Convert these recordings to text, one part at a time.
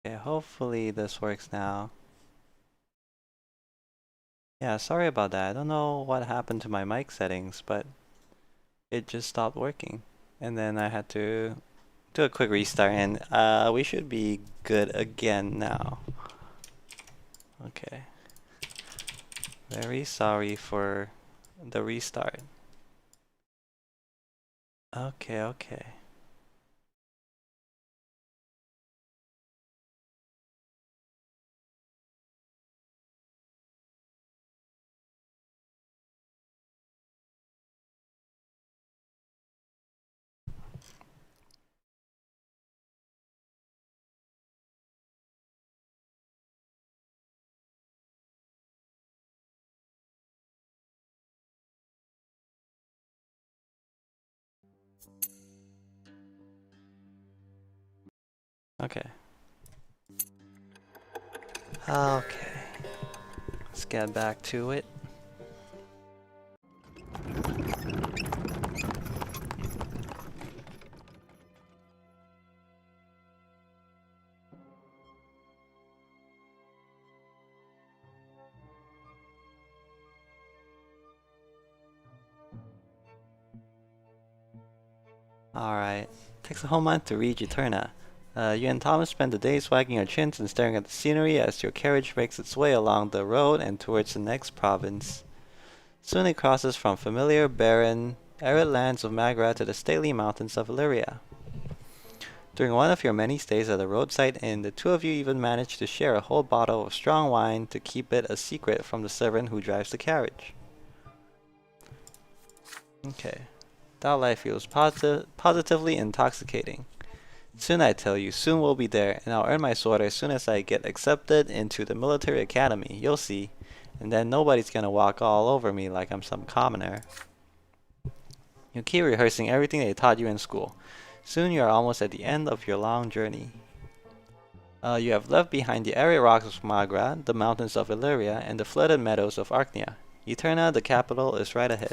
Okay, hopefully this works now. Yeah, sorry about that. I don't know what happened to my mic settings, but it just stopped working. And then I had to do a quick restart, and we should be good again now. Okay. Very sorry for the restart. Okay, okay. Okay. Okay. Let's get back to it. Alright. Takes a whole month to reach Eterna. You and Thomas spend the days wagging your chins and staring at the scenery as your carriage makes its way along the road and towards the next province. Soon it crosses from familiar, barren, arid lands of Magra to the stately mountains of Illyria. During one of your many stays at a roadside inn, the two of you even manage to share a whole bottle of strong wine to keep it a secret from the servant who drives the carriage. Okay. That life feels positively intoxicating. Soon I tell you, soon we'll be there, and I'll earn my sword as soon as I get accepted into the military academy, you'll see. And then nobody's gonna walk all over me like I'm some commoner. You keep rehearsing everything they taught you in school. Soon you are almost at the end of your long journey. You have left behind the arid rocks of Magra, the mountains of Illyria, and the flooded meadows of Archnia. Eterna, the capital, is right ahead.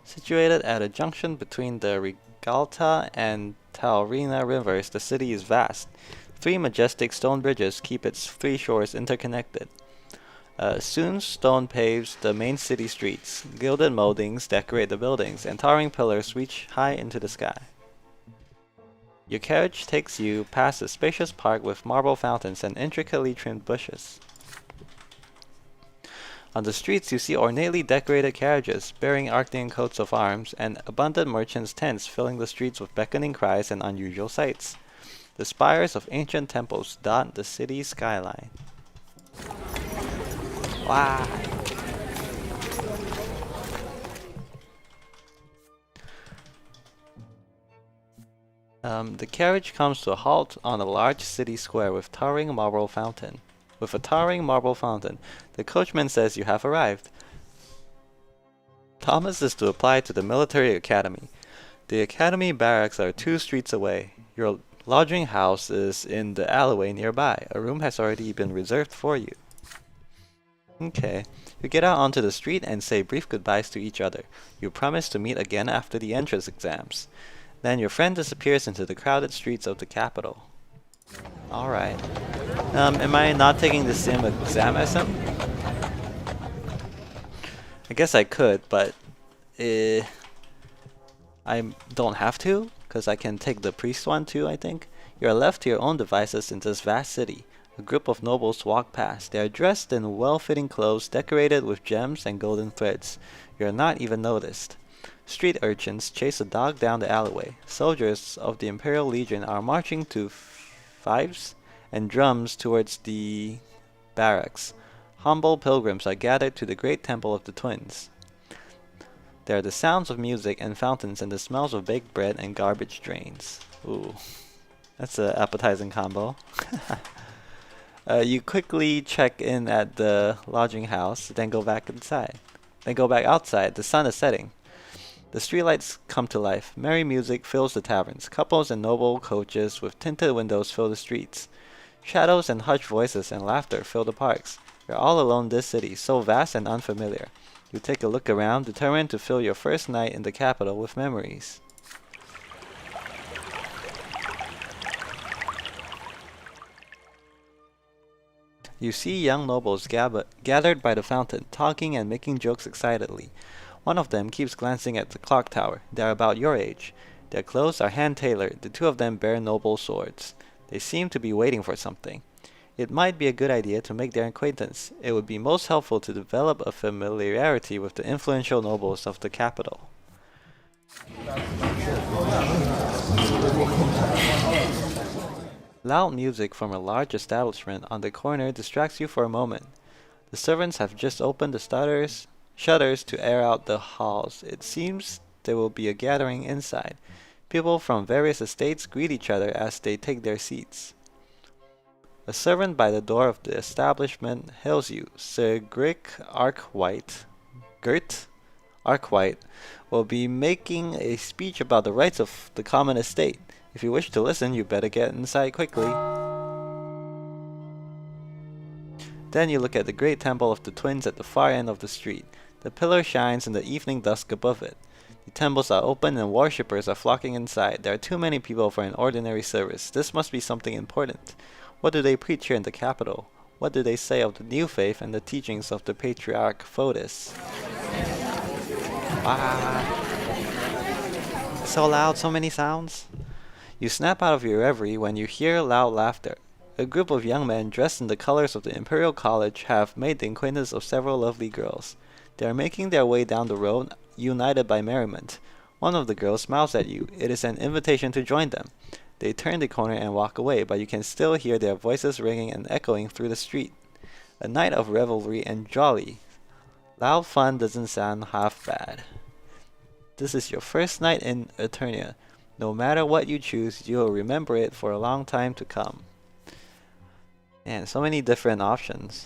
Situated at a junction between the Rigalta and Taurina rivers, the city is vast. Three majestic stone bridges keep its three shores interconnected. Soon stone paves the main city streets, gilded moldings decorate the buildings, and towering pillars reach high into the sky. Your carriage takes you past a spacious park with marble fountains and intricately trimmed bushes. On the streets you see ornately decorated carriages bearing Arctian coats of arms, and abundant merchants' tents filling the streets with beckoning cries and unusual sights. The spires of ancient temples dot the city's skyline. Wow! The carriage comes to a halt on a large city square with a towering marble fountain. The coachman says you have arrived. Thomas is to apply to the military academy. The academy barracks are 2 streets away. Your lodging house is in the alleyway nearby. A room has already been reserved for you. Okay. You get out onto the street and say brief goodbyes to each other. You promise to meet again after the entrance exams. Then your friend disappears into the crowded streets of the capital. Alright. Am I not taking the sim exam SM? I guess I could, but I don't have to, because I can take the priest one too, I think. You are left to your own devices in this vast city. A group of nobles walk past. They are dressed in well-fitting clothes decorated with gems and golden threads. You are not even noticed. Street urchins chase a dog down the alleyway. Soldiers of the Imperial Legion are marching to fifes and drums towards the barracks. Humble pilgrims are gathered to the great temple of the twins. There are the sounds of music and fountains and the smells of baked bread and garbage drains. Ooh, that's an appetizing combo. You quickly check in at the lodging house, then go back inside. Then go back outside. The sun is setting. The streetlights come to life. Merry music fills the taverns. Couples and noble coaches with tinted windows fill the streets. Shadows and hushed voices and laughter fill the parks. You're all alone in this city, so vast and unfamiliar. You take a look around, determined to fill your first night in the capital with memories. You see young nobles gathered by the fountain, talking and making jokes excitedly. One of them keeps glancing at the clock tower. They are about your age. Their clothes are hand-tailored. The two of them bear noble swords. They seem to be waiting for something. It might be a good idea to make their acquaintance. It would be most helpful to develop a familiarity with the influential nobles of the capital. Loud music from a large establishment on the corner distracts you for a moment. The servants have just opened the shutters to air out the halls. It seems there will be a gathering inside. People from various estates greet each other as they take their seats. A servant by the door of the establishment hails you. Sir Gert Arkwhite will be making a speech about the rights of the common estate. If you wish to listen, you better get inside quickly. Then you look at the great temple of the twins at the far end of the street. The pillar shines in the evening dusk above it. The temples are open and worshippers are flocking inside. There are too many people for an ordinary service. This must be something important. What do they preach here in the capital? What do they say of the new faith and the teachings of the patriarch Fotis? So loud, so many sounds. You snap out of your reverie when you hear loud laughter. A group of young men dressed in the colors of the Imperial College have made the acquaintance of several lovely girls. They are making their way down the road, united by merriment. One of the girls smiles at you. It is an invitation to join them. They turn the corner and walk away, but you can still hear their voices ringing and echoing through the street. A night of revelry and jolly. Loud fun doesn't sound half bad. This is your first night in Eternia. No matter what you choose, you'll remember it for a long time to come. And so many different options.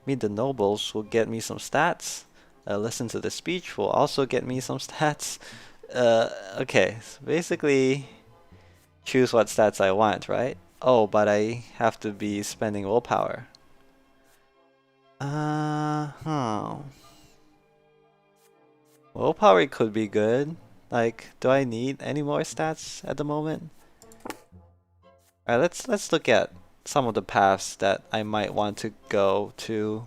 Meet the nobles will get me some stats. Listen to the speech will also get me some stats. Okay, so basically choose what stats I want, right? Oh, but I have to be spending willpower. Willpower could be good. Like, do I need any more stats at the moment? Alright, let's look at some of the paths that I might want to go to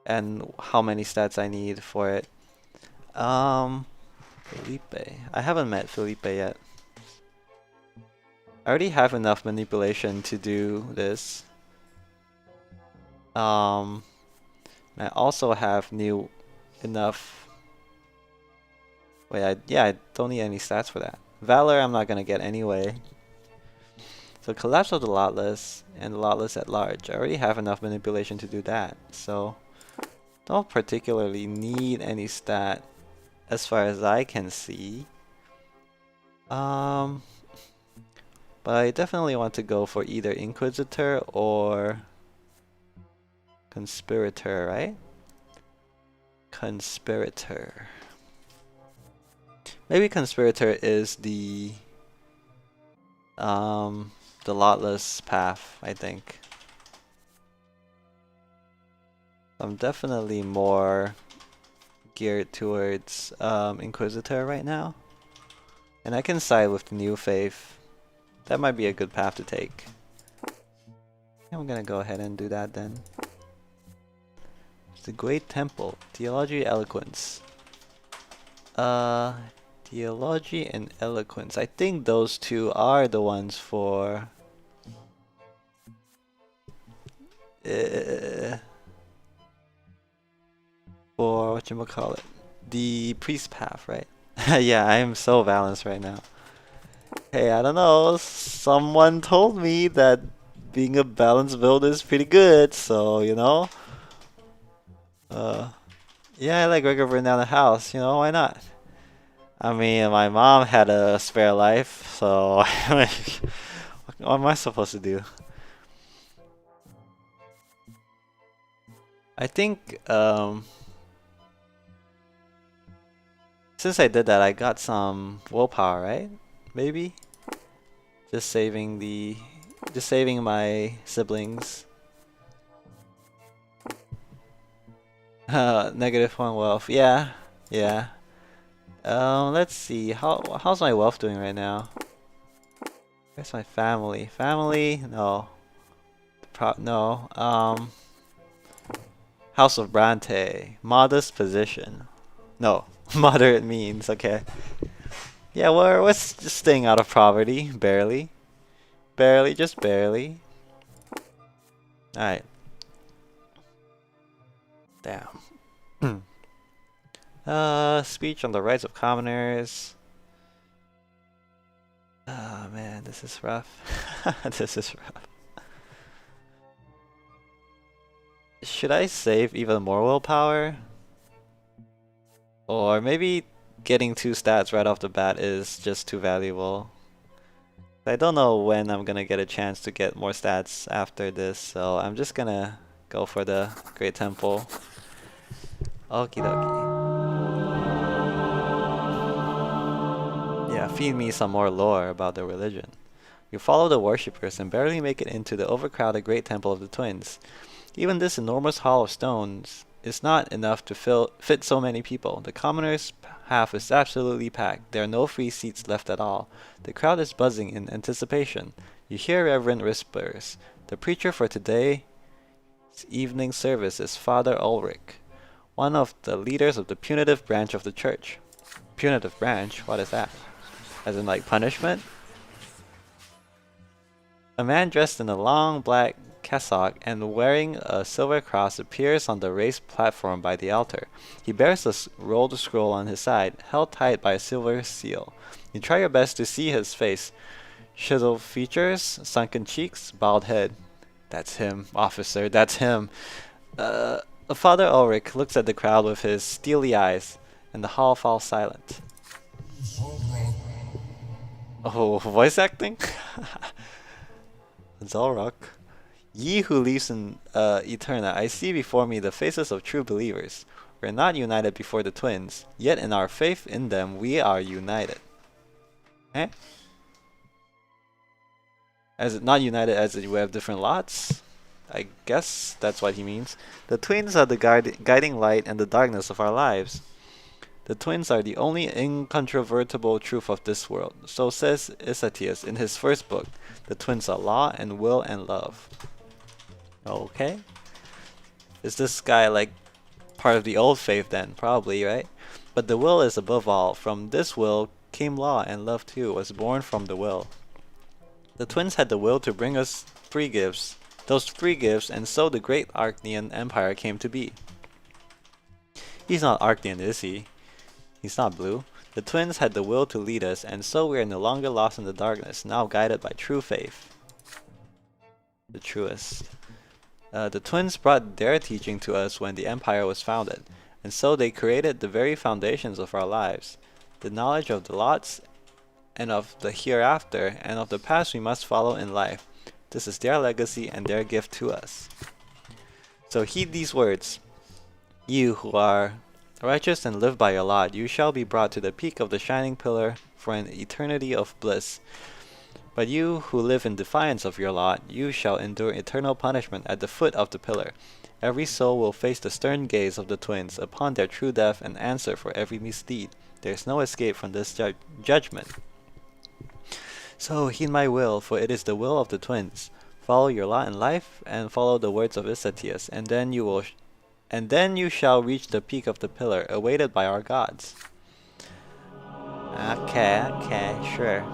and how many stats I need for it. Felipe. I haven't met Felipe yet. I already have enough manipulation to do this. I also have enough. Wait, I don't need any stats for that. Valor, I'm not gonna get anyway. So collapse of the Lotless and the Lotless at large. I already have enough manipulation to do that, so don't particularly need any stat as far as I can see. But I definitely want to go for either Inquisitor or Conspirator, right? Conspirator. Maybe Conspirator is the Lotless path, I think. I'm definitely more geared towards Inquisitor right now. And I can side with the New Faith. That might be a good path to take. I'm gonna go ahead and do that then. It's the Great Temple. Theology, Eloquence. Theology and Eloquence. I think those two are the ones for... for whatchamacallit? The Priest path, right? Yeah, I am so balanced right now. Hey, I don't know. Someone told me that being a balanced build is pretty good, so, you know. Yeah, I like regular burn down the house, you know, why not? I mean, my mom had a spare life, so what am I supposed to do? I think, since I did that, I got some willpower, right? Maybe? Just saving my siblings. -1 wealth. Yeah. Let's see. How's my wealth doing right now? Where's my family? Family? No. No. House of Brante. Modest position. No. Moderate means. Okay. Yeah, we're just staying out of poverty. Barely. Barely, just barely. Alright. Damn. Speech on the rights of commoners. Oh man, this is rough. This is rough. Should I save even more willpower? Or maybe getting 2 stats right off the bat is just too valuable. I don't know when I'm gonna get a chance to get more stats after this, so I'm just gonna go for the Great Temple. Okie dokie. Yeah, feed me some more lore about the religion. You follow the worshippers and barely make it into the overcrowded Great Temple of the Twins. Even this enormous hall of stones is not enough to fit so many people. The commoners' half is absolutely packed. There are no free seats left at all. The crowd is buzzing in anticipation. You hear reverent whispers. The preacher for today's evening service is Father Ulrich, one of the leaders of the punitive branch of the church. Punitive branch? What is that? As in like punishment? A man dressed in a long black cassock and wearing a silver cross appears on the raised platform by the altar. He bears a rolled scroll on his side, held tight by a silver seal. You try your best to see his face. Chiseled features, sunken cheeks, bald head. That's him, officer, that's him. Father Ulrich looks at the crowd with his steely eyes, and the hall falls silent. Oh, voice acting? Zolrock. Ye who lives in Eterna, I see before me the faces of true believers. We are not united before the twins, yet in our faith in them we are united. Eh? As not united as we have different lots? I guess that's what he means. The twins are the guiding light and the darkness of our lives. The twins are the only incontrovertible truth of this world. So says Isatius in his first book. The twins are law and will and love. Okay. Is this guy like part of the old faith then? Probably, right? But the will is above all. From this will came law, and love too was born from the will. The twins had the will to bring us free gifts. Those free gifts, and so the great Arcnean Empire came to be. He's not Arcnean, is he? He's not blue. The twins had the will to lead us, and so we are no longer lost in the darkness, now guided by true faith. The truest. The twins brought their teaching to us when the empire was founded, and so they created the very foundations of our lives. The knowledge of the lots, and of the hereafter, and of the past we must follow in life. This is their legacy and their gift to us. So heed these words. You who are righteous and live by your lot, you shall be brought to the peak of the shining pillar for an eternity of bliss. But you who live in defiance of your lot, you shall endure eternal punishment at the foot of the pillar. Every soul will face the stern gaze of the twins upon their true death and answer for every misdeed. There is no escape from this judgment. So heed my will, for it is the will of the twins. Follow your lot in life, and follow the words of Isatius, and then you shall reach the peak of the pillar, awaited by our gods. Okay, sure.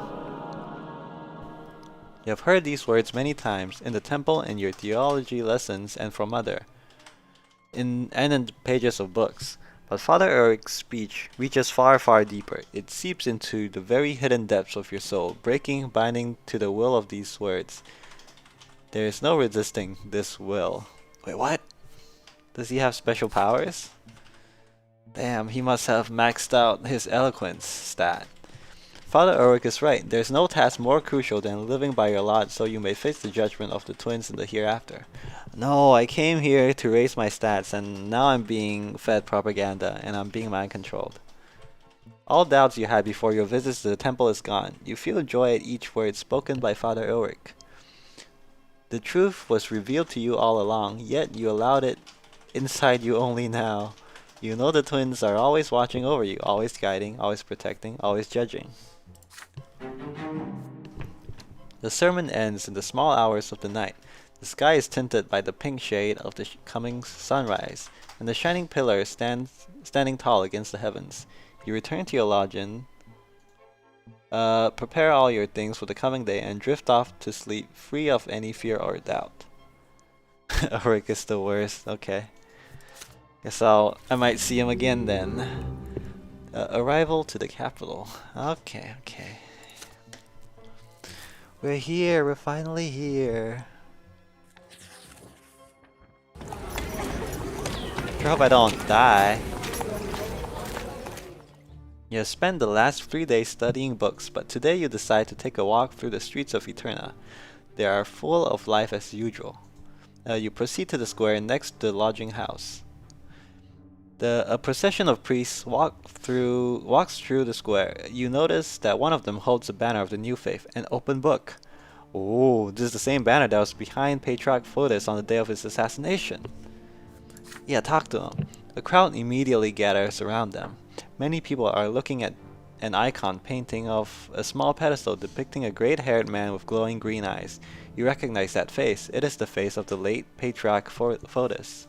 You have heard these words many times, in the temple, in your theology lessons, and from in the pages of books. But Father Eric's speech reaches far, far deeper. It seeps into the very hidden depths of your soul, binding to the will of these words. There is no resisting this will. Wait, what? Does he have special powers? Damn, he must have maxed out his eloquence stat. Father Ulrich is right. There's no task more crucial than living by your lot so you may face the judgment of the twins in the hereafter. No, I came here to raise my stats and now I'm being fed propaganda and I'm being mind controlled. All doubts you had before your visits to the temple is gone. You feel joy at each word spoken by Father Ulrich. The truth was revealed to you all along, yet you allowed it inside you only now. You know the twins are always watching over you, always guiding, always protecting, always judging. The sermon ends in the small hours of the night. The sky is tinted by the pink shade of the coming sunrise, and the shining pillar stands standing tall against the heavens. You return to your lodging, prepare all your things for the coming day, and drift off to sleep, free of any fear or doubt. Ulrich is the worst. Okay. Guess I might see him again then. Arrival to the capital. Okay, okay. We're here. We're finally here. Sure hope I don't die. You have spent the last 3 days studying books, but today you decide to take a walk through the streets of Eterna. They are full of life as usual. You proceed to the square next to the lodging house. A procession of priests walks through the square. You notice that one of them holds the banner of the new faith, an open book. Oh, this is the same banner that was behind Patriarch Fotis on the day of his assassination. Yeah, talk to him. A crowd immediately gathers around them. Many people are looking at an icon painting of a small pedestal depicting a great-haired man with glowing green eyes. You recognize that face. It is the face of the late Patriarch Fotis.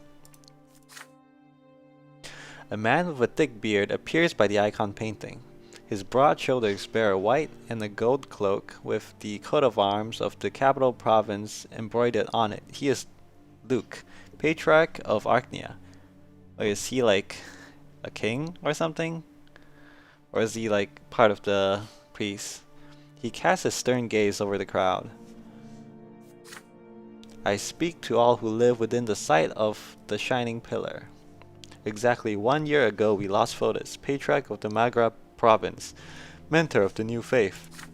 A man with a thick beard appears by the icon painting. His broad shoulders bear a white and a gold cloak with the coat of arms of the capital province embroidered on it. He is Luke, Patriarch of Archnia. Or is he like a king or something? Or is he like part of the priests? He casts a stern gaze over the crowd. I speak to all who live within the sight of the shining pillar. Exactly 1 year ago we lost Fotis, Patriarch of the Magra province, mentor of the new faith.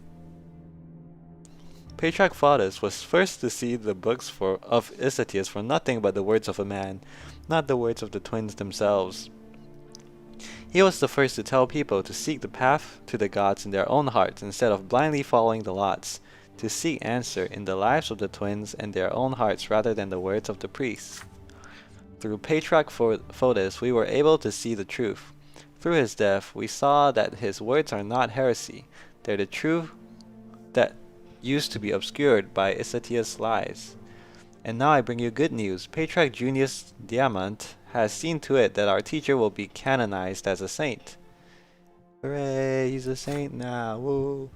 Patriarch Fotis was first to see the books of Isatius for nothing but the words of a man, not the words of the twins themselves. He was the first to tell people to seek the path to the gods in their own hearts instead of blindly following the lots, to seek answer in the lives of the twins and their own hearts rather than the words of the priests. Through Patriarch Fotis, we were able to see the truth. Through his death, we saw that his words are not heresy. They're the truth that used to be obscured by Isatius' lies. And now I bring you good news. Patriarch Junius Diamant has seen to it that our teacher will be canonized as a saint. Hooray, he's a saint now, woo!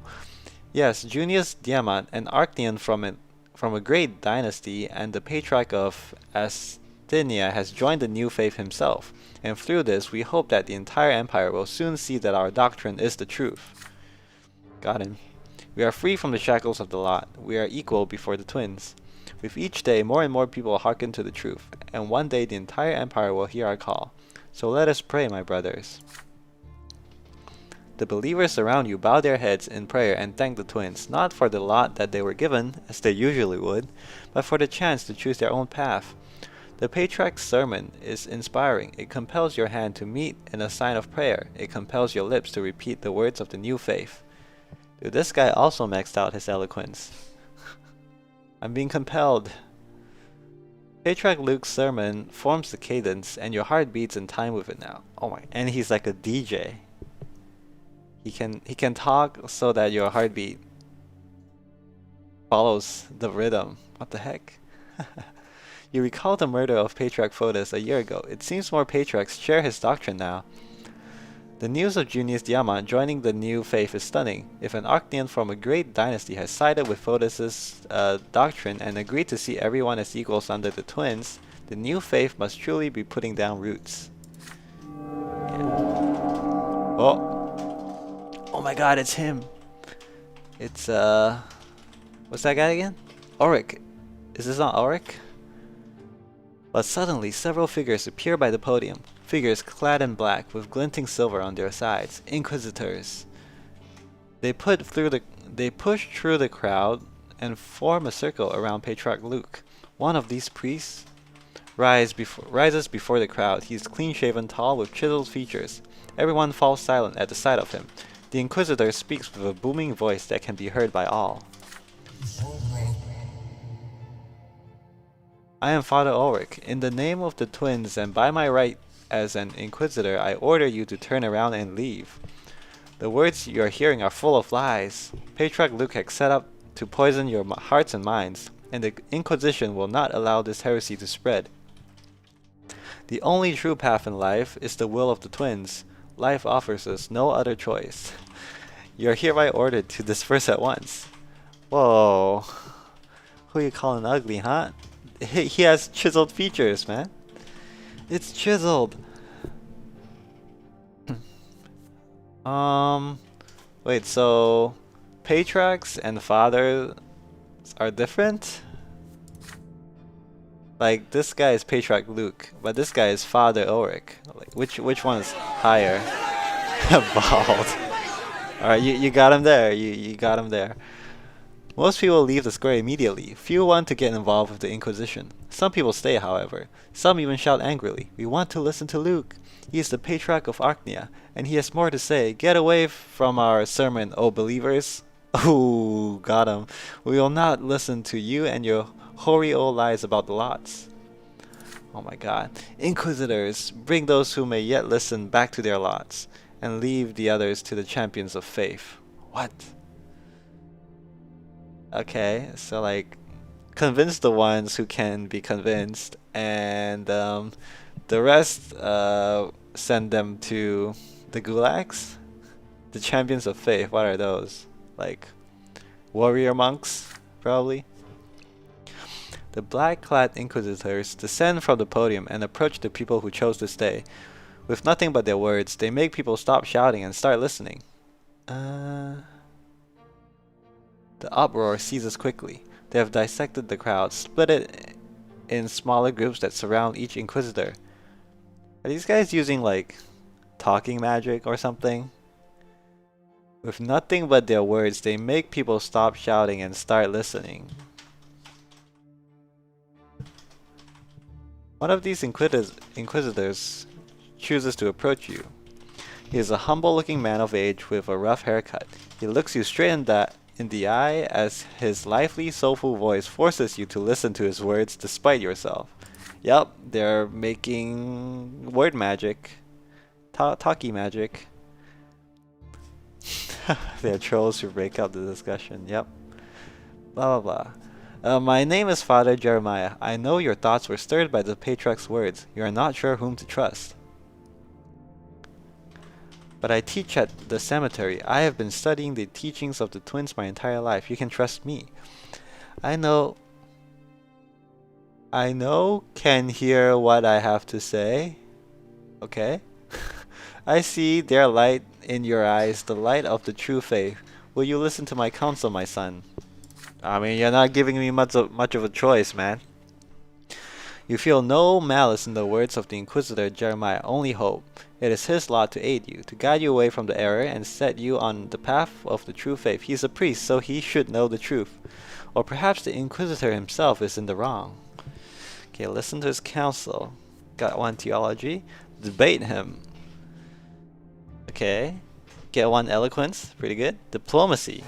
Yes, Junius Diamant, an Archnian from a great dynasty and the Patriarch of Astynia, has joined the new faith himself, and through this we hope that the entire empire will soon see that our doctrine is the truth. Got him. We are free from the shackles of the lot. We are equal before the twins. With each day, more and more people hearken to the truth, and one day the entire empire will hear our call. So let us pray, my brothers. The believers around you bow their heads in prayer and thank the twins, not for the lot that they were given, as they usually would, but for the chance to choose their own path. The Patriarch's sermon is inspiring. It compels your hand to meet in a sign of prayer. It compels your lips to repeat the words of the new faith. Dude, this guy also maxed out his eloquence. I'm being compelled. Patriarch Luke's sermon forms the cadence, and your heart beats in time with it now. Oh my! And he's like a DJ. He can talk so that your heartbeat follows the rhythm. What the heck? You recall the murder of Patriarch Fotis a year ago. It seems more patriarchs share his doctrine now. The news of Junius Diamant joining the new faith is stunning. If an Archnian from a great dynasty has sided with Fotis' doctrine and agreed to see everyone as equals under the twins, the new faith must truly be putting down roots. Yeah. Oh! Oh my god, it's him! It's, what's that guy again? Ulrich. Is this not Ulrich? But suddenly, several figures appear by the podium. Figures clad in black, with glinting silver on their sides. Inquisitors. They push through the crowd and form a circle around Patriarch Luke. One of these priests rises before the crowd. He is clean-shaven, tall, with chiseled features. Everyone falls silent at the sight of him. The Inquisitor speaks with a booming voice that can be heard by all. I am Father Ulrich. In the name of the twins and by my right as an Inquisitor, I order you to turn around and leave. The words you are hearing are full of lies. Patriarch Luke has set up to poison your hearts and minds, and the Inquisition will not allow this heresy to spread. The only true path in life is the will of the twins. Life offers us no other choice. You are hereby ordered to disperse at once. Whoa. Who you calling ugly, huh? He has chiseled features, man. It's chiseled. Wait, so patriarchs and fathers are different? Like, this guy is Patriarch Luke, but this guy is Father Ulrich. Like, which one is higher? Bald. Alright, you got him there. You got him there. Most people leave the square immediately. Few want to get involved with the Inquisition. Some people stay, however. Some even shout angrily, "We want to listen to Luke. He is the Patriarch of Archnia, and he has more to say. Get away from our sermon, O believers." Ooh, got him. We will not listen to you and your hoary old lies about the lots. Oh my god. Inquisitors, bring those who may yet listen back to their lots, and leave the others to the champions of faith. What? Okay, so like, convince the ones who can be convinced, and the rest send them to the gulags? The champions of faith, what are those? Like, warrior monks, probably? The black-clad inquisitors descend from the podium and approach the people who chose to stay. With nothing but their words, they make people stop shouting and start listening. The uproar ceases quickly. They have dissected the crowd, split it in smaller groups that surround each inquisitor. Are these guys using, like, talking magic or something? With nothing but their words, they make people stop shouting and start listening. One of these inquisitors chooses to approach you. He is a humble-looking man of age with a rough haircut. He looks you straight in the eye as his lively, soulful voice forces you to listen to his words despite yourself. Yep, they're making word magic. Talkie magic. They're trolls who break up the discussion. Yep. Blah blah blah. My name is Father Jeremiah. I know your thoughts were stirred by the Patriarch's words. You are not sure whom to trust. But I teach at the cemetery. I have been studying the teachings of the twins my entire life. You can trust me. I know, can hear what I have to say. Okay. I see their light in your eyes, the light of the true faith. Will you listen to my counsel, my son? I mean, you're not giving me much of a choice, man. You feel no malice in the words of the Inquisitor Jeremiah, only hope. It is his lot to aid you, to guide you away from the error and set you on the path of the true faith. He is a priest, so he should know the truth. Or perhaps the Inquisitor himself is in the wrong. Okay, listen to his counsel. Got one theology. Debate him. Okay. Get one eloquence. Pretty good. Diplomacy.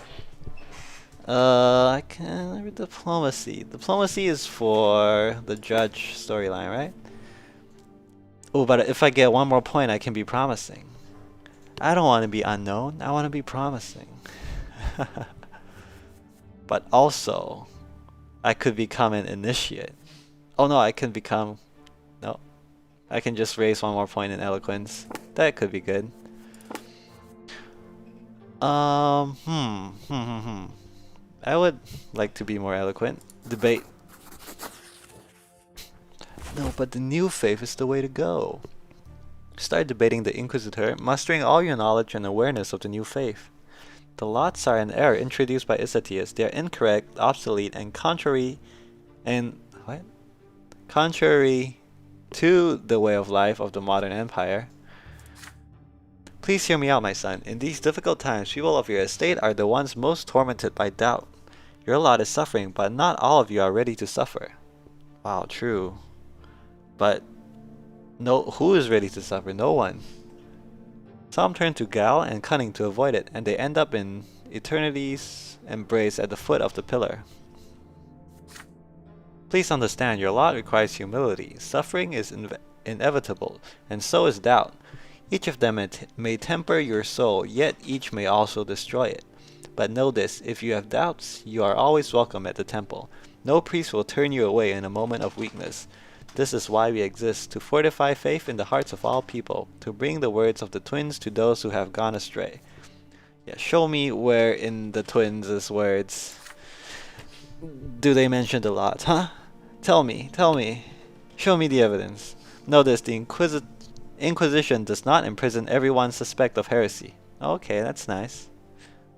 I can read diplomacy. Diplomacy is for the judge storyline, right? Oh, but if I get one more point, I can be promising. I don't want to be unknown. I want to be promising. But also, I could become an initiate. Oh no, I can become... No. I can just raise one more point in eloquence. That could be good. I would like to be more eloquent. Debate. No, but the new faith is the way to go. Start debating the Inquisitor, mustering all your knowledge and awareness of the new faith. The lots are an error introduced by Isatius. They are incorrect, obsolete, and contrary to the way of life of the modern empire. Please hear me out, my son. In these difficult times, people of your estate are the ones most tormented by doubt. Your lot is suffering, but not all of you are ready to suffer. Wow, true. But who is ready to suffer? No one. Some turn to guile and cunning to avoid it, and they end up in eternity's embrace at the foot of the pillar. Please understand, your lot requires humility. Suffering is inevitable, and so is doubt. Each of them may temper your soul, yet each may also destroy it. But know this, if you have doubts, you are always welcome at the temple. No priest will turn you away in a moment of weakness. This is why we exist, to fortify faith in the hearts of all people, to bring the words of the twins to those who have gone astray. Yeah, show me where in the twins' words do they mention the lot, huh? Tell me, tell me. Show me the evidence. Notice the Inquisition does not imprison everyone suspect of heresy. Okay, that's nice.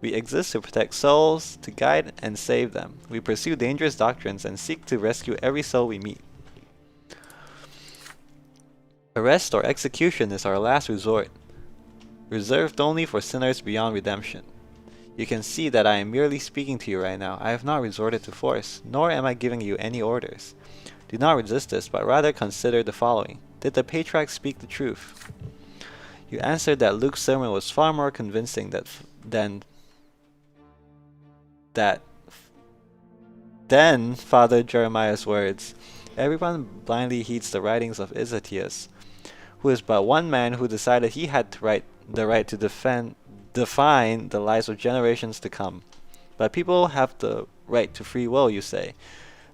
We exist to protect souls, to guide and save them. We pursue dangerous doctrines and seek to rescue every soul we meet. Arrest or execution is our last resort, reserved only for sinners beyond redemption. You can see that I am merely speaking to you right now. I have not resorted to force, nor am I giving you any orders. Do not resist this, but rather consider the following. Did the patriarch speak the truth? You answered that Luke's sermon was far more convincing than Father Jeremiah's words. Everyone blindly heeds the writings of Isatius, who is but one man who decided he had the right to define the lives of generations to come. But people have the right to free will, you say.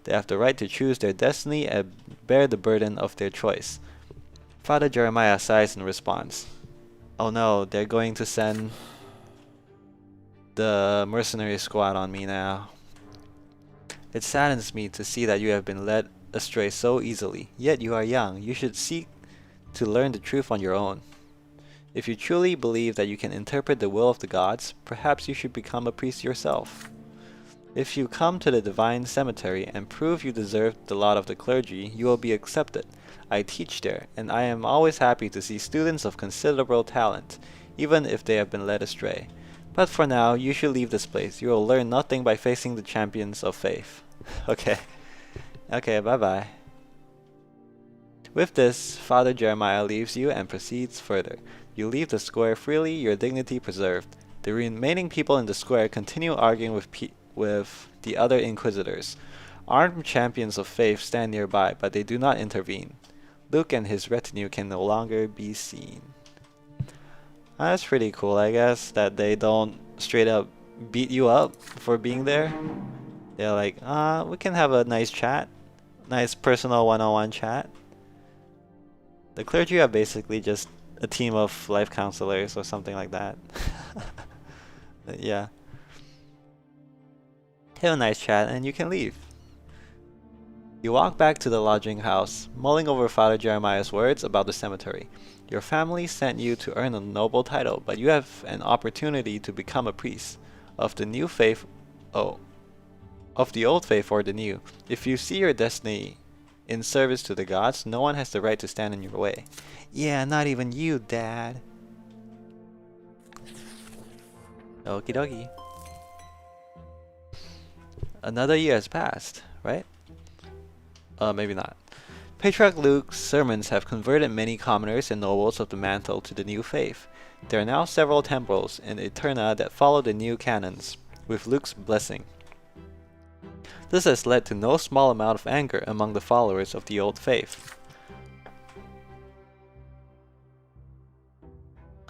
They have the right to choose their destiny and bear the burden of their choice. Father Jeremiah sighs in response. Oh no, they're going to send the mercenary squad on me now. It saddens me to see that you have been led astray so easily. Yet you are young. You should seek to learn the truth on your own. If you truly believe that you can interpret the will of the gods, perhaps you should become a priest yourself. If you come to the divine cemetery and prove you deserve the lot of the clergy, you will be accepted. I teach there, and I am always happy to see students of considerable talent, even if they have been led astray. But for now, you should leave this place. You will learn nothing by facing the champions of faith. Okay. Okay, bye-bye. With this, Father Jeremiah leaves you and proceeds further. You leave the square freely, your dignity preserved. The remaining people in the square continue arguing with the other inquisitors. Armed champions of faith stand nearby, but they do not intervene. Luke and his retinue can no longer be seen. That's pretty cool, I guess, that they don't straight up beat you up for being there. They're like, we can have a nice chat. Nice personal one-on-one chat. The clergy are basically just a team of life counselors or something like that. Yeah. Have a nice chat and you can leave. You walk back to the lodging house, mulling over Father Jeremiah's words about the cemetery. Your family sent you to earn a noble title, but you have an opportunity to become a priest of the new faith. Of the old faith or the new. If you see your destiny in service to the gods, no one has the right to stand in your way. Yeah, not even you, Dad. Okie dokie. Another year has passed, right? Maybe not. Patriarch Luke's sermons have converted many commoners and nobles of the mantle to the new faith. There are now several temples in Eterna that follow the new canons, with Luke's blessing. This has led to no small amount of anger among the followers of the old faith.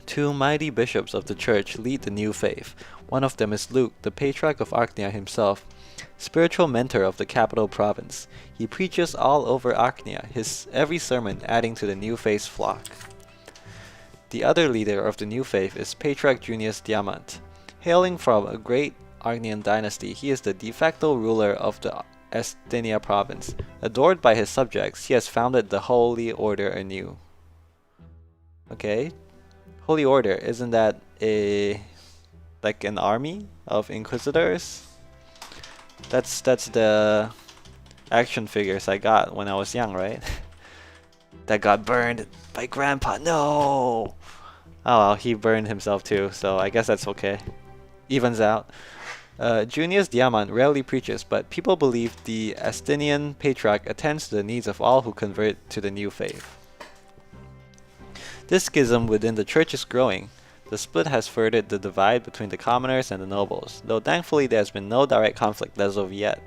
Two mighty bishops of the church lead the new faith. One of them is Luke, the Patriarch of Archnia himself, spiritual mentor of the capital province. He preaches all over Archnia, his every sermon adding to the new faith's flock. The other leader of the new faith is Patriarch Junius Diamant. Hailing from a great Archnian dynasty, he is the de facto ruler of the Estenia province. Adored by his subjects, he has founded the Holy Order anew. Okay. Holy Order, isn't that like an army of inquisitors? That's the action figures I got when I was young, right? That got burned by Grandpa. No! Oh well, he burned himself too, so I guess that's okay. Evens out. Junius Diamant rarely preaches, but people believe the Astinian Patriarch attends to the needs of all who convert to the new faith. This schism within the church is growing. The split has furthered the divide between the commoners and the nobles, though thankfully there has been no direct conflict as of yet.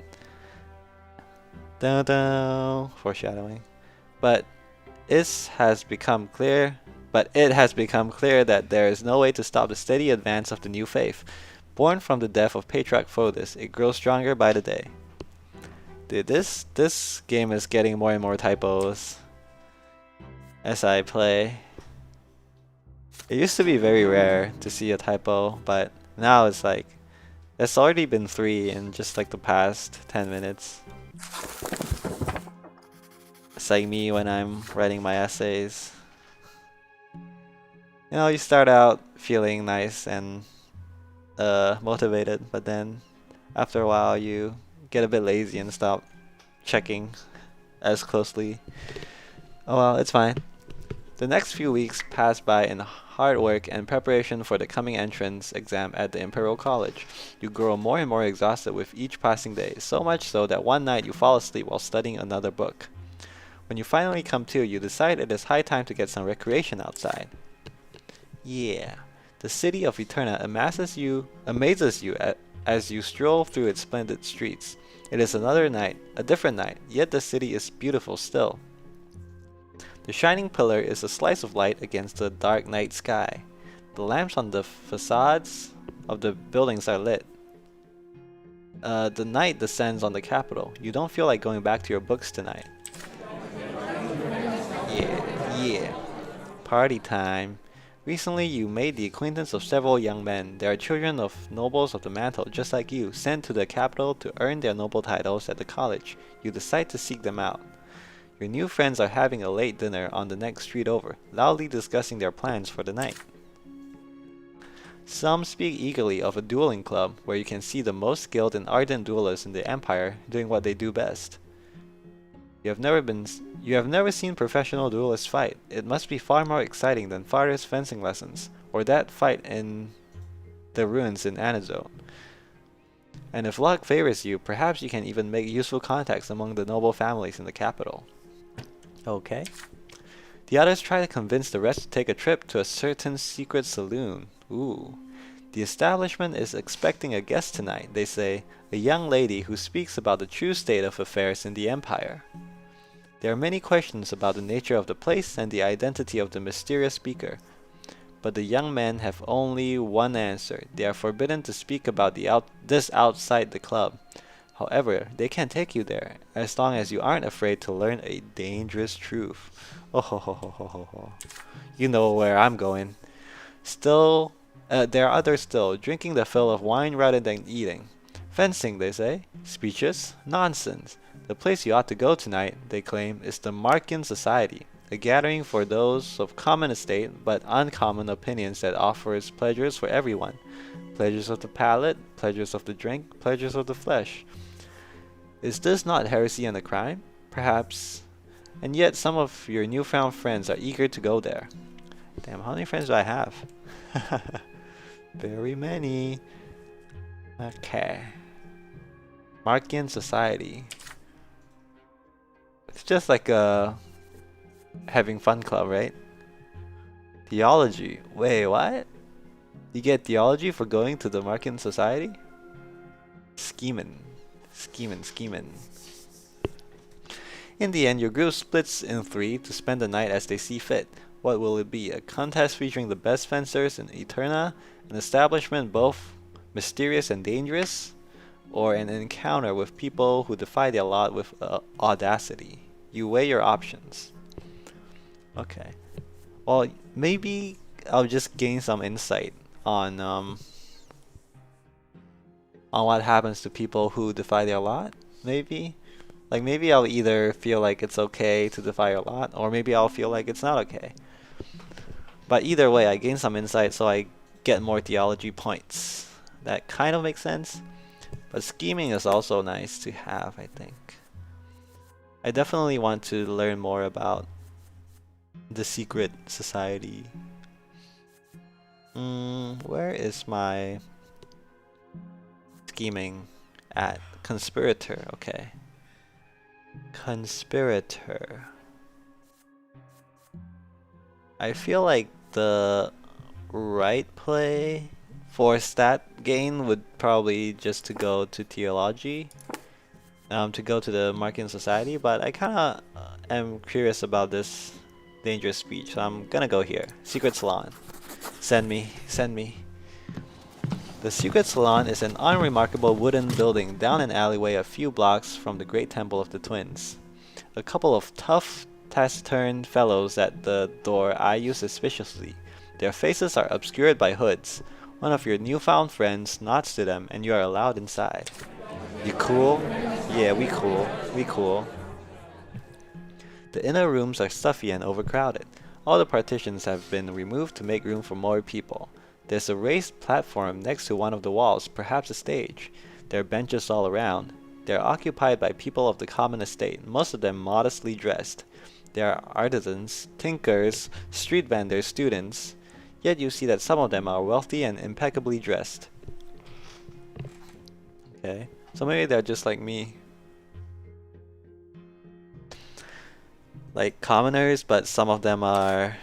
Foreshadowing. But it has become clear that there is no way to stop the steady advance of the new faith. Born from the death of Patriarch Photis, it grows stronger by the day. Dude, this game is getting more and more typos as I play. It used to be very rare to see a typo, but now it's like there's already been 3 in just like the past 10 minutes. It's like me when I'm writing my essays. You know, you start out feeling nice and motivated, but then after a while you get a bit lazy and stop checking as closely. Oh well, it's fine. The next few weeks pass by in hard work and preparation for the coming entrance exam at the Imperial College. You grow more and more exhausted with each passing day, so much so that one night you fall asleep while studying another book. When you finally come to, you decide it is high time to get some recreation outside. Yeah, the city of Eterna amazes you as you stroll through its splendid streets. It is another night, a different night, yet the city is beautiful still. The shining pillar is a slice of light against the dark night sky. The lamps on the facades of the buildings are lit. The night descends on the capital. You don't feel like going back to your books tonight. Yeah. Party time. Recently, you made the acquaintance of several young men. They are children of nobles of the mantle, just like you, sent to the capital to earn their noble titles at the college. You decide to seek them out. Your new friends are having a late dinner on the next street over, loudly discussing their plans for the night. Some speak eagerly of a dueling club, where you can see the most skilled and ardent duelists in the Empire doing what they do best. You have never seen professional duelists fight. It must be far more exciting than father's fencing lessons, or that fight in the ruins in Anazone. And if luck favors you, perhaps you can even make useful contacts among the noble families in the capital. Okay. The others try to convince the rest to take a trip to a certain secret saloon. Ooh. The establishment is expecting a guest tonight, they say, a young lady who speaks about the true state of affairs in the Empire. There are many questions about the nature of the place and the identity of the mysterious speaker. But the young men have only one answer. They are forbidden to speak about this outside the club. However, they can take you there, as long as you aren't afraid to learn a dangerous truth. Oh ho ho ho ho ho ho. You know where I'm going. Still, there are others still, drinking the fill of wine rather than eating. Fencing, they say. Speeches? Nonsense. The place you ought to go tonight, they claim, is the Markian Society, a gathering for those of common estate but uncommon opinions that offers pleasures for everyone. Pleasures of the palate, pleasures of the drink, pleasures of the flesh. Is this not heresy and a crime? Perhaps. And yet some of your newfound friends are eager to go there. Damn, how many friends do I have? Very many. Okay. Markian Society. It's just like a having fun club, right? Theology. Wait, what? You get theology for going to the Markian Society? Scheming. In the end, your group splits in 3 to spend the night as they see fit. What will it be? A contest featuring the best fencers in Eterna? An establishment both mysterious and dangerous? Or an encounter with people who defy their lot with audacity? You weigh your options. Okay. Well, maybe I'll just gain some insight on what happens to people who defy their lot. Maybe, like maybe I'll either feel like it's okay to defy your lot, or maybe I'll feel like it's not okay. But either way, I gain some insight, so I get more theology points. That kind of makes sense. But scheming is also nice to have, I think. I definitely want to learn more about the secret society. Where is my scheming at? Conspirator, okay. Conspirator. I feel like the right play for stat gain would probably just to go to theology, to go to the Markian Society, but I kinda am curious about this dangerous speech, so I'm gonna go here. Secret Salon. Send me. The Secret Salon is an unremarkable wooden building down an alleyway a few blocks from the Great Temple of the Twins. A couple of tough, taciturn fellows at the door eye you suspiciously. Their faces are obscured by hoods. One of your newfound friends nods to them and you are allowed inside. You cool? Yeah, we cool. We cool. The inner rooms are stuffy and overcrowded. All the partitions have been removed to make room for more people. There's a raised platform next to one of the walls, perhaps a stage. There are benches all around. They are occupied by people of the common estate, most of them modestly dressed. There are artisans, tinkers, street vendors, students. Yet you see that some of them are wealthy and impeccably dressed. Okay, so maybe they're just like me. Like commoners, but some of them are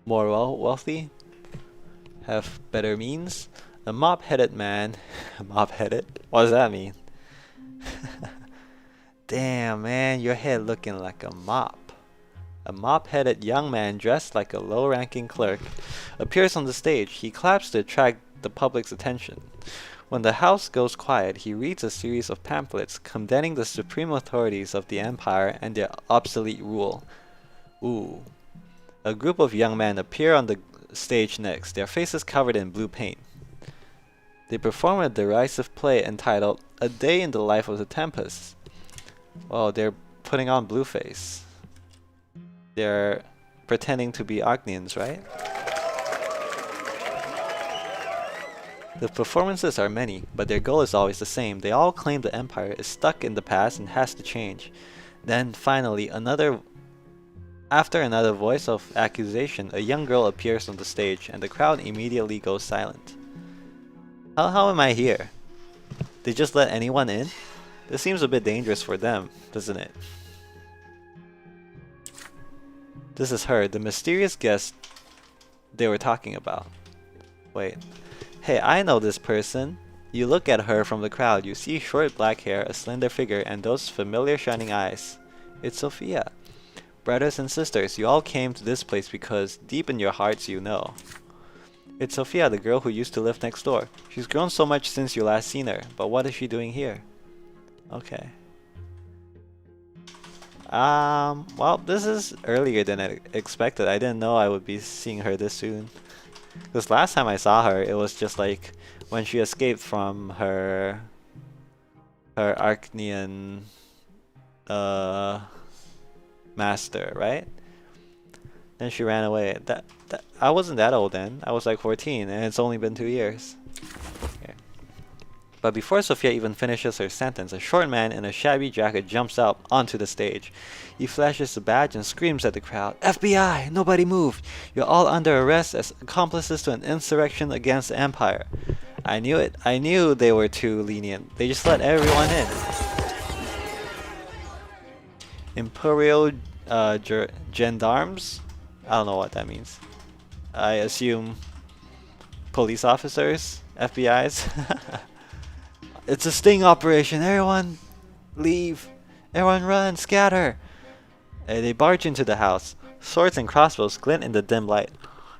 more wealthy, have better means. A mop-headed man. Mop-headed? What does that mean? Damn, man, your head looking like a mop. A mop-headed young man dressed like a low-ranking clerk appears on the stage. He claps to attract the public's attention. When the house goes quiet, he reads a series of pamphlets condemning the supreme authorities of the empire and their obsolete rule. Ooh. A group of young men appear on the stage next, their faces covered in blue paint. They perform a derisive play entitled A Day in the Life of the Tempest. Oh, they're putting on blueface. They're pretending to be Agnians, right? The performances are many, but their goal is always the same. They all claim the empire is stuck in the past and has to change. Then finally, after another voice of accusation, a young girl appears on the stage and the crowd immediately goes silent. How am I here? They just let anyone in? This seems a bit dangerous for them, doesn't it? This is her, the mysterious guest they were talking about. Wait. Hey, I know this person. You look at her from the crowd, you see short black hair, a slender figure, and those familiar shining eyes. It's Sophia. Brothers and sisters, you all came to this place because deep in your hearts you know. It's Sophia, the girl who used to live next door. She's grown so much since you last seen her, but what is she doing here? Okay. Well, this is earlier than I expected. I didn't know I would be seeing her this soon. Because last time I saw her, it was just like when she escaped from her Arcnian master, right? Then she ran away. I wasn't that old then. I was like 14, and it's only been 2 years. Okay. But before Sophia even finishes her sentence, a short man in a shabby jacket jumps out onto the stage. He flashes a badge and screams at the crowd, FBI! Nobody move! You're all under arrest as accomplices to an insurrection against the Empire. I knew it. I knew they were too lenient. They just let everyone in. Imperial gendarmes? I don't know what that means. I assume police officers? FBI's? It's a sting operation. Everyone leave. Everyone run. Scatter. They barge into the house. Swords and crossbows glint in the dim light.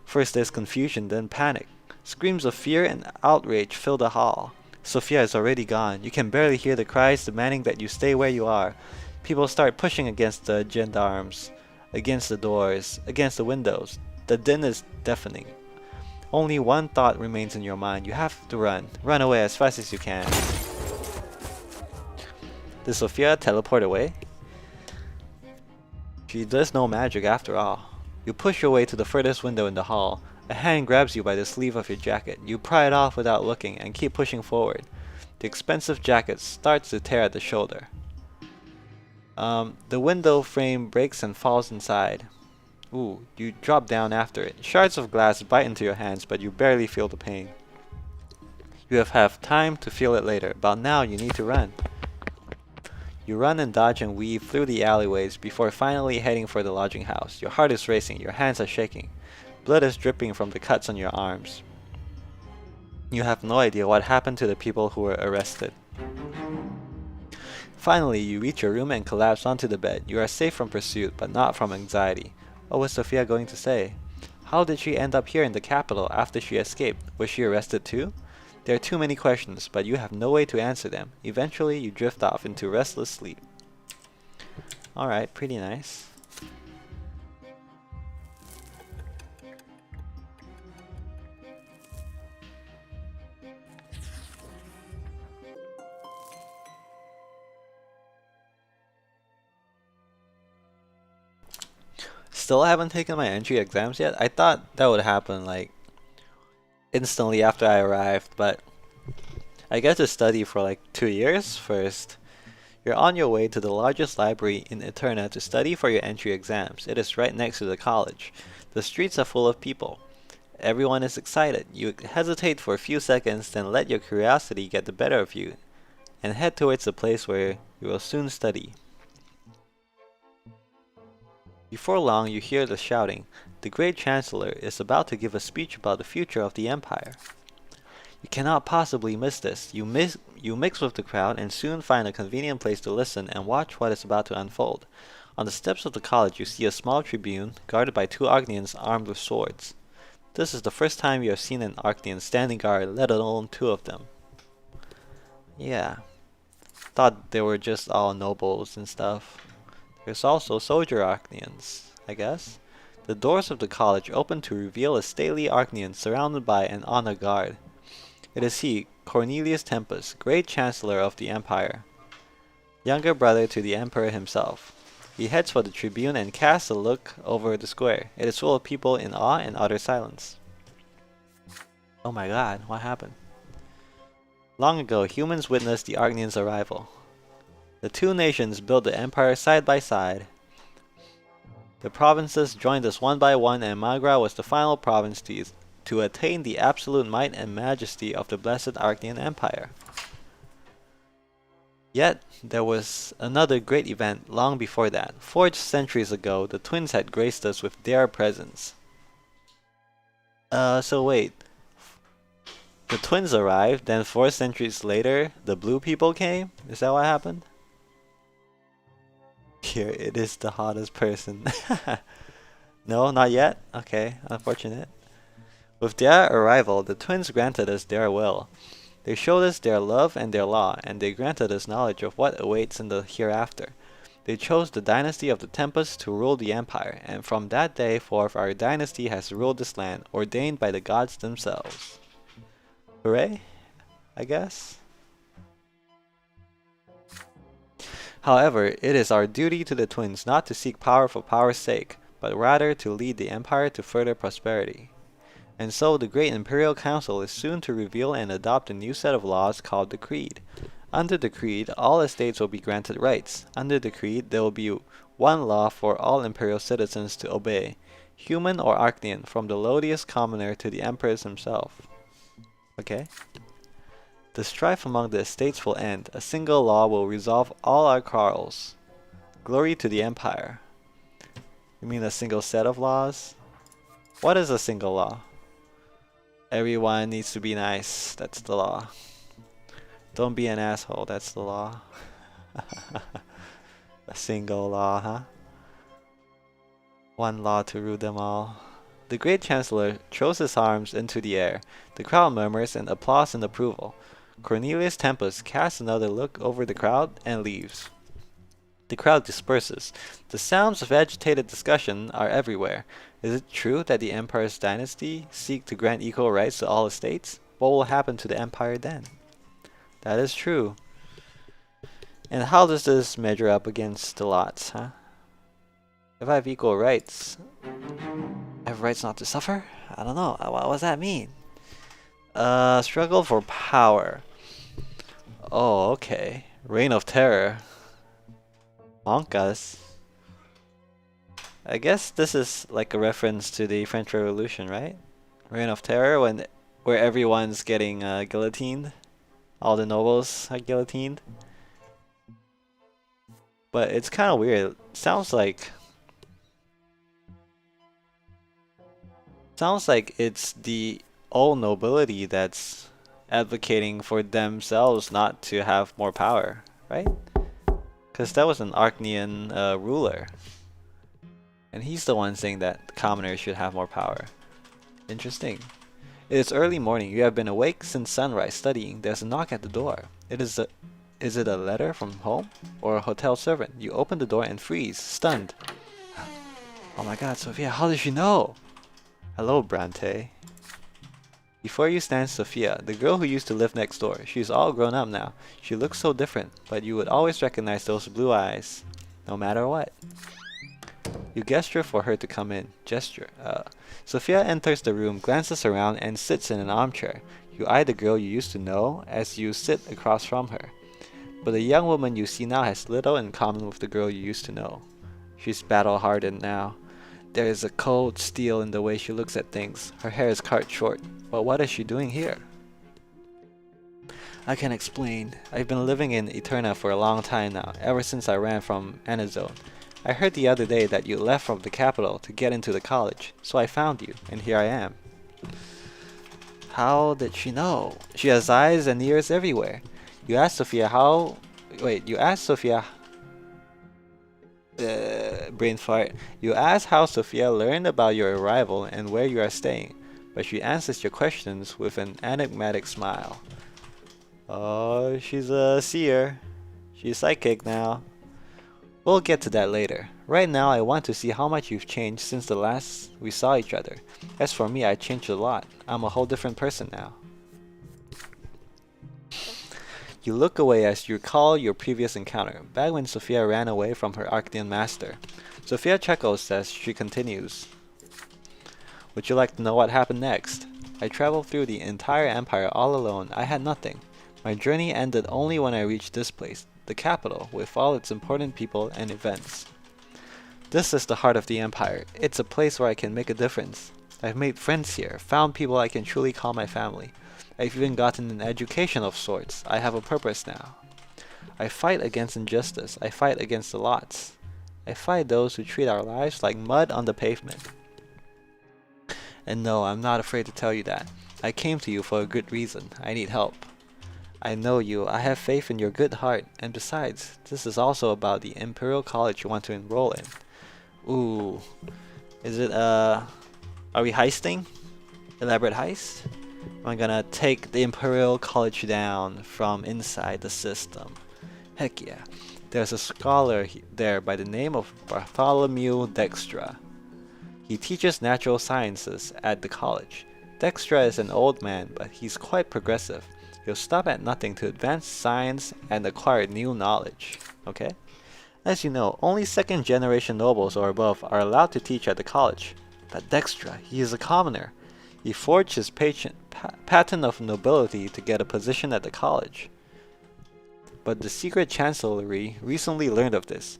First there's confusion, then panic. Screams of fear and outrage fill the hall. Sophia is already gone. You can barely hear the cries demanding that you stay where you are. People start pushing against the gendarmes, against the doors, against the windows. The din is deafening. Only one thought remains in your mind. You have to run. Run away as fast as you can. Did Sophia teleport away? She does no magic after all. You push your way to the furthest window in the hall. A hand grabs you by the sleeve of your jacket. You pry it off without looking and keep pushing forward. The expensive jacket starts to tear at the shoulder. The window frame breaks and falls inside. Ooh, you drop down after it. Shards of glass bite into your hands, but you barely feel the pain. You have time to feel it later, but now you need to run. You run and dodge and weave through the alleyways before finally heading for the lodging house. Your heart is racing, your hands are shaking. Blood is dripping from the cuts on your arms. You have no idea what happened to the people who were arrested. Finally, you reach your room and collapse onto the bed. You are safe from pursuit, but not from anxiety. What was Sophia going to say? How did she end up here in the capital after she escaped? Was she arrested too? There are too many questions, but you have no way to answer them. Eventually, you drift off into restless sleep. Alright, pretty nice. Still haven't taken my entry exams yet. I thought that would happen like instantly after I arrived, but I get to study for like 2 years first. You're on your way to the largest library in Eterna to study for your entry exams. It is right next to the college. The streets are full of people. Everyone is excited. You hesitate for a few seconds, then let your curiosity get the better of you, and head towards the place where you will soon study. Before long, you hear the shouting. The great chancellor is about to give a speech about the future of the empire. You cannot possibly miss this. You mix with the crowd and soon find a convenient place to listen and watch what is about to unfold. On the steps of the college, you see a small tribune guarded by 2 Arcnians armed with swords. This is the first time you have seen an Arcnian standing guard, let alone 2 of them. Yeah. Thought they were just all nobles and stuff. There's also soldier Arcnians, I guess. The doors of the college open to reveal a stately Arcnian surrounded by and on a guard. It is he, Cornelius Tempus, great chancellor of the empire, younger brother to the emperor himself. He heads for the tribune and casts a look over the square. It is full of people in awe and utter silence. Oh my god, what happened? Long ago, humans witnessed the Arcnians' arrival. The 2 nations built the empire side by side. The provinces joined us one by one, and Magra was the final province to attain the absolute might and majesty of the blessed Arcnian Empire. Yet, there was another great event long before that. 4 centuries ago, the twins had graced us with their presence. So wait. The twins arrived, then 4 centuries later, the blue people came? Is that what happened? Here, it is the hottest person. No, not yet? Okay, unfortunate. With their arrival, the twins granted us their will. They showed us their love and their law, and they granted us knowledge of what awaits in the hereafter. They chose the dynasty of the Tempus to rule the empire, and from that day forth our dynasty has ruled this land, ordained by the gods themselves. Hooray? I guess? However, it is our duty to the twins not to seek power for power's sake, but rather to lead the empire to further prosperity. And so the great imperial council is soon to reveal and adopt a new set of laws called the Creed. Under the Creed, all estates will be granted rights. Under the Creed, there will be one law for all imperial citizens to obey, human or Arcnian, from the lowliest commoner to the emperor himself. Okay. The strife among the estates will end. A single law will resolve all our quarrels. Glory to the empire. You mean a single set of laws? What is a single law? Everyone needs to be nice. That's the law. Don't be an asshole. That's the law. A single law, huh? One law to rule them all. The great chancellor throws his arms into the air. The crowd murmurs and applause in approval. Cornelius Tempus casts another look over the crowd and leaves. The crowd disperses. The sounds of agitated discussion are everywhere. Is it true that the empire's dynasty seek to grant equal rights to all estates? What will happen to the empire then? That is true. And how does this measure up against the lots, huh? If I have equal rights, I have rights not to suffer? I don't know. What does that mean? Struggle for power. Oh, okay. Reign of Terror. Monkas. I guess this is like a reference to the French Revolution, right? Reign of Terror, where everyone's getting guillotined. All the nobles are guillotined. But it's kind of weird. Sounds like it's the old nobility that's advocating for themselves not to have more power, right? Because that was an Arcnian ruler. And he's the one saying that commoners should have more power. Interesting. It is early morning. You have been awake since sunrise studying. There's a knock at the door. Is it a letter from home or a hotel servant? You open the door and freeze, stunned. Oh my god, Sophia, how did she know? Hello, Brante. Before you stands Sophia, the girl who used to live next door. She's all grown up now. She looks so different, but you would always recognize those blue eyes, no matter what. You gesture for her to come in. Gesture. Sophia enters the room, glances around, and sits in an armchair. You eye the girl you used to know as you sit across from her. But the young woman you see now has little in common with the girl you used to know. She's battle-hardened now. There is a cold steel in the way she looks at things. Her hair is cut short. But what is she doing here? I can explain. I've been living in Eterna for a long time now, ever since I ran from Anazone. I heard the other day that you left from the capital to get into the college, so I found you, and here I am. How did she know? She has eyes and ears everywhere. You asked Sophia how... Wait, you asked Sophia... brain fart. You asked how Sophia learned about your arrival and where you are staying, but she answers your questions with an enigmatic smile. Oh, she's a seer. She's psychic now. We'll get to that later. Right now, I want to see how much you've changed since the last we saw each other. As for me, I changed a lot. I'm a whole different person now. You look away as you recall your previous encounter, back when Sophia ran away from her Arcadian master. Sophia chuckles as she continues. Would you like to know what happened next? I traveled through the entire empire all alone. I had nothing. My journey ended only when I reached this place, the capital, with all its important people and events. This is the heart of the empire. It's a place where I can make a difference. I've made friends here, found people I can truly call my family. I've even gotten an education of sorts. I have a purpose now. I fight against injustice. I fight against the lots. I fight those who treat our lives like mud on the pavement. And no, I'm not afraid to tell you that. I came to you for a good reason. I need help. I know you. I have faith in your good heart. And besides, this is also about the Imperial College you want to enroll in. Ooh. Is it, are we heisting? Elaborate heist? I'm gonna take the Imperial College down from inside the system. Heck yeah. There's a scholar there by the name of Bartholomew Dextra. He teaches natural sciences at the college. Dextra is an old man, but he's quite progressive. He'll stop at nothing to advance science and acquire new knowledge. Okay? As you know, only second-generation nobles or above are allowed to teach at the college. But Dextra, he is a commoner. He forged his patent of nobility to get a position at the college. But the secret chancellery recently learned of this.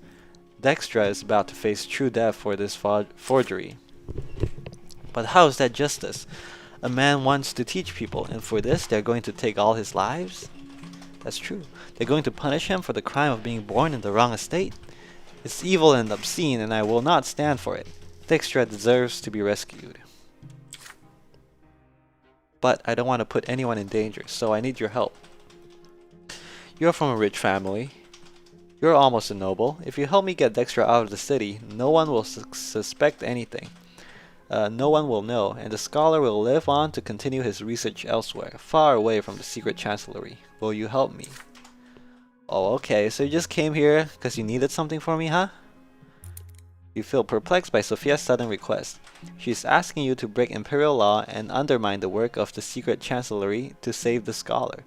Dextra is about to face true death for this forgery. But how is that justice? A man wants to teach people, and for this they're going to take all his lives? That's true. They're going to punish him for the crime of being born in the wrong estate? It's evil and obscene, and I will not stand for it. Dextra deserves to be rescued. But I don't want to put anyone in danger, so I need your help. You're from a rich family. You're almost a noble. If you help me get Dextra out of the city, no one will suspect anything. No one will know, and the scholar will live on to continue his research elsewhere, far away from the secret chancellery. Will you help me? Oh, okay, so you just came here because you needed something from me, huh? You feel perplexed by Sophia's sudden request. She's asking you to break imperial law and undermine the work of the secret chancellery to save the scholar.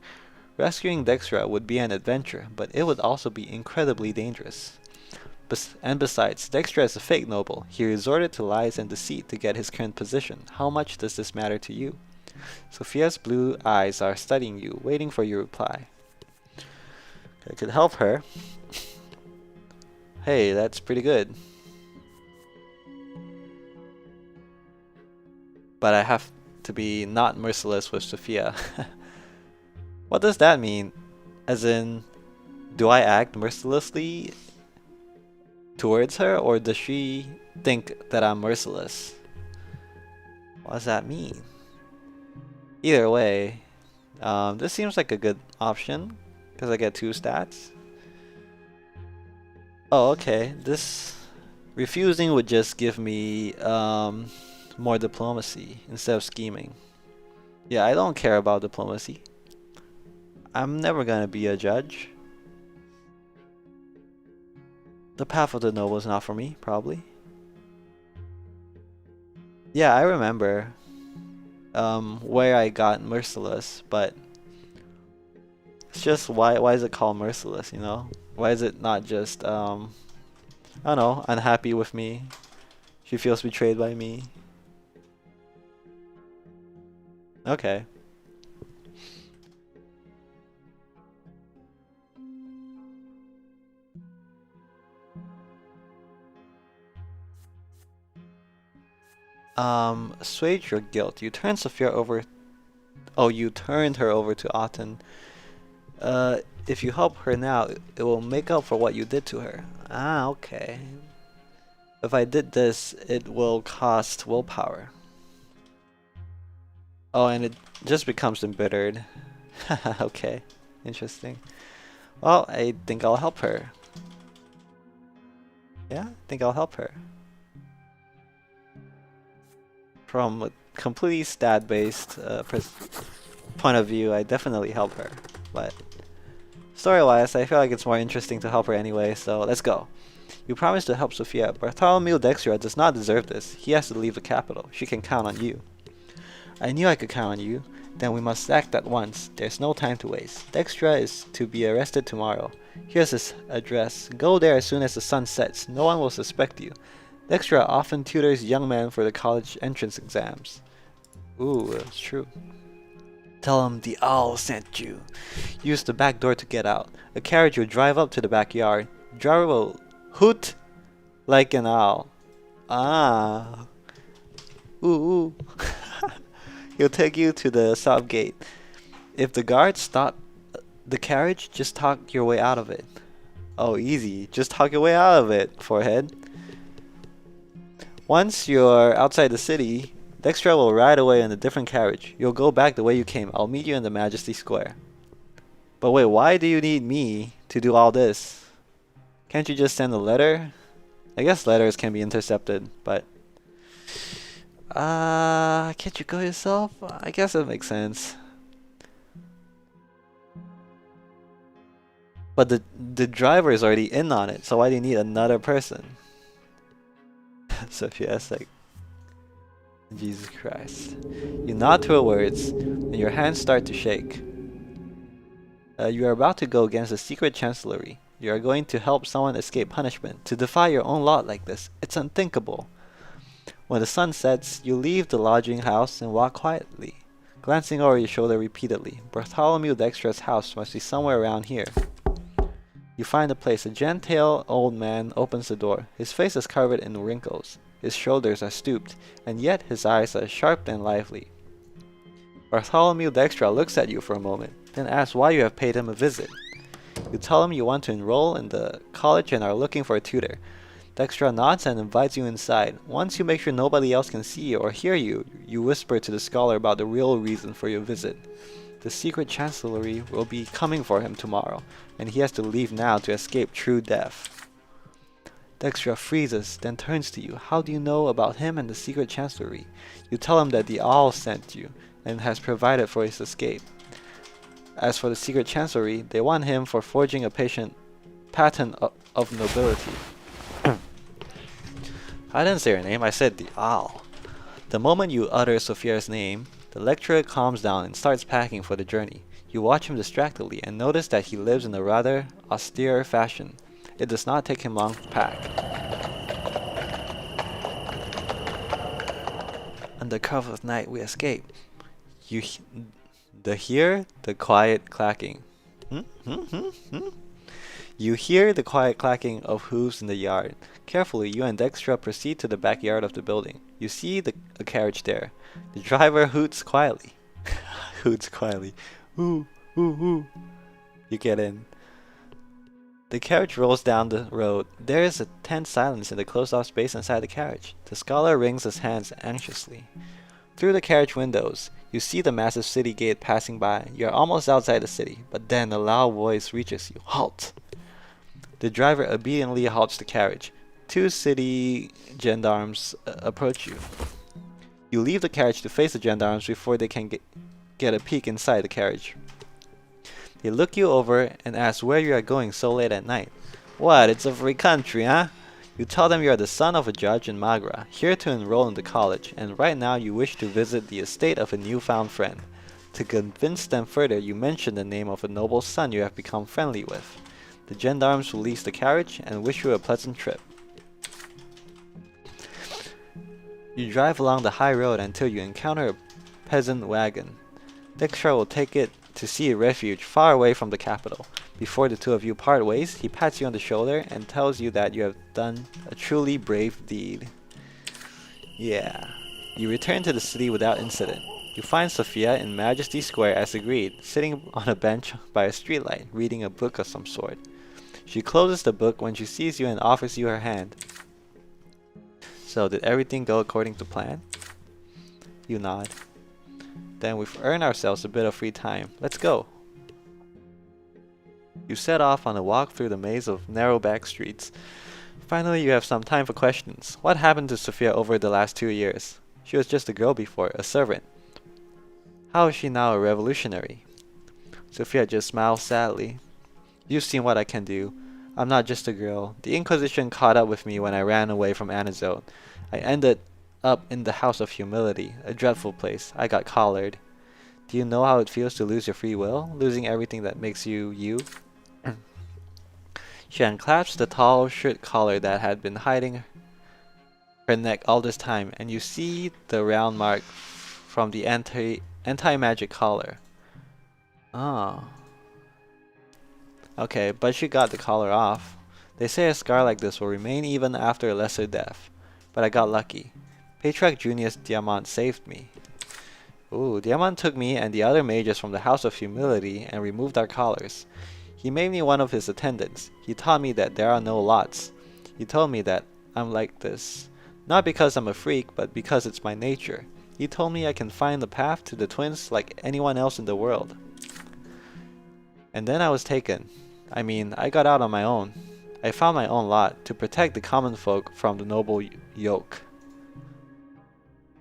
Rescuing Dextra would be an adventure, but it would also be incredibly dangerous. And besides, Dextra is a fake noble. He resorted to lies and deceit to get his current position. How much does this matter to you? Sophia's blue eyes are studying you, waiting for your reply. I could help her. Hey, that's pretty good. But I have to be not merciless with Sophia. What does that mean? As in, do I act mercilessly towards her, or does she think that I'm merciless? What does that mean? Either way, this seems like a good option because I get 2 stats. Oh, okay. This refusing would just give me more diplomacy instead of scheming. Yeah, I don't care about diplomacy. I'm never gonna be a judge. The path of the noble is not for me, probably. Yeah, I remember where I got merciless, but it's just why is it called merciless, you know? Why is it not just I don't know, unhappy with me? She feels betrayed by me. Okay. Assuage your guilt. You turned Sophia over. Oh, you turned her over to Aten. If you help her now, it will make up for what you did to her. Ah, okay. If I did this, it will cost willpower. Oh, and it just becomes embittered. Okay, interesting. Well, I think I'll help her. Yeah, I think I'll help her. From a completely stat-based point of view, I definitely help her. But story-wise, I feel like it's more interesting to help her anyway, so let's go. You promised to help Sophia. Bartholomew Dextra does not deserve this. He has to leave the capital. She can count on you. I knew I could count on you. Then we must act at once. There's no time to waste. Dextra is to be arrested tomorrow. Here's his address. Go there as soon as the sun sets. No one will suspect you. Dextra often tutors young men for the college entrance exams. Ooh, that's true. Tell him the owl sent you. Use the back door to get out. A carriage will drive up to the backyard. The driver will hoot like an owl. Ah. Ooh, ooh. He'll take you to the south gate. If the guards stop the carriage, just talk your way out of it. Oh, easy. Just talk your way out of it, forehead. Once you're outside the city, Dextra will ride away in a different carriage. You'll go back the way you came. I'll meet you in the Majesty Square. But wait, why do you need me to do all this? Can't you just send a letter? I guess letters can be intercepted, but... can't you go yourself? I guess it makes sense. But the driver is already in on it, so why do you need another person? Sophia's like, Jesus Christ. You nod to her words, and your hands start to shake. You are about to go against the secret chancellery. You are going to help someone escape punishment. To defy your own lot like this, it's unthinkable. When the sun sets, you leave the lodging house and walk quietly, glancing over your shoulder repeatedly. Bartholomew Dextra's house must be somewhere around here. You find the place. A genteel old man opens the door. His face is covered in wrinkles. His shoulders are stooped, and yet his eyes are sharp and lively. Bartholomew Dextra looks at you for a moment, then asks why you have paid him a visit. You tell him you want to enroll in the college and are looking for a tutor. Dextra nods and invites you inside. Once you make sure nobody else can see you or hear you, you whisper to the scholar about the real reason for your visit. The secret chancellery will be coming for him tomorrow, and he has to leave now to escape true death. Dextra freezes, then turns to you. How do you know about him and the secret chancellery? You tell him that the owl sent you, and has provided for his escape. As for the secret chancellery, they want him for forging a patent of nobility. I didn't say her name, I said the owl. The moment you utter Sophia's name, the lecturer calms down and starts packing for the journey. You watch him distractedly and notice that he lives in a rather austere fashion. It does not take him long to pack. Under cover of night we escape. You hear the quiet clacking. You hear the quiet clacking of hooves in the yard. Carefully, you and Dextra proceed to the backyard of the building. You see a carriage there. The driver hoots quietly. Hoots quietly. Ooh, ooh, ooh. You get in. The carriage rolls down the road. There is a tense silence in the closed-off space inside the carriage. The scholar wrings his hands anxiously. Through the carriage windows, you see the massive city gate passing by. You are almost outside the city, but then a loud voice reaches you. Halt! The driver obediently halts the carriage. Two city gendarmes approach you. You leave the carriage to face the gendarmes before they can get a peek inside the carriage. They look you over and ask where you are going so late at night. What, it's a free country, huh? You tell them you are the son of a judge in Magra, here to enroll in the college, and right now you wish to visit the estate of a newfound friend. To convince them further, you mention the name of a noble son you have become friendly with. The gendarmes release the carriage and wish you a pleasant trip. You drive along the high road until you encounter a peasant wagon. Diksha will take it to see a refuge far away from the capital. Before the two of you part ways, he pats you on the shoulder and tells you that you have done a truly brave deed. Yeah. You return to the city without incident. You find Sophia in Majesty Square as agreed, sitting on a bench by a streetlight, reading a book of some sort. She closes the book when she sees you and offers you her hand. So, did everything go according to plan? You nod. Then we've earned ourselves a bit of free time. Let's go. You set off on a walk through the maze of narrow back streets. Finally, you have some time for questions. What happened to Sophia over the last 2 years? She was just a girl before, a servant. How is she now a revolutionary? Sophia just smiles sadly. You've seen what I can do. I'm not just a girl. The Inquisition caught up with me when I ran away from Anazote. I ended up in the House of Humility, a dreadful place. I got collared. Do you know how it feels to lose your free will? Losing everything that makes you you? She unclasps the tall shirt collar that had been hiding her neck all this time, and you see the round mark from the anti-magic collar. Ah. Okay, but she got the collar off. They say a scar like this will remain even after a lesser death. But I got lucky. Patriarch Junius Diamant saved me. Ooh, Diamant took me and the other mages from the House of Humility and removed our collars. He made me one of his attendants. He taught me that there are no lots. He told me that I'm like this. Not because I'm a freak, but because it's my nature. He told me I can find the path to the twins like anyone else in the world. And then I was taken. I mean, I got out on my own. I found my own lot, to protect the common folk from the noble yoke.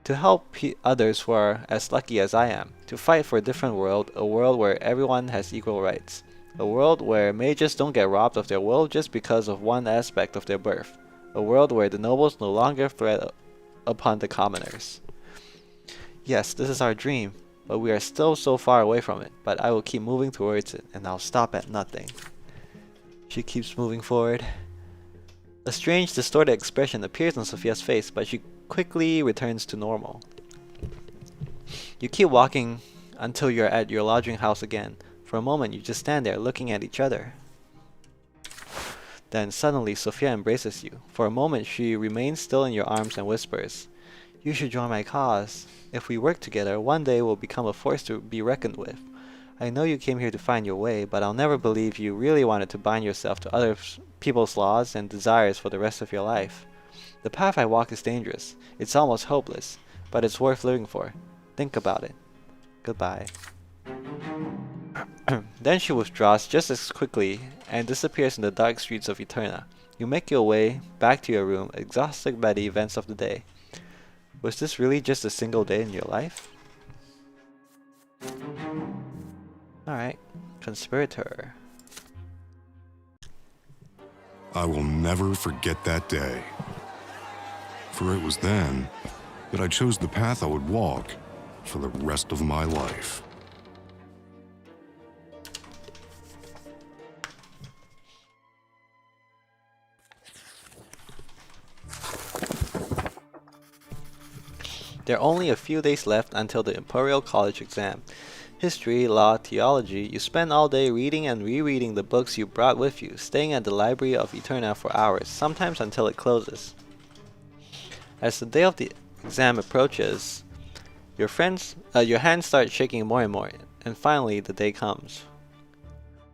To help others who are as lucky as I am. To fight for a different world, a world where everyone has equal rights. A world where mages don't get robbed of their will just because of one aspect of their birth. A world where the nobles no longer threat upon the commoners. Yes, this is our dream, but we are still so far away from it. But I will keep moving towards it, and I'll stop at nothing. She keeps moving forward. A strange, distorted expression appears on Sophia's face, but she quickly returns to normal. You keep walking until you're at your lodging house again. For a moment, you just stand there looking at each other. Then suddenly, Sophia embraces you. For a moment, she remains still in your arms and whispers, "You should join my cause. If we work together, one day we'll become a force to be reckoned with. I know you came here to find your way, but I'll never believe you really wanted to bind yourself to other people's laws and desires for the rest of your life. The path I walk is dangerous. It's almost hopeless, but it's worth living for. Think about it. Goodbye." Then she withdraws just as quickly and disappears in the dark streets of Eterna. You make your way back to your room, exhausted by the events of the day. Was this really just a single day in your life? Alright, Conspirator. I will never forget that day. For it was then that I chose the path I would walk for the rest of my life. There are only a few days left until the Imperial College exam. History, law, theology, you spend all day reading and rereading the books you brought with you, staying at the Library of Eterna for hours, sometimes until it closes. As the day of the exam approaches, your hands start shaking more and more, and finally the day comes.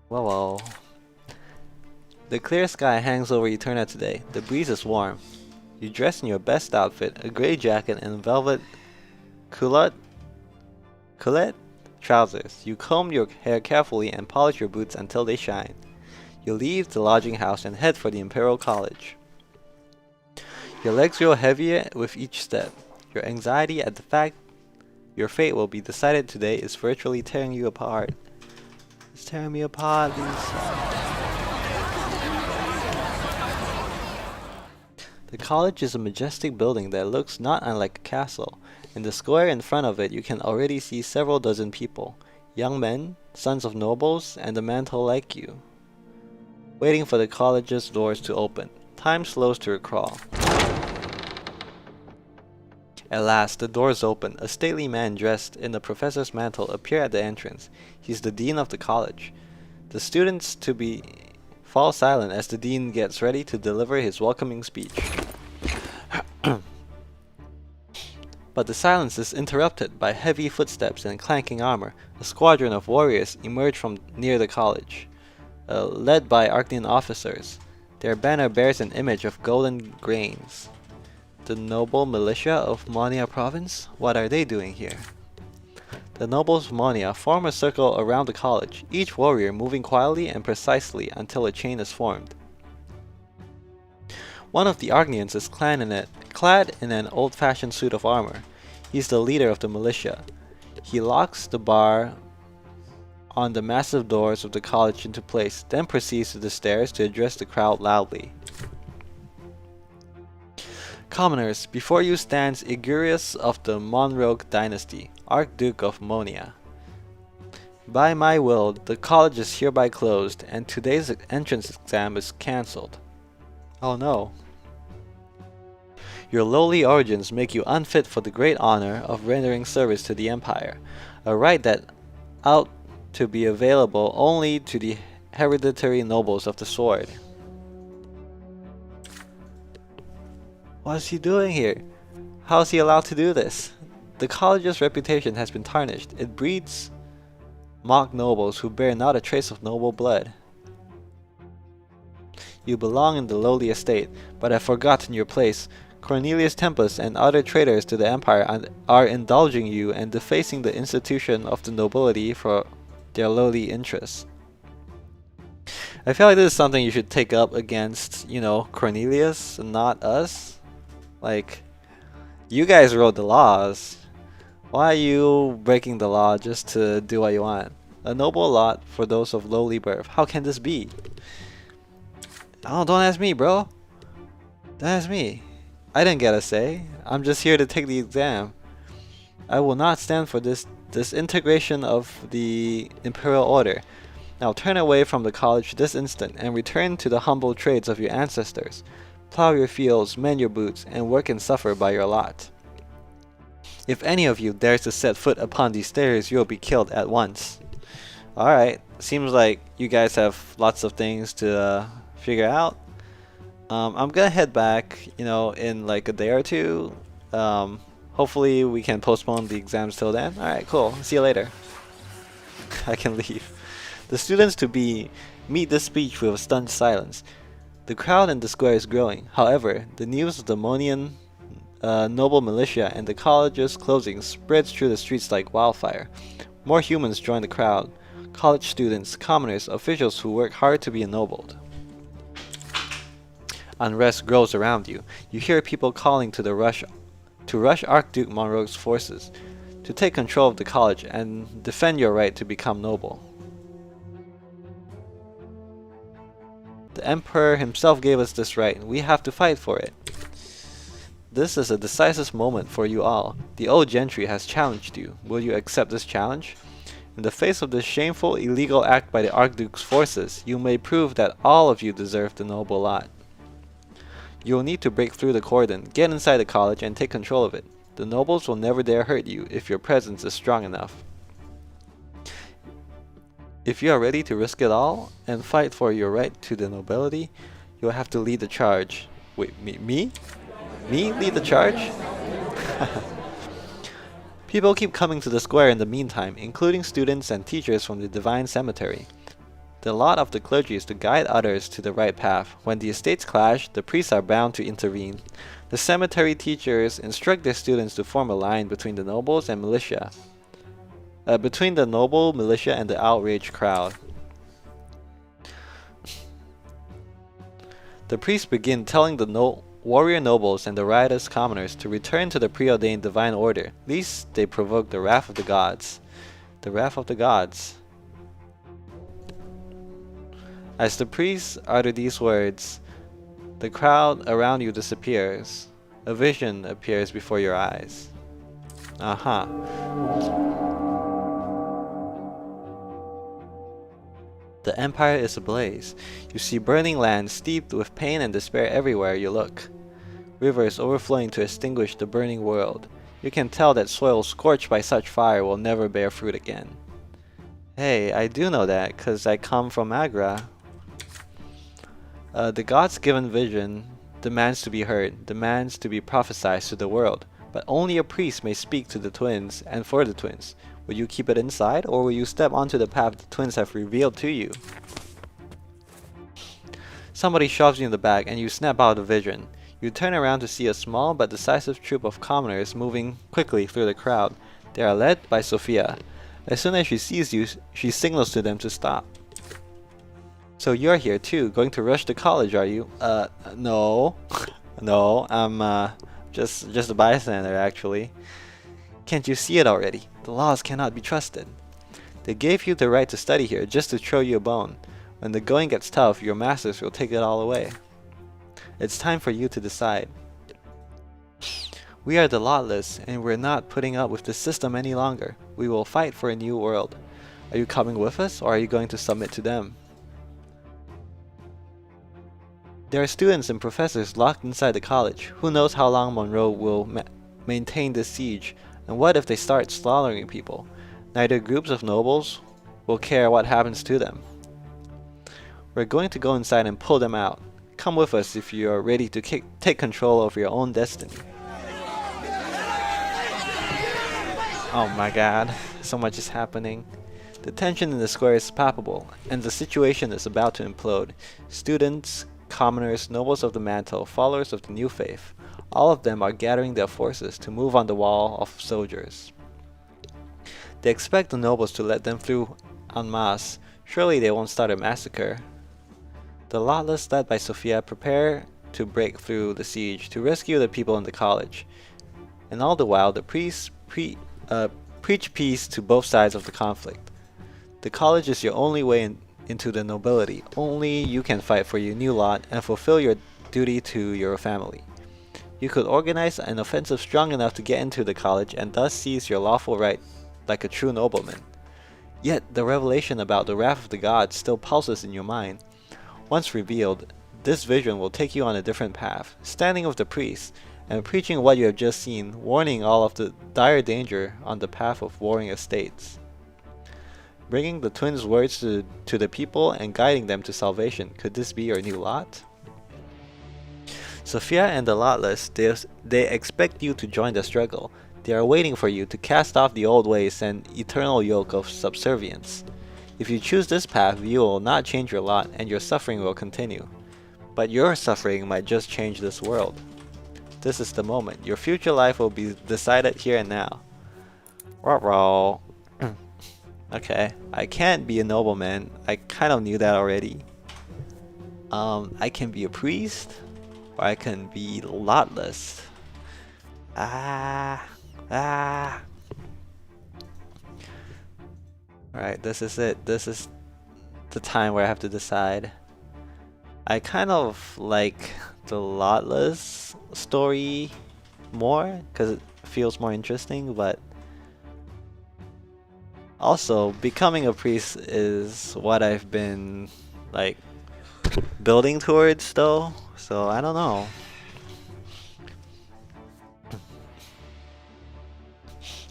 Well. The clear sky hangs over Eterna today. The breeze is warm. You dress in your best outfit, a gray jacket and velvet culotte trousers. You comb your hair carefully and polish your boots until they shine. You leave the lodging house and head for the Imperial College. Your legs grow heavier with each step. Your anxiety at the fact your fate will be decided today is virtually tearing you apart. It's tearing me apart, Lisa. The college is a majestic building that looks not unlike a castle. In the square in front of it you can already see several dozen people. Young men, sons of nobles, and the mantle like you, waiting for the college's doors to open. Time slows to a crawl. At last, the doors open. A stately man dressed in the professor's mantle appears at the entrance. He's the dean of the college. The students fall silent as the dean gets ready to deliver his welcoming speech. But the silence is interrupted by heavy footsteps and clanking armor. A squadron of warriors emerge from near the college, led by Arctian officers. Their banner bears an image of golden grains. The noble militia of Monia province? What are they doing here? The nobles of Monia form a circle around the college, each warrior moving quietly and precisely until a chain is formed. One of the Argnians is clad in an old-fashioned suit of armor. He's the leader of the militia. He locks the bar on the massive doors of the college into place, then proceeds to the stairs to address the crowd loudly. Commoners, before you stands Igurius of the Monroe dynasty, Archduke of Monia. By my will, the college is hereby closed, and today's entrance exam is cancelled. Oh no. Your lowly origins make you unfit for the great honor of rendering service to the Empire, a right that ought to be available only to the hereditary nobles of the sword. What's he doing here? How is he allowed to do this? The college's reputation has been tarnished. It breeds mock nobles who bear not a trace of noble blood. You belong in the lowly estate, but have forgotten your place. Cornelius Tempus and other traitors to the Empire are indulging you and defacing the institution of the nobility for their lowly interests. I feel like this is something you should take up against, Cornelius and not us. Like, you guys wrote the laws. Why are you breaking the law just to do what you want? A noble lot for those of lowly birth. How can this be? Oh, don't ask me, bro. Don't ask me. I didn't get a say. I'm just here to take the exam. I will not stand for this disintegration of the Imperial Order. Now turn away from the college this instant and return to the humble trades of your ancestors. Plow your fields, mend your boots, and work and suffer by your lot. If any of you dares to set foot upon these stairs, you will be killed at once. Alright, seems like you guys have lots of things to figure out. I'm gonna head back, in like a day or two. Hopefully we can postpone the exams till then. Alright, cool. See you later. I can leave. The students to be meet this speech with a stunned silence. The crowd in the square is growing. However, the news of the Monian noble militia and the college's closing spreads through the streets like wildfire. More humans join the crowd. College students, commoners, officials who work hard to be ennobled. Unrest grows around you. You hear people calling to rush Archduke Monroe's forces to take control of the college and defend your right to become noble. The Emperor himself gave us this right, and we have to fight for it. This is a decisive moment for you all. The old gentry has challenged you. Will you accept this challenge? In the face of this shameful, illegal act by the Archduke's forces, you may prove that all of you deserve the noble lot. You will need to break through the cordon, get inside the college, and take control of it. The nobles will never dare hurt you if your presence is strong enough. If you are ready to risk it all and fight for your right to the nobility, you will have to lead the charge. Wait, me? Me lead the charge? People keep coming to the square in the meantime, including students and teachers from the Divine Cemetery. The lot of the clergy is to guide others to the right path. When the estates clash, the priests are bound to intervene. The cemetery teachers instruct their students to form a line between the nobles and militia. Between the noble militia and the outraged crowd. The priests begin telling the warrior nobles and the riotous commoners to return to the preordained divine order, lest they provoke the wrath of the gods. The wrath of the gods. As the priests utter these words, the crowd around you disappears. A vision appears before your eyes. Aha. The empire is ablaze. You see burning land steeped with pain and despair everywhere you look. Rivers overflowing to extinguish the burning world. You can tell that soil scorched by such fire will never bear fruit again. Hey, I do know that, 'cause I come from Agra. The gods' given vision demands to be heard, demands to be prophesied to the world, but only a priest may speak to the twins and for the twins. Will you keep it inside, or will you step onto the path the twins have revealed to you? Somebody shoves you in the back and you snap out of vision. You turn around to see a small but decisive troop of commoners moving quickly through the crowd. They are led by Sophia. As soon as she sees you, she signals to them to stop. So you're here too, going to rush to college, are you? No. No, I'm just a bystander actually. Can't you see it already? The laws cannot be trusted. They gave you the right to study here just to throw you a bone. When the going gets tough, your masters will take it all away. It's time for you to decide. We are the Lawless, and we're not putting up with this system any longer. We will fight for a new world. Are you coming with us, or are you going to submit to them? There are students and professors locked inside the college. Who knows how long Monroe will maintain this siege, and what if they start slaughtering people? Neither groups of nobles will care what happens to them. We're going to go inside and pull them out. Come with us if you are ready to take control of your own destiny. Oh my god, so much is happening. The tension in the square is palpable, and the situation is about to implode. Students, commoners, nobles of the mantle, followers of the new faith, all of them are gathering their forces to move on the wall of soldiers. They expect the nobles to let them through en masse. Surely they won't start a massacre. The Lawless, led by Sophia, prepare to break through the siege to rescue the people in the college. And all the while, the priests preach peace to both sides of the conflict. The college is your only way into the nobility. Only you can fight for your new lot and fulfill your duty to your family. You could organize an offensive strong enough to get into the college and thus seize your lawful right like a true nobleman. Yet the revelation about the wrath of the gods still pulses in your mind. Once revealed, this vision will take you on a different path, standing with the priests and preaching what you have just seen, warning all of the dire danger on the path of warring estates. Bringing the twins' words to the people and guiding them to salvation. Could this be your new lot? Sophia and the Lawless, they expect you to join the struggle. They are waiting for you to cast off the old ways and eternal yoke of subservience. If you choose this path, you will not change your lot and your suffering will continue. But your suffering might just change this world. This is the moment. Your future life will be decided here and now. Ruh-roh. Okay, I can't be a nobleman. I kind of knew that already. I can be a priest, or I can be Lawless. Alright, this is it. This is the time where I have to decide. I kind of like the Lawless story more, because it feels more interesting, but also, becoming a priest is what I've been, like, building towards, though, so I don't know.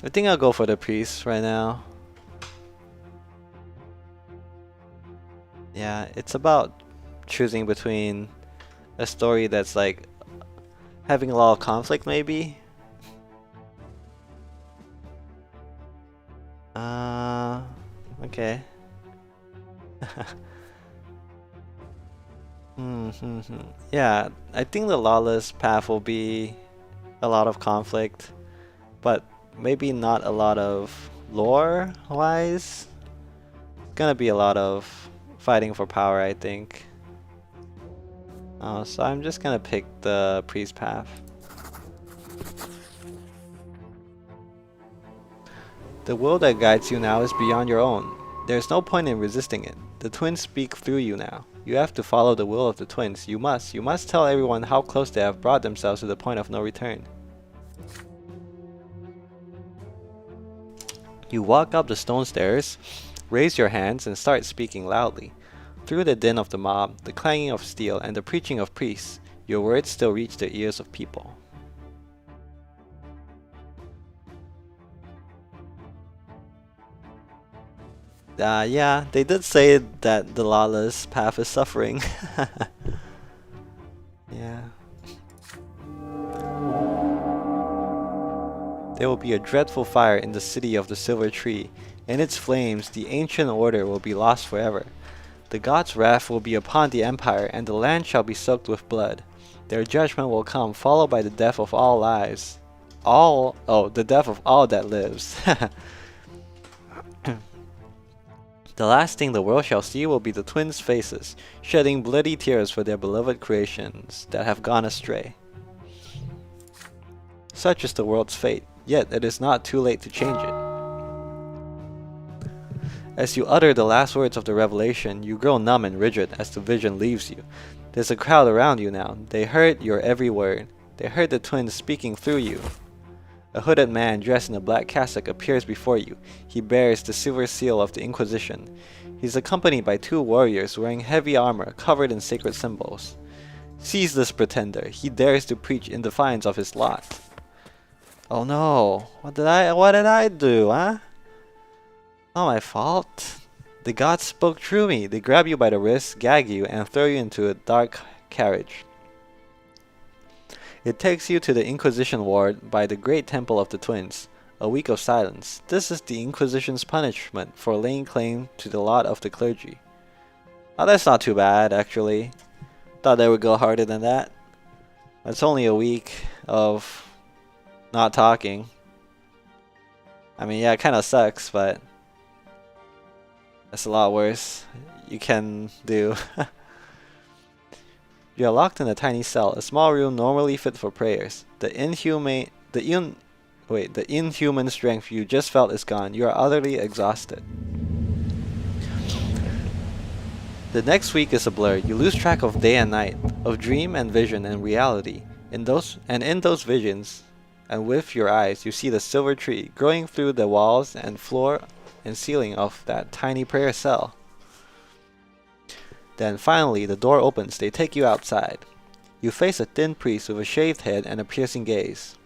I think I'll go for the priest right now. Yeah, it's about choosing between a story that's, like, having a lot of conflict, maybe. Okay. Yeah, I think the Lawless path will be a lot of conflict, but maybe not a lot of lore-wise. It's gonna be a lot of fighting for power, I think. Oh, so I'm just gonna pick the priest path. The will that guides you now is beyond your own. There's no point in resisting it. The twins speak through you now. You have to follow the will of the twins. You must tell everyone how close they have brought themselves to the point of no return. You walk up the stone stairs, raise your hands, and start speaking loudly. Through the din of the mob, the clanging of steel, and the preaching of priests, your words still reach the ears of people. Yeah, they did say that the lawless path is suffering. Yeah. There will be a dreadful fire in the city of the silver tree. In its flames, the ancient order will be lost forever. The gods' wrath will be upon the empire, and the land shall be soaked with blood. Their judgment will come, followed by the death of all lives. The death of all that lives. The last thing the world shall see will be the twins' faces, shedding bloody tears for their beloved creations that have gone astray. Such is the world's fate, yet it is not too late to change it. As you utter the last words of the revelation, you grow numb and rigid as the vision leaves you. There's a crowd around you now. They heard your every word. They heard the twins speaking through you. A hooded man dressed in a black cassock appears before you. He bears the silver seal of the Inquisition. He's accompanied by 2 warriors wearing heavy armor covered in sacred symbols. Seize this pretender. He dares to preach in defiance of his lot. Oh no, what did I do, huh? Not my fault. The gods spoke through me. They grab you by the wrist, gag you, and throw you into a dark carriage. It takes you to the Inquisition ward by the great temple of the twins. A week of silence. This is the Inquisition's punishment for laying claim to the lot of the clergy. Oh, that's not too bad, actually. Thought they would go harder than that. It's only a week of not talking. I mean, yeah, it kind of sucks, but that's a lot worse you can do. You are locked in a tiny cell, a small room normally fit for prayers. The inhuman strength you just felt is gone. You are utterly exhausted. The next week is a blur. You lose track of day and night, of dream and vision and reality. In those visions, and with your eyes, you see the silver tree growing through the walls and floor and ceiling of that tiny prayer cell. Then finally, the door opens. They take you outside. You face a thin priest with a shaved head and a piercing gaze.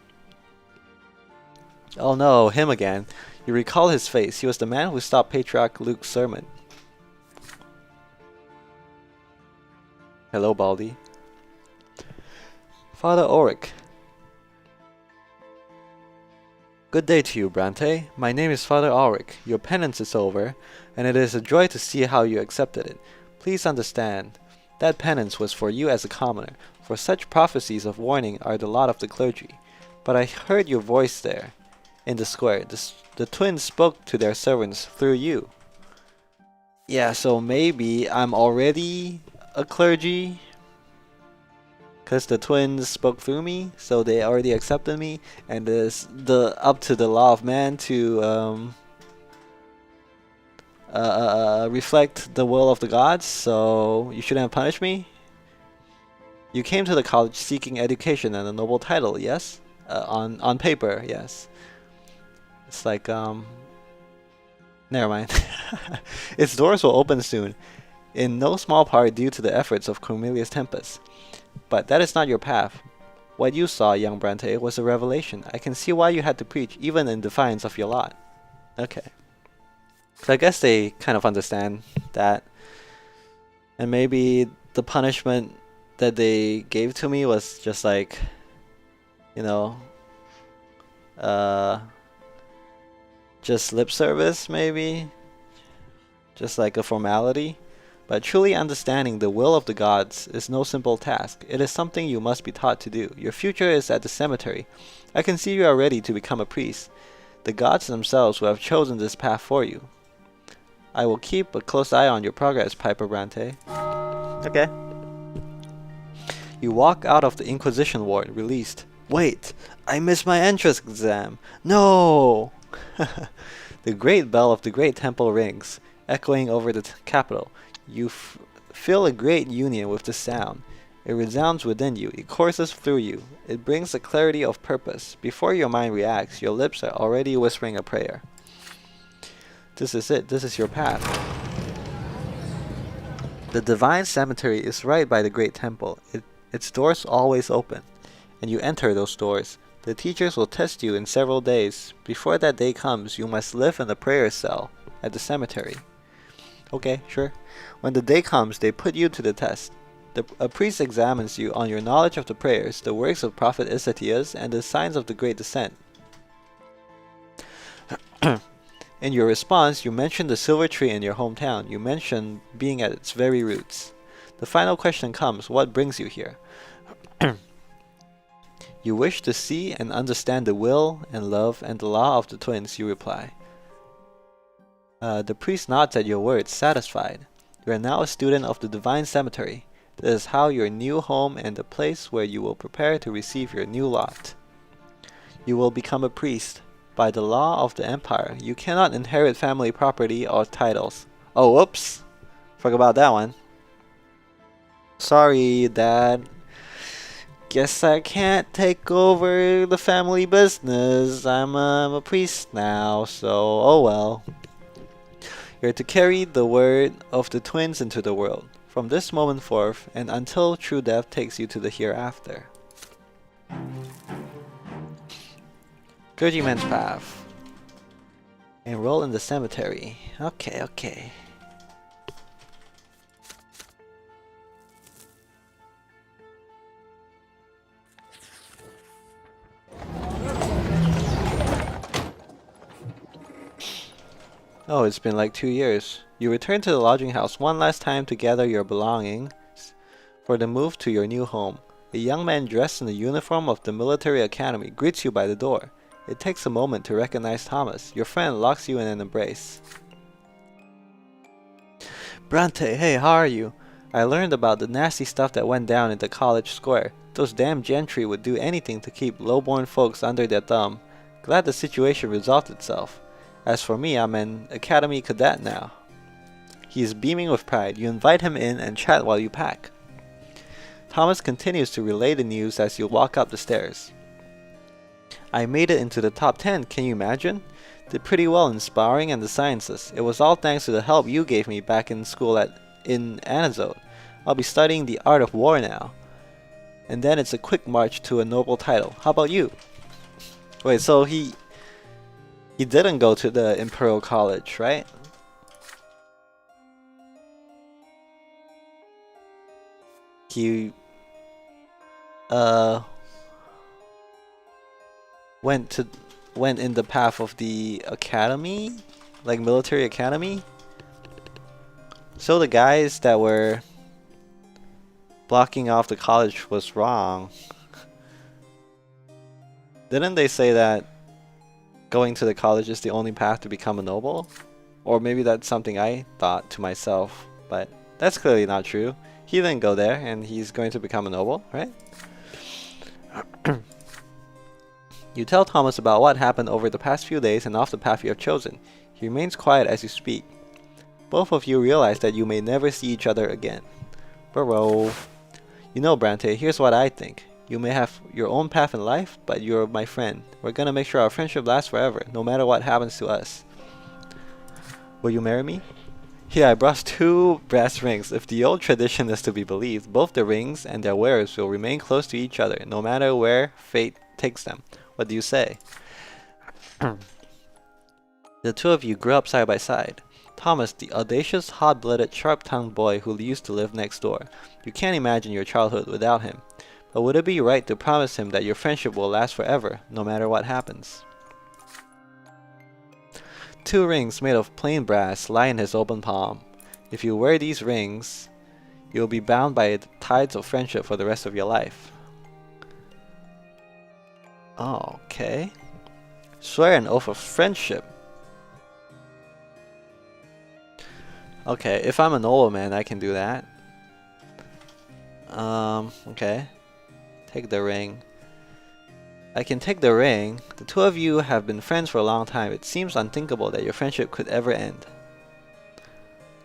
Oh no, him again. You recall his face. He was the man who stopped Patriarch Luke's sermon. Hello, Baldy. Father Ulrich. Good day to you, Brante. My name is Father Ulrich. Your penance is over, and it is a joy to see how you accepted it. Please understand, that penance was for you as a commoner, for such prophecies of warning are the lot of the clergy. But I heard your voice there, in the square. The twins spoke to their servants through you. Yeah, so maybe I'm already a clergy, because the twins spoke through me, so they already accepted me, and it's up to the law of man to reflect the will of the gods, so you shouldn't punish me. You came to the college seeking education and a noble title, yes? On paper, yes. It's like, never mind. Its doors will open soon, in no small part due to the efforts of Cornelius Tempest. But that is not your path. What you saw, young Brante, was a revelation. I can see why you had to preach, even in defiance of your lot. Okay. So I guess they kind of understand that. And maybe the punishment that they gave to me was just like, you know, just lip service, maybe? Just like a formality? But truly understanding the will of the gods is no simple task. It is something you must be taught to do. Your future is at the cemetery. I can see you are ready to become a priest. The gods themselves will have chosen this path for you. I will keep a close eye on your progress, Piper Brante. Okay. You walk out of the Inquisition ward, released. Wait, I missed my entrance exam. No! The great bell of the great temple rings, echoing over the capital. You feel a great union with the sound. It resounds within you. It courses through you. It brings a clarity of purpose. Before your mind reacts, your lips are already whispering a prayer. This is it. This is your path. The divine cemetery is right by the great temple. Its doors always open, and you enter those doors. The teachers will test you in several days. Before that day comes, you must live in the prayer cell at the cemetery. Okay, sure. When the day comes, they put you to the test. A priest examines you on your knowledge of the prayers, the works of Prophet Isatias, and the signs of the Great Descent. In your response, you mention the silver tree in your hometown. You mention being at its very roots. The final question comes, what brings you here? You wish to see and understand the will and love and the law of the twins, you reply. The priest nods at your words, satisfied. You are now a student of the divine cemetery. This is how your new home and the place where you will prepare to receive your new lot. You will become a priest. By the law of the empire, you cannot inherit family property or titles. Oh, whoops! Forgot about that one. Sorry, Dad. Guess I can't take over the family business. I'm a priest now, so oh well. You're to carry the word of the twins into the world, from this moment forth and until true death takes you to the hereafter. Clergyman's Path. Enroll in the cemetery. Okay. Oh, it's been like 2 years. You return to the lodging house one last time to gather your belongings for the move to your new home. A young man dressed in the uniform of the military academy greets you by the door. It takes a moment to recognize Thomas. Your friend locks you in an embrace. Brante, hey, how are you? I learned about the nasty stuff that went down in the college square. Those damn gentry would do anything to keep low-born folks under their thumb. Glad the situation resolved itself. As for me, I'm an academy cadet now. He is beaming with pride. You invite him in and chat while you pack. Thomas continues to relay the news as you walk up the stairs. I made it into the top 10, can you imagine? Did pretty well in sparring and the sciences. It was all thanks to the help you gave me back in school in Anazote. I'll be studying the art of war now. And then it's a quick march to a noble title. How about you? Wait, so he didn't go to the Imperial College, right? He went in the path of the academy, like military academy. So the guys that were blocking off the college was wrong. Didn't they say that going to the college is the only path to become a noble? Or maybe that's something I thought to myself, but that's clearly not true. He didn't go there and he's going to become a noble, right? You tell Thomas about what happened over the past few days and off the path you have chosen. He remains quiet as you speak. Both of you realize that you may never see each other again. Bro. You know, Brante, here's what I think. You may have your own path in life, but you're my friend. We're gonna make sure our friendship lasts forever, no matter what happens to us. Will you marry me? Here, I brought 2 brass rings. If the old tradition is to be believed, both the rings and their wearers will remain close to each other, no matter where fate takes them. What do you say? The two of you grew up side by side. Thomas, the audacious, hot-blooded, sharp-tongued boy who used to live next door. You can't imagine your childhood without him. But would it be right to promise him that your friendship will last forever, no matter what happens? 2 rings made of plain brass lie in his open palm. If you wear these rings, you will be bound by the ties of friendship for the rest of your life. Oh, okay. Swear an oath of friendship. Okay, if I'm a nobleman, I can do that. Okay. Take the ring. I can take the ring. The two of you have been friends for a long time. It seems unthinkable that your friendship could ever end.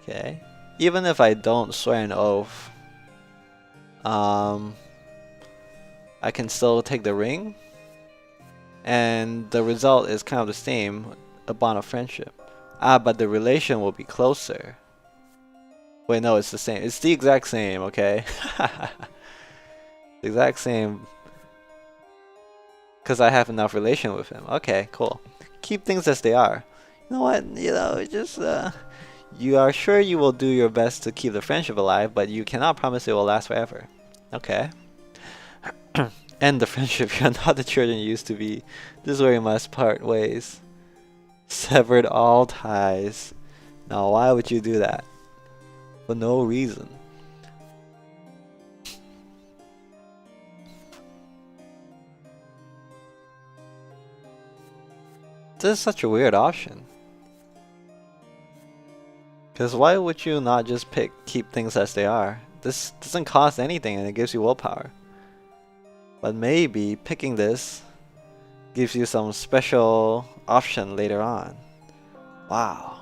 Okay. Even if I don't swear an oath, I can still take the ring. And the result is kind of the same, a bond of friendship. Ah, but the relation will be closer. Wait, no, it's the same. It's the exact same, okay? The exact same. Because I have enough relation with him. Okay, cool. Keep things as they are. You know what? You know, just, you are sure you will do your best to keep the friendship alive, but you cannot promise it will last forever. Okay. End the friendship. You're not the children you used to be. This is where you must part ways. Severed all ties. Now, why would you do that? For no reason. This is such a weird option. Because why would you not just keep things as they are? This doesn't cost anything and it gives you willpower. But maybe picking this gives you some special option later on. Wow.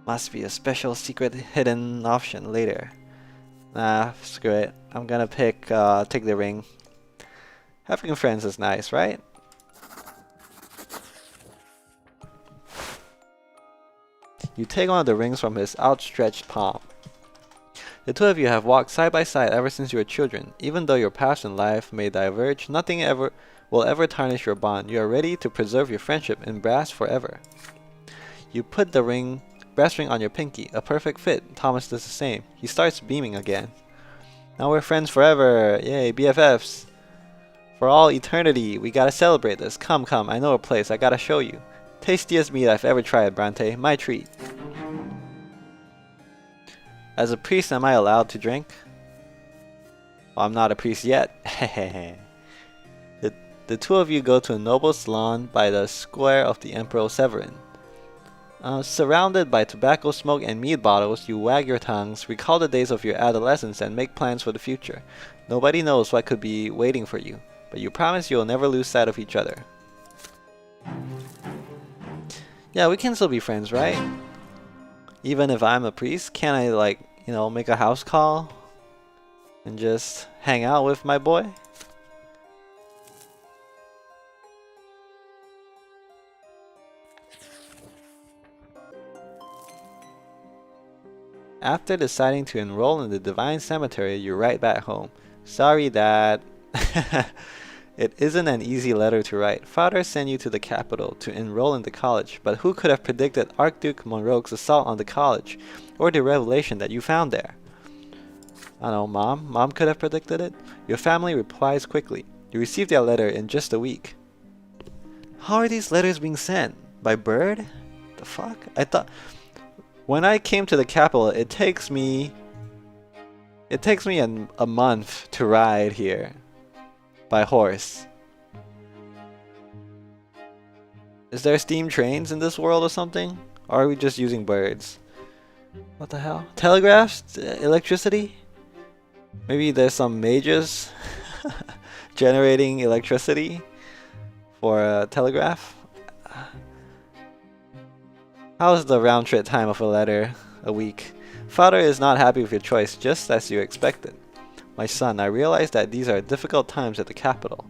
Must be a special secret hidden option later. Nah, screw it. I'm gonna take the ring. Having friends is nice, right? You take one of the rings from his outstretched palm. The two of you have walked side by side ever since you were children. Even though your paths in life may diverge, nothing will ever tarnish your bond. You are ready to preserve your friendship in brass forever. You put the brass ring on your pinky, a perfect fit. Thomas does the same. He starts beaming again. Now we're friends forever. Yay, BFFs. For all eternity, we gotta celebrate this. Come, I know a place. I gotta show you. Tastiest meat I've ever tried, Brante. My treat. As a priest, am I allowed to drink? Well, I'm not a priest yet. The two of you go to a noble salon by the square of the Emperor Severin. Surrounded by tobacco smoke and mead bottles, you wag your tongues, recall the days of your adolescence, and make plans for the future. Nobody knows what could be waiting for you, but you promise you'll never lose sight of each other. Yeah, we can still be friends, right? Even if I'm a priest, can I, like, you know, make a house call and just hang out with my boy? After deciding to enroll in the Divine Cemetery, you write back home. Sorry, Dad. It isn't an easy letter to write. Father sent you to the capital to enroll in the college, but who could have predicted Archduke Monroe's assault on the college, or the revelation that you found there? I don't know, Mom? Mom could have predicted it? Your family replies quickly. You receive their letter in just a week. How are these letters being sent? By bird? The fuck? I thought... When I came to the capital, it takes me a month to ride here. By horse. Is there steam trains in this world or something? Or are we just using birds? What the hell? Telegraphs? Electricity? Maybe there's some mages generating electricity for a telegraph? How's the round trip time of a letter a week? Father is not happy with your choice, just as you expected. My son, I realize that these are difficult times at the capital.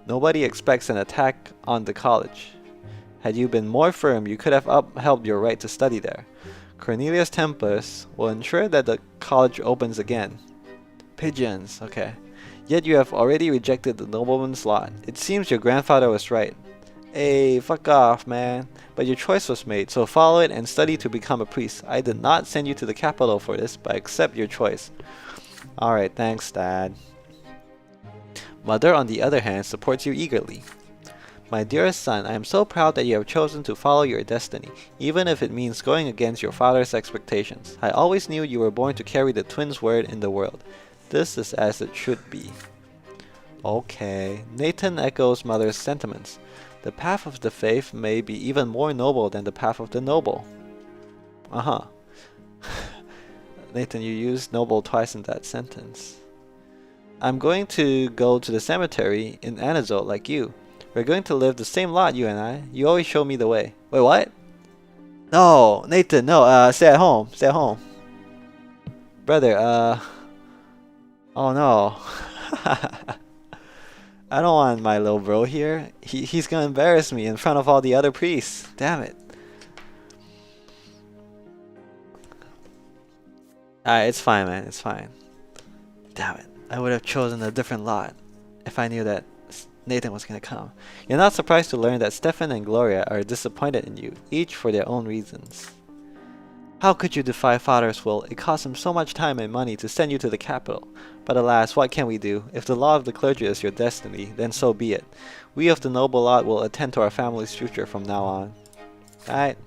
Nobody expects an attack on the college. Had you been more firm, you could have upheld your right to study there. Cornelius Tempus will ensure that the college opens again. Pigeons, okay. Yet you have already rejected the nobleman's lot. It seems your grandfather was right. Hey, fuck off, man. But your choice was made, so follow it and study to become a priest. I did not send you to the capital for this, but I accept your choice. Alright, thanks, Dad. Mother, on the other hand, supports you eagerly. My dearest son, I am so proud that you have chosen to follow your destiny, even if it means going against your father's expectations. I always knew you were born to carry the twins' word in the world. This is as it should be. Okay. Nathan echoes mother's sentiments. The path of the faith may be even more noble than the path of the noble. Nathan, you used noble twice in that sentence. I'm going to go to the cemetery in Anazole like you. We're going to live the same lot, you and I. You always show me the way. Wait, what? No, Nathan, no, stay at home. Stay at home. Brother, oh no. I don't want my little bro here. He's gonna embarrass me in front of all the other priests. Damn it. Alright, it's fine, man. It's fine. Damn it. I would have chosen a different lot if I knew that Nathan was gonna come. You're not surprised to learn that Stefan and Gloria are disappointed in you, each for their own reasons. How could you defy Father's will? It cost him so much time and money to send you to the capital. But alas, what can we do? If the law of the clergy is your destiny, then so be it. We of the noble lot will attend to our family's future from now on. Alright.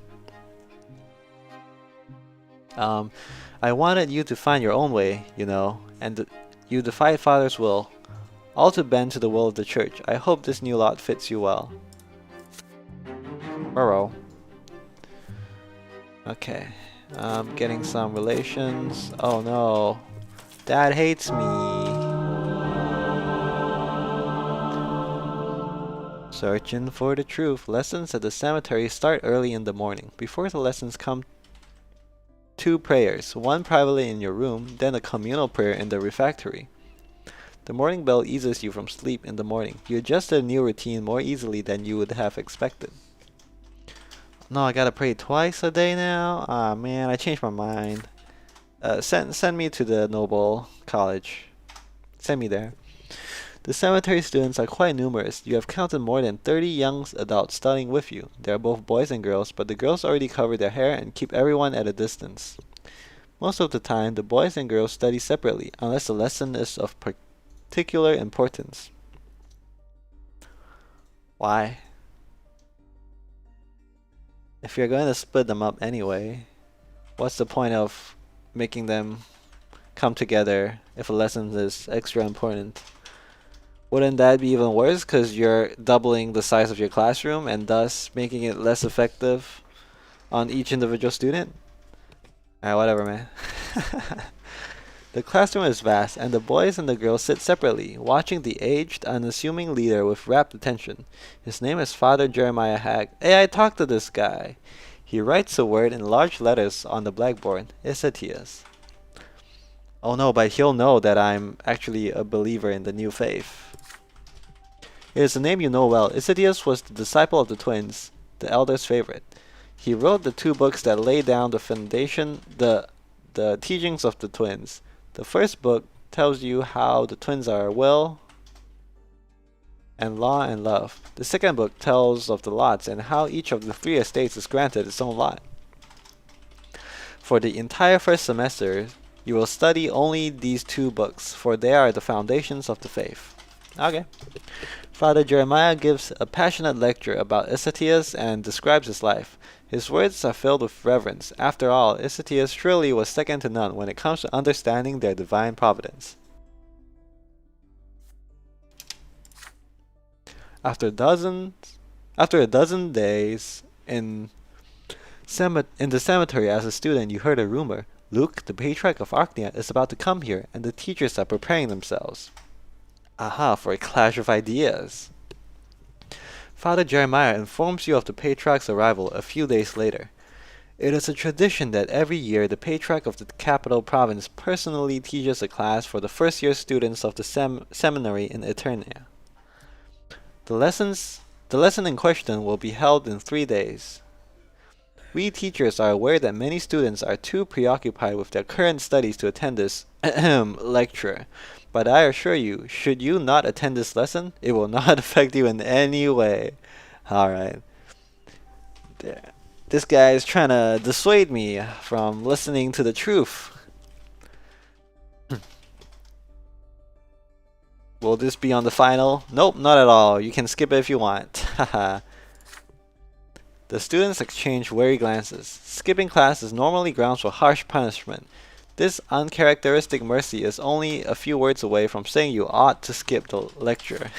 I wanted you to find your own way, you know, and you defied Father's will, all to bend to the will of the church. I hope this new lot fits you well. Burrow. Okay. I'm getting some relations. Oh no. Dad hates me. Searching for the truth. Lessons at the cemetery start early in the morning. Before the lessons come two prayers, one privately in your room, then a communal prayer in the refectory. The morning bell eases you from sleep in the morning. You adjust to the new routine more easily than you would have expected. No, I gotta pray twice a day now? Ah man, I changed my mind. Send me to the Noble College. Send me there. The cemetery students are quite numerous. You have counted more than 30 young adults studying with you. They are both boys and girls, but the girls already cover their hair and keep everyone at a distance. Most of the time, the boys and girls study separately, unless the lesson is of particular importance. Why? If you're going to split them up anyway, what's the point of making them come together if a lesson is extra important? Wouldn't that be even worse because you're doubling the size of your classroom and thus making it less effective on each individual student? Alright, whatever, man. The classroom is vast, and the boys and the girls sit separately, watching the aged, unassuming leader with rapt attention. His name is Father Jeremiah Hag. Hey, I talked to this guy. He writes a word in large letters on the blackboard. Isatias. Oh no, but he'll know that I'm actually a believer in the new faith. It is a name you know well. Isatias was the disciple of the twins, the elder's favorite. He wrote the two books that lay down the foundation, the teachings of the twins. The first book tells you how the twins are will and law and love. The second book tells of the lots and how each of the three estates is granted its own lot. For the entire first semester, you will study only these two books, for they are the foundations of the faith. Okay. Father Jeremiah gives a passionate lecture about Isatias and describes his life. His words are filled with reverence. After all, Isatias surely was second to none when it comes to understanding their divine providence. After a dozen days in the cemetery as a student, you heard a rumor. Luke, the patriarch of Archnia, is about to come here, and the teachers are preparing themselves. Aha, for a clash of ideas. Father Jeremiah informs you of the patriarch's arrival a few days later. It is a tradition that every year the patriarch of the capital province personally teaches a class for the first-year students of the seminary in Eternia. The lesson in question will be held in 3 days. We teachers are aware that many students are too preoccupied with their current studies to attend this lecture. But I assure you, should you not attend this lesson, it will not affect you in any way. Alright. This guy is trying to dissuade me from listening to the truth. Will this be on the final? Nope, not at all. You can skip it if you want. Haha. The students exchange wary glances. Skipping class is normally grounds for harsh punishment. This uncharacteristic mercy is only a few words away from saying you ought to skip the lecture.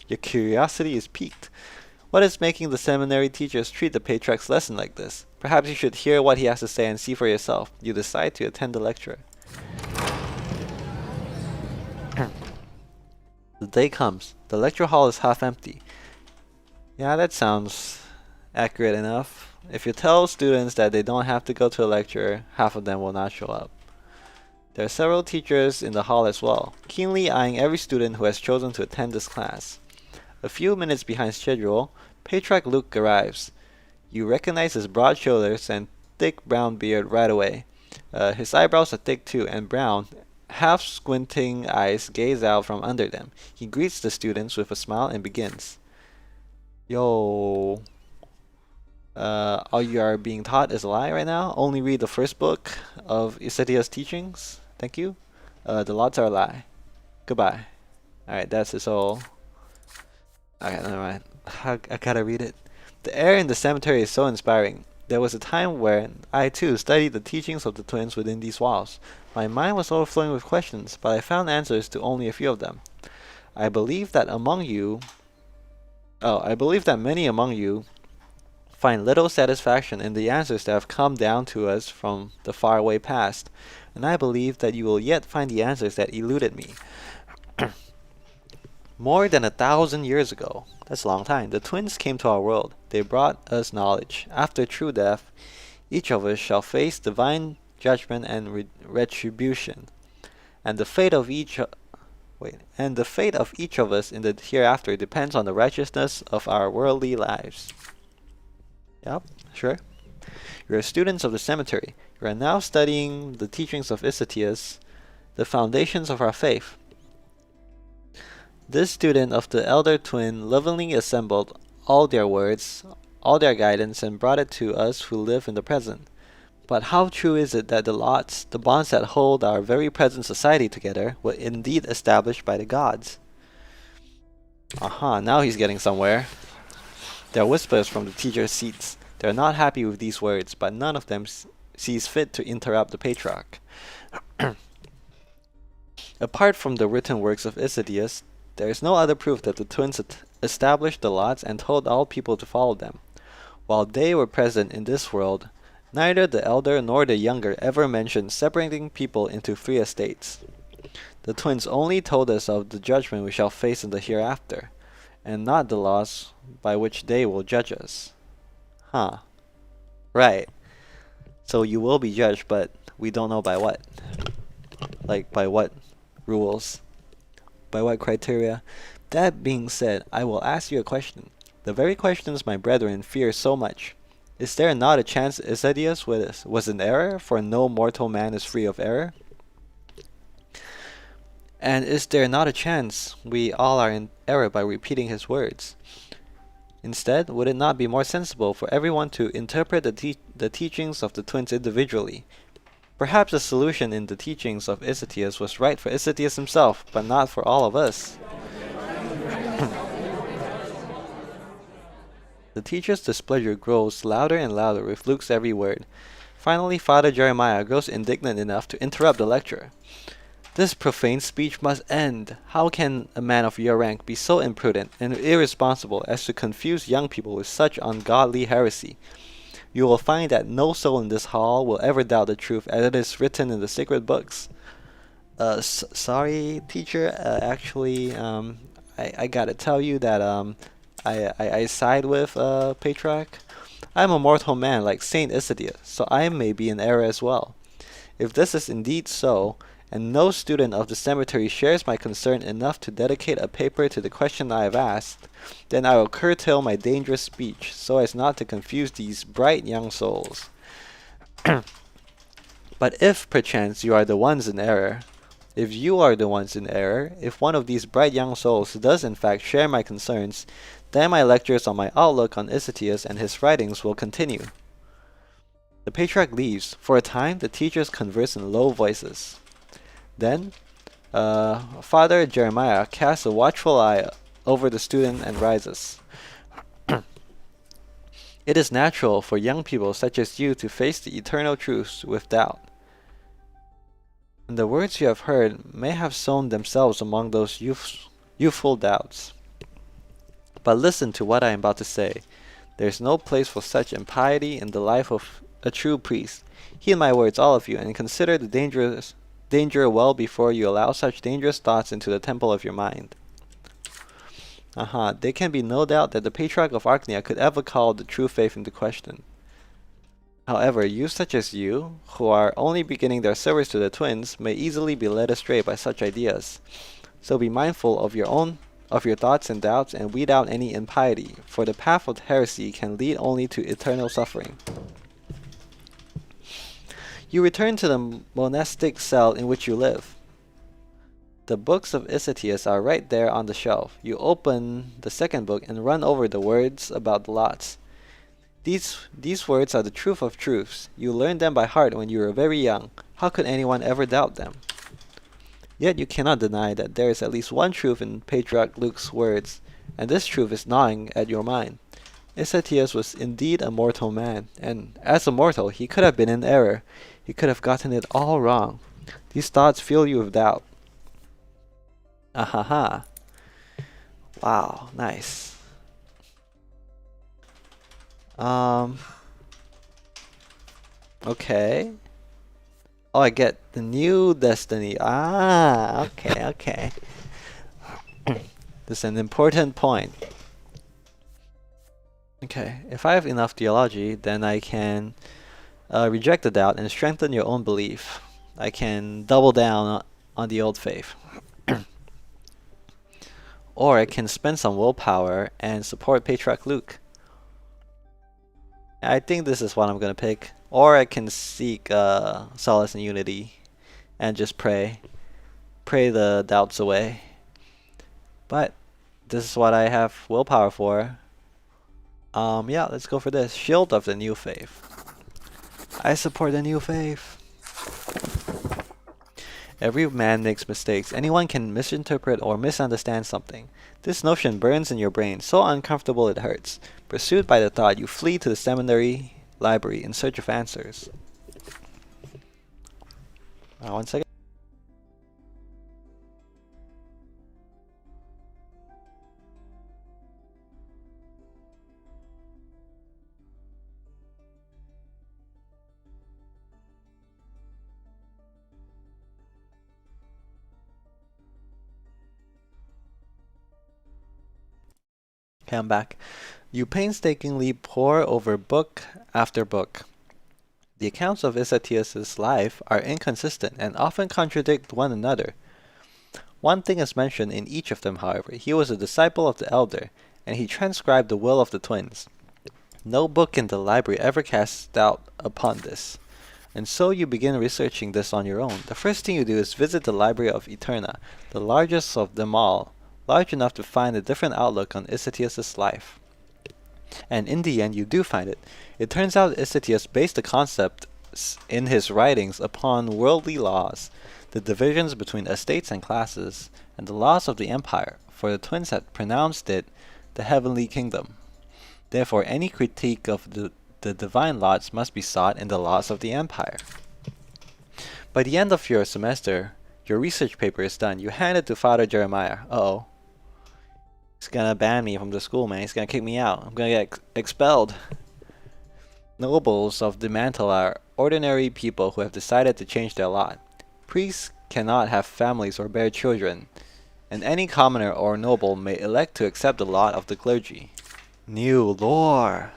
Your curiosity is piqued. What is making the seminary teachers treat the patriarch's lesson like this? Perhaps you should hear what he has to say and see for yourself. You decide to attend the lecture. The day comes. The lecture hall is half empty. Yeah, that sounds accurate enough. If you tell students that they don't have to go to a lecture, half of them will not show up. There are several teachers in the hall as well, keenly eyeing every student who has chosen to attend this class. A few minutes behind schedule, Patriarch Luke arrives. You recognize his broad shoulders and thick brown beard right away. His eyebrows are thick too and brown. Half squinting eyes gaze out from under them. He greets the students with a smile and begins. Yo, all you are being taught is a lie right now. Only read the first book of Isetia's teachings. Thank you. The lots are a lie. Goodbye. Alright, that's his whole... Okay, never mind. I gotta read it. The air in the cemetery is so inspiring. There was a time when I too studied the teachings of the twins within these walls. My mind was overflowing with questions, but I found answers to only a few of them. I believe that many among you find little satisfaction in the answers that have come down to us from the faraway past, and I believe that you will yet find the answers that eluded me. More than 1,000 years ago, that's a long time, the twins came to our world. They brought us knowledge. After true death, each of us shall face divine judgment and retribution, and the fate of each of us in the hereafter depends on the righteousness of our worldly lives. Yep, sure. You are students of the cemetery. You are now studying the teachings of Isetius, the foundations of our faith. This student of the elder twin lovingly assembled all their words, all their guidance, and brought it to us who live in the present. But how true is it that the bonds that hold our very present society together, were indeed established by the gods? Aha, now he's getting somewhere. There are whispers from the teachers' seats. They are not happy with these words, but none of them sees fit to interrupt the patriarch. Apart from the written works of Isetius, there is no other proof that the twins established the lots and told all people to follow them. While they were present in this world, neither the elder nor the younger ever mentioned separating people into 3 estates. The twins only told us of the judgment we shall face in the hereafter, and not the laws by which they will judge us. Huh. Right. So you will be judged, but we don't know by what. Like, by what rules? By what criteria? That being said, I will ask you a question. The very questions my brethren fear so much. Is there not a chance Isetius was in error, for no mortal man is free of error? And is there not a chance we all are in error by repeating his words? Instead, would it not be more sensible for everyone to interpret the teachings of the twins individually? Perhaps the solution in the teachings of Isetius was right for Isetius himself, but not for all of us. The teacher's displeasure grows louder and louder with Luke's every word. Finally, Father Jeremiah grows indignant enough to interrupt the lecture. This profane speech must end. How can a man of your rank be so imprudent and irresponsible as to confuse young people with such ungodly heresy? You will find that no soul in this hall will ever doubt the truth as it is written in the sacred books. Sorry, teacher. Actually, I gotta tell you that I side with Patriarch. I'm a mortal man like Saint Isetius, so I may be in error as well. If this is indeed so, and no student of the cemetery shares my concern enough to dedicate a paper to the question I have asked, then I will curtail my dangerous speech so as not to confuse these bright young souls. But if perchance you are the ones in error, if one of these bright young souls does in fact share my concerns, then my lectures on my outlook on Isetius and his writings will continue. The patriarch leaves. For a time, the teachers converse in low voices. Then, Father Jeremiah casts a watchful eye over the student and rises. It is natural for young people such as you to face the eternal truths with doubt. And the words you have heard may have sown themselves among those youthful doubts. But listen to what I am about to say. There is no place for such impiety in the life of a true priest. Heed my words, all of you, and consider the danger well before you allow such dangerous thoughts into the temple of your mind. There can be no doubt that the Patriarch of Archnia could ever call the true faith into question. However, youth such as you, who are only beginning their service to the twins, may easily be led astray by such ideas. So be mindful of your thoughts and doubts, and weed out any impiety, for the path of heresy can lead only to eternal suffering. You return to the monastic cell in which you live. The books of Icetius are right there on the shelf. You open the second book and run over the words about the lots. These words are the truth of truths. You learned them by heart when you were very young. How could anyone ever doubt them? Yet you cannot deny that there is at least one truth in Patriarch Luke's words, and this truth is gnawing at your mind. Icetius was indeed a mortal man, and as a mortal he could have been in error. He could have gotten it all wrong. These thoughts fill you with doubt. Ahaha. Wow, nice. Okay. Oh, I get the new destiny. Okay. This is an important point. Okay, if I have enough theology, then I can reject the doubt and strengthen your own belief. I can double down on the old faith. Or I can spend some willpower and support Patriarch Luke. I think this is what I'm gonna pick. Or I can seek solace and unity and just pray the doubts away. But this is what I have willpower for. Yeah, let's go for this. Shield of the New Faith. I support the New Faith. Every man makes mistakes. Anyone can misinterpret or misunderstand something. This notion burns in your brain, so uncomfortable it hurts. Pursued by the thought, you flee to the seminary library in search of answers. 1 second. Okay, I'm back. You painstakingly pore over book after book. The accounts of Icetius' life are inconsistent and often contradict one another. One thing is mentioned in each of them, however. He was a disciple of the elder, and he transcribed the will of the twins. No book in the library ever casts doubt upon this. And so you begin researching this on your own. The first thing you do is visit the Library of Eterna, the largest of them all, large enough to find a different outlook on Icetius' life. And in the end, you do find it. It turns out Icetius based the concepts in his writings upon worldly laws, the divisions between estates and classes, and the laws of the empire, for the twins had pronounced it the heavenly kingdom. Therefore, any critique of the divine lots must be sought in the laws of the empire. By the end of your semester, your research paper is done. You hand it to Father Jeremiah. Uh-oh. He's gonna ban me from the school, man. He's gonna kick me out. I'm gonna get expelled. Nobles of the mantle are ordinary people who have decided to change their lot. Priests cannot have families or bear children, and any commoner or noble may elect to accept the lot of the clergy. New lore.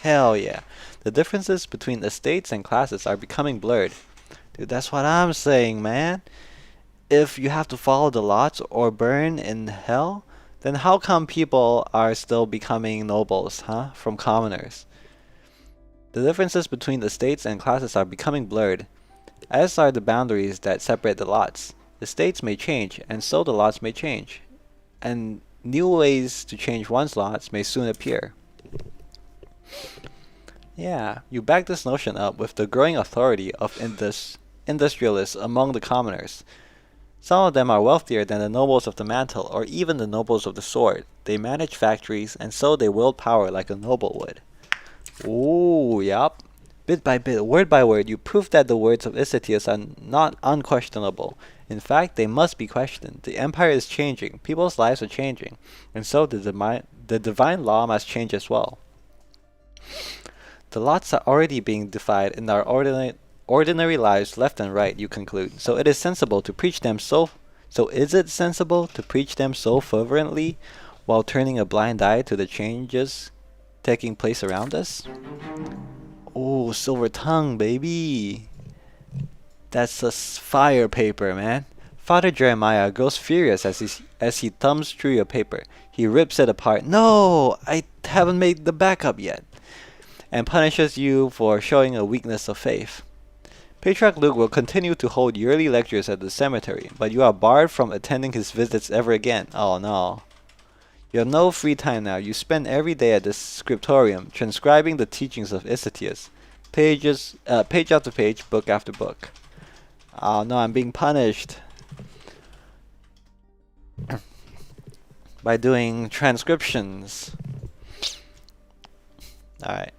Hell yeah. The differences between estates and classes are becoming blurred. Dude, that's what I'm saying, man. If you have to follow the lots or burn in hell, then how come people are still becoming nobles, huh? From commoners. The differences between the states and classes are becoming blurred, as are the boundaries that separate the lots. The states may change, and so the lots may change. And new ways to change one's lots may soon appear. Yeah, you back this notion up with the growing authority of industrialists among the commoners. Some of them are wealthier than the nobles of the mantle, or even the nobles of the sword. They manage factories, and so they wield power like a noble would. Ooh, yup. Bit by bit, word by word, you prove that the words of Icetius are not unquestionable. In fact, they must be questioned. The empire is changing, people's lives are changing, and so the divine law must change as well. The lots are already being defied in our ordinary lives left and right, you conclude. So is it sensible to preach them so fervently? while turning a blind eye to the changes taking place around us? Oh, silver tongue, baby. That's a fire paper, man. Father Jeremiah grows furious as he thumbs through your paper. He rips it apart. No, I haven't made the backup yet. And punishes you for showing a weakness of faith. Patriarch Luke will continue to hold yearly lectures at the cemetery, but you are barred from attending his visits ever again. Oh no. You have no free time now. You spend every day at the scriptorium, transcribing the teachings of Icetius. Page after page, book after book. Oh no, I'm being punished. By doing transcriptions. Alright.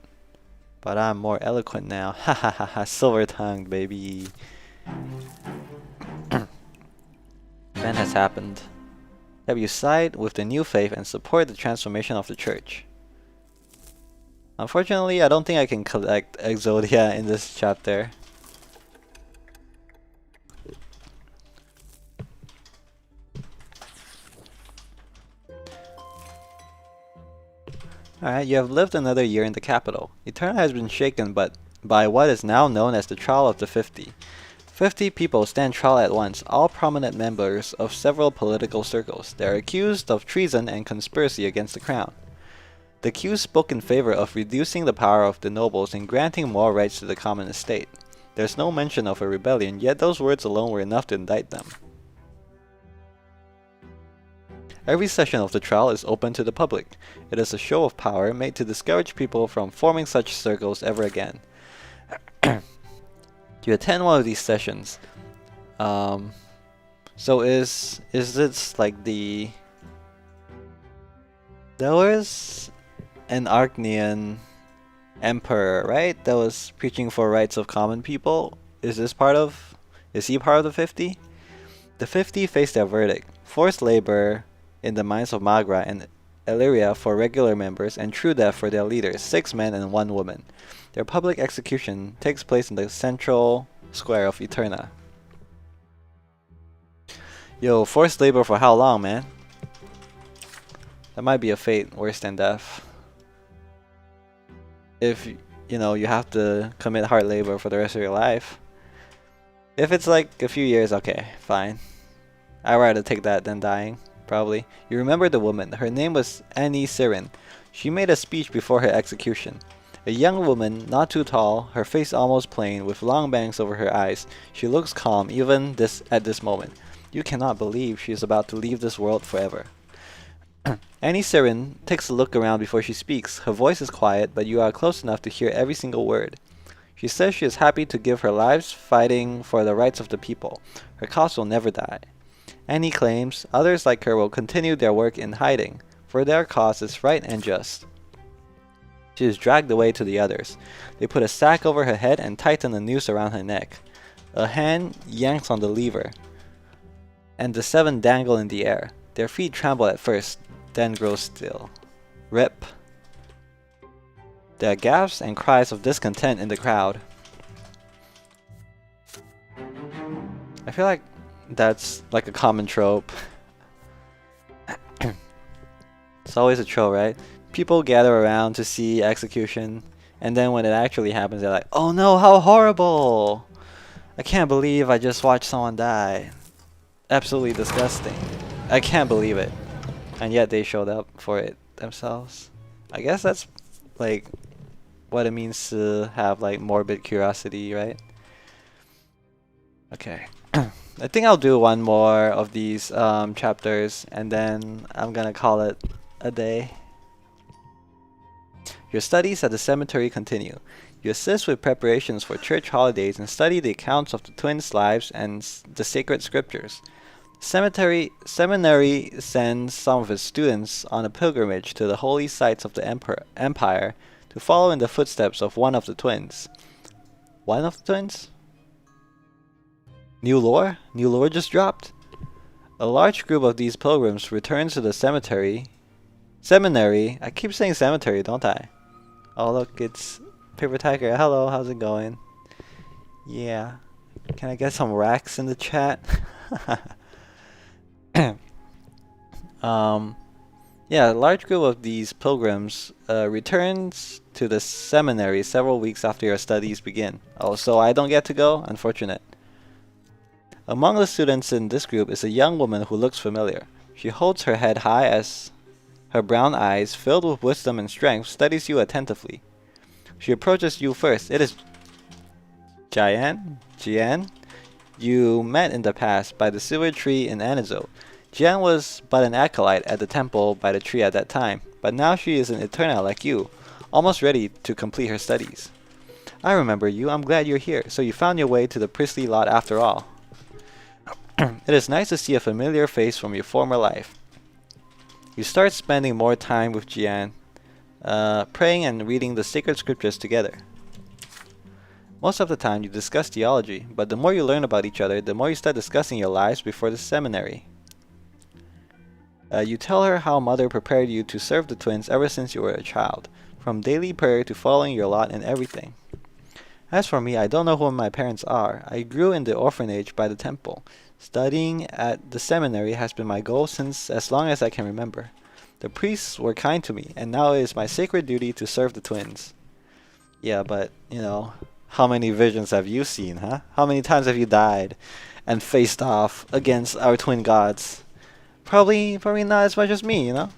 But I'm more eloquent now. Ha ha ha ha, silver tongue, baby. Event has happened. Have you side with the new faith and support the transformation of the church? Unfortunately, I don't think I can collect Exodia in this chapter. Alright, you have lived another year in the capital. Eterna has been shaken by what is now known as the Trial of the 50. 50 people stand trial at once, all prominent members of several political circles. They are accused of treason and conspiracy against the crown. The accused spoke in favor of reducing the power of the nobles and granting more rights to the common estate. There's no mention of a rebellion, yet those words alone were enough to indict them. Every session of the trial is open to the public. It is a show of power made to discourage people from forming such circles ever again. You attend one of these sessions. So is this like the... There was an Archnean emperor, right? That was preaching for rights of common people. Is he part of the 50? The 50 faced their verdict. Forced labor in the mines of Magra and Illyria for regular members, and true death for their leaders, 6 men and 1 woman. Their public execution takes place in the central square of Eterna. Yo, forced labor for how long, man? That might be a fate worse than death. If, you know, you have to commit hard labor for the rest of your life. If it's like a few years, okay, fine. I'd rather take that than dying. Probably. You remember the woman. Her name was Annie Sirin. She made a speech before her execution. A young woman, not too tall, her face almost plain, with long bangs over her eyes. She looks calm, even at this moment. You cannot believe she is about to leave this world forever. Annie Sirin takes a look around before she speaks. Her voice is quiet, but you are close enough to hear every single word. She says she is happy to give her lives fighting for the rights of the people. Her cause will never die. Annie claims others like her will continue their work in hiding, for their cause is right and just. She is dragged away to the others. They put a sack over her head and tighten a noose around her neck. A hand yanks on the lever, and the 7 dangle in the air. Their feet tremble at first, then grow still. Rip. There are gasps and cries of discontent in the crowd. I feel like that's like a common trope. It's always a trope, right? People gather around to see execution, and then when it actually happens, they're like, "Oh no, how horrible! I can't believe I just watched someone die. Absolutely disgusting. I can't believe it." And yet they showed up for it themselves. I guess that's like what it means to have like morbid curiosity, right? Okay. I think I'll do one more of these chapters, and then I'm gonna call it a day. Your studies at the cemetery continue. You assist with preparations for church holidays and study the accounts of the twins' lives and the sacred scriptures. Seminary sends some of its students on a pilgrimage to the holy sites of the empire to follow in the footsteps of one of the twins. One of the twins? New lore? New lore just dropped? A large group of these pilgrims returns to the seminary. I keep saying cemetery, don't I? Oh look, it's Paper Tiger. Hello, how's it going? Yeah. Can I get some racks in the chat? Yeah, Yeah, a large group of these pilgrims returns to the seminary several weeks after your studies begin. Oh, so I don't get to go? Unfortunate. Among the students in this group is a young woman who looks familiar. She holds her head high as her brown eyes, filled with wisdom and strength, studies you attentively. She approaches you first. It is Jian. You met in the past by the silver tree in Anizo. Jian was but an acolyte at the temple by the tree at that time, but now she is an Eterna like you, almost ready to complete her studies. I remember you. I'm glad you're here. So you found your way to the priestly lot after all. It is nice to see a familiar face from your former life. You start spending more time with Jian, praying and reading the sacred scriptures together. Most of the time you discuss theology, but the more you learn about each other, the more you start discussing your lives before the seminary. You tell her how Mother prepared you to serve the twins ever since you were a child, from daily prayer to following your lot in everything. As for me, I don't know who my parents are. I grew in the orphanage by the temple. Studying at the seminary has been my goal since as long as I can remember. The priests were kind to me, and now it is my sacred duty to serve the twins. Yeah, but, you know, how many visions have you seen, huh? How many times have you died and faced off against our twin gods? Probably not as much as me, you know?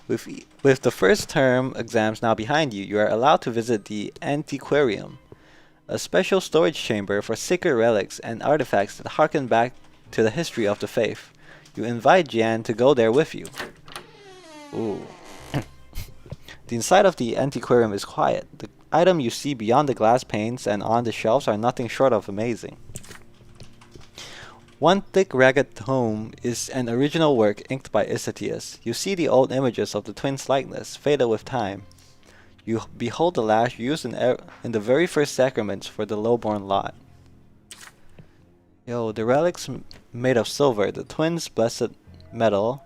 With the first term exams now behind you, you are allowed to visit the Antiquarium, a special storage chamber for sacred relics and artifacts that harken back to the history of the faith. You invite Jian to go there with you. Ooh. The inside of the antiquarium is quiet. The items you see beyond the glass panes and on the shelves are nothing short of amazing. One thick ragged tome is an original work inked by Isatius. You see the old images of the twins' likeness, faded with time. You behold the lash used in the very first sacraments for the lowborn lot. Yo, the relics made of silver, the twins' blessed metal,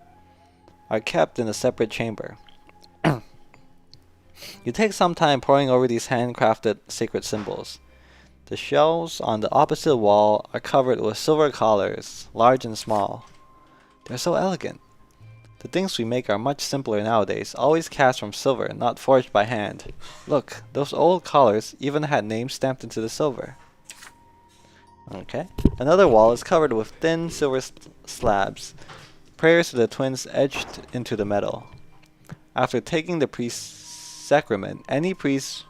are kept in a separate chamber. You take some time poring over these handcrafted sacred symbols. The shelves on the opposite wall are covered with silver collars, large and small. They're so elegant. The things we make are much simpler nowadays, always cast from silver, not forged by hand. Look, those old collars even had names stamped into the silver. Okay. Another wall is covered with thin silver slabs, prayers to the twins etched into the metal. After taking the priest's sacrament, any priest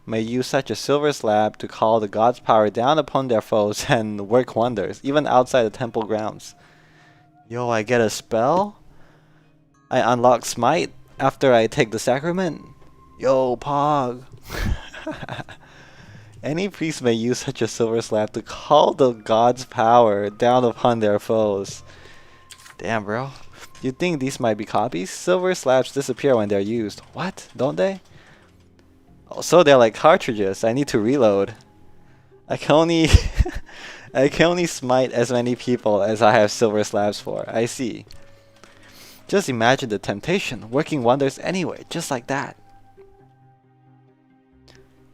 may use such a silver slab to call the god's power down upon their foes and work wonders, even outside the temple grounds. Yo, I get a spell? I unlock Smite after I take the sacrament? Yo, Pog! Any priest may use such a silver slab to call the god's power down upon their foes. Damn, bro. You think these might be copies? Silver slabs disappear when they're used. What? Don't they? Oh, so they're like cartridges. I need to reload. I can only I can only smite as many people as I have silver slabs for. I see. Just imagine the temptation, working wonders anyway, just like that.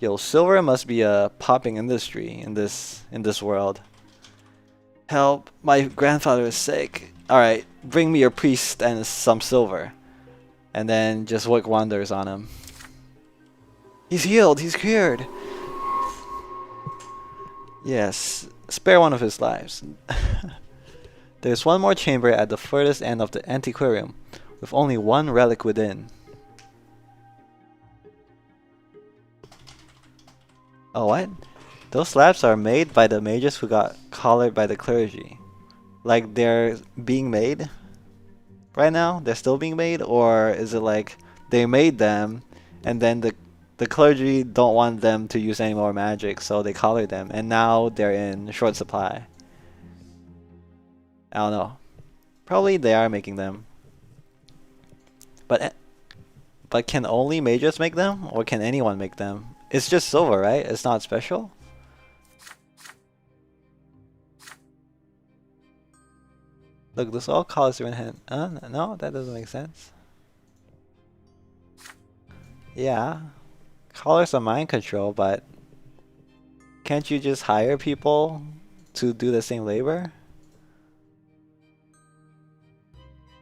Yo, silver must be a popping industry in this world. Help, my grandfather is sick. Alright, bring me your priest and some silver. And then just work wonders on him. He's healed, he's cured. Yes, spare one of his lives. There's one more chamber at the furthest end of the antiquarium, with only one relic within. Oh, what? Those slabs are made by the mages who got collared by the clergy. Like they're being made right now? They're still being made? Or is it like they made them and then the clergy don't want them to use any more magic, so they collared them, and now they're in short supply? I don't know. Probably they are making them. But can only mages make them? Or can anyone make them? It's just silver, right? It's not special? Look, this all collars are in hand. No, that doesn't make sense. Yeah. Collars are mind control, but can't you just hire people to do the same labor?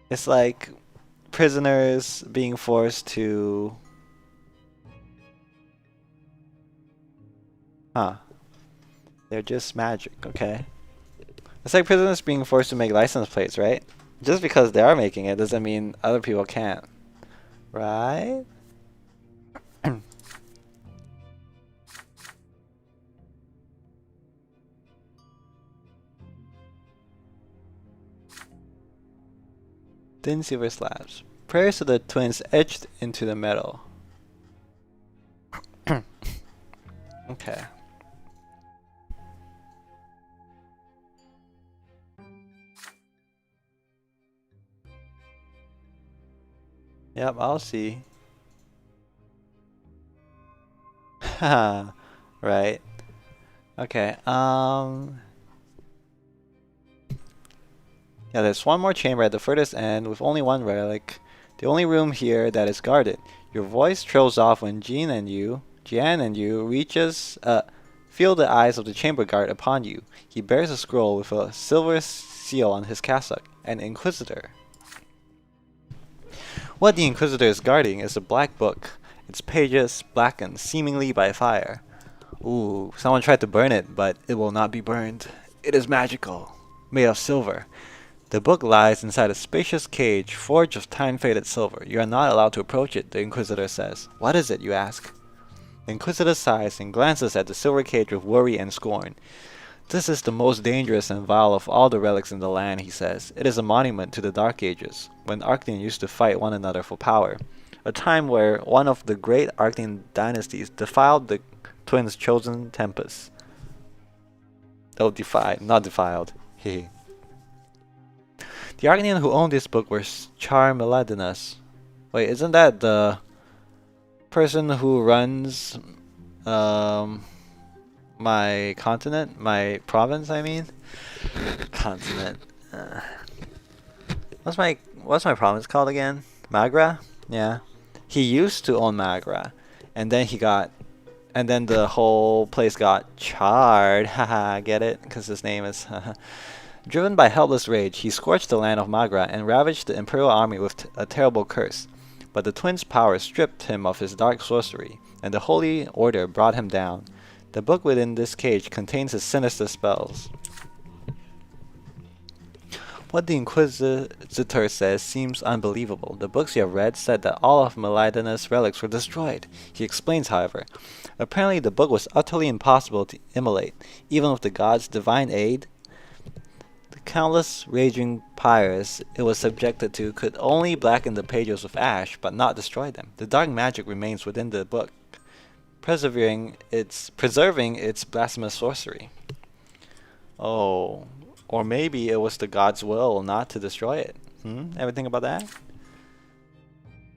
It's like prisoners being forced to... Huh. They're just magic, okay. It's like prisoners being forced to make license plates, right? Just because they are making it doesn't mean other people can't. Right? Thin silver slabs. Prayers to the twins etched into the metal. Okay. Yep, I'll see. Haha. Right. Okay, yeah, there's one more chamber at the furthest end with only one relic. The only room here that is guarded. Your voice trails off when Jian and you feel the eyes of the chamber guard upon you. He bears a scroll with a silver seal on his cassock, an Inquisitor. What the Inquisitor is guarding is a black book, its pages blackened seemingly by fire. Ooh, someone tried to burn it, but it will not be burned. It is magical, made of silver. The book lies inside a spacious cage forged of time-faded silver. You are not allowed to approach it, the Inquisitor says. What is it, you ask? The Inquisitor sighs and glances at the silver cage with worry and scorn. This is the most dangerous and vile of all the relics in the land, he says. It is a monument to the Dark Ages, when Arcane used to fight one another for power. A time where one of the great Arcane dynasties defiled the twins' chosen tempest. Oh, defied, not defiled. Hehe. The Arcanian who owned this book was Char Meladinas. Wait, isn't that the person who runs my continent? My province, I mean? Continent. What's my province called again? Magra? Yeah. He used to own Magra. And then the whole place got charred. Haha, get it? Because his name is Driven by helpless rage, he scorched the land of Magra and ravaged the Imperial army with a terrible curse. But the twins' power stripped him of his dark sorcery, and the Holy Order brought him down. The book within this cage contains his sinister spells. What the Inquisitor says seems unbelievable. The books you have read said that all of Melidina's relics were destroyed. He explains, however. Apparently the book was utterly impossible to immolate, even with the gods' divine aid. The countless raging pyres it was subjected to could only blacken the pages with ash, but not destroy them. The dark magic remains within the book, preserving its blasphemous sorcery. Oh, or maybe it was the god's will not to destroy it. Ever think about that?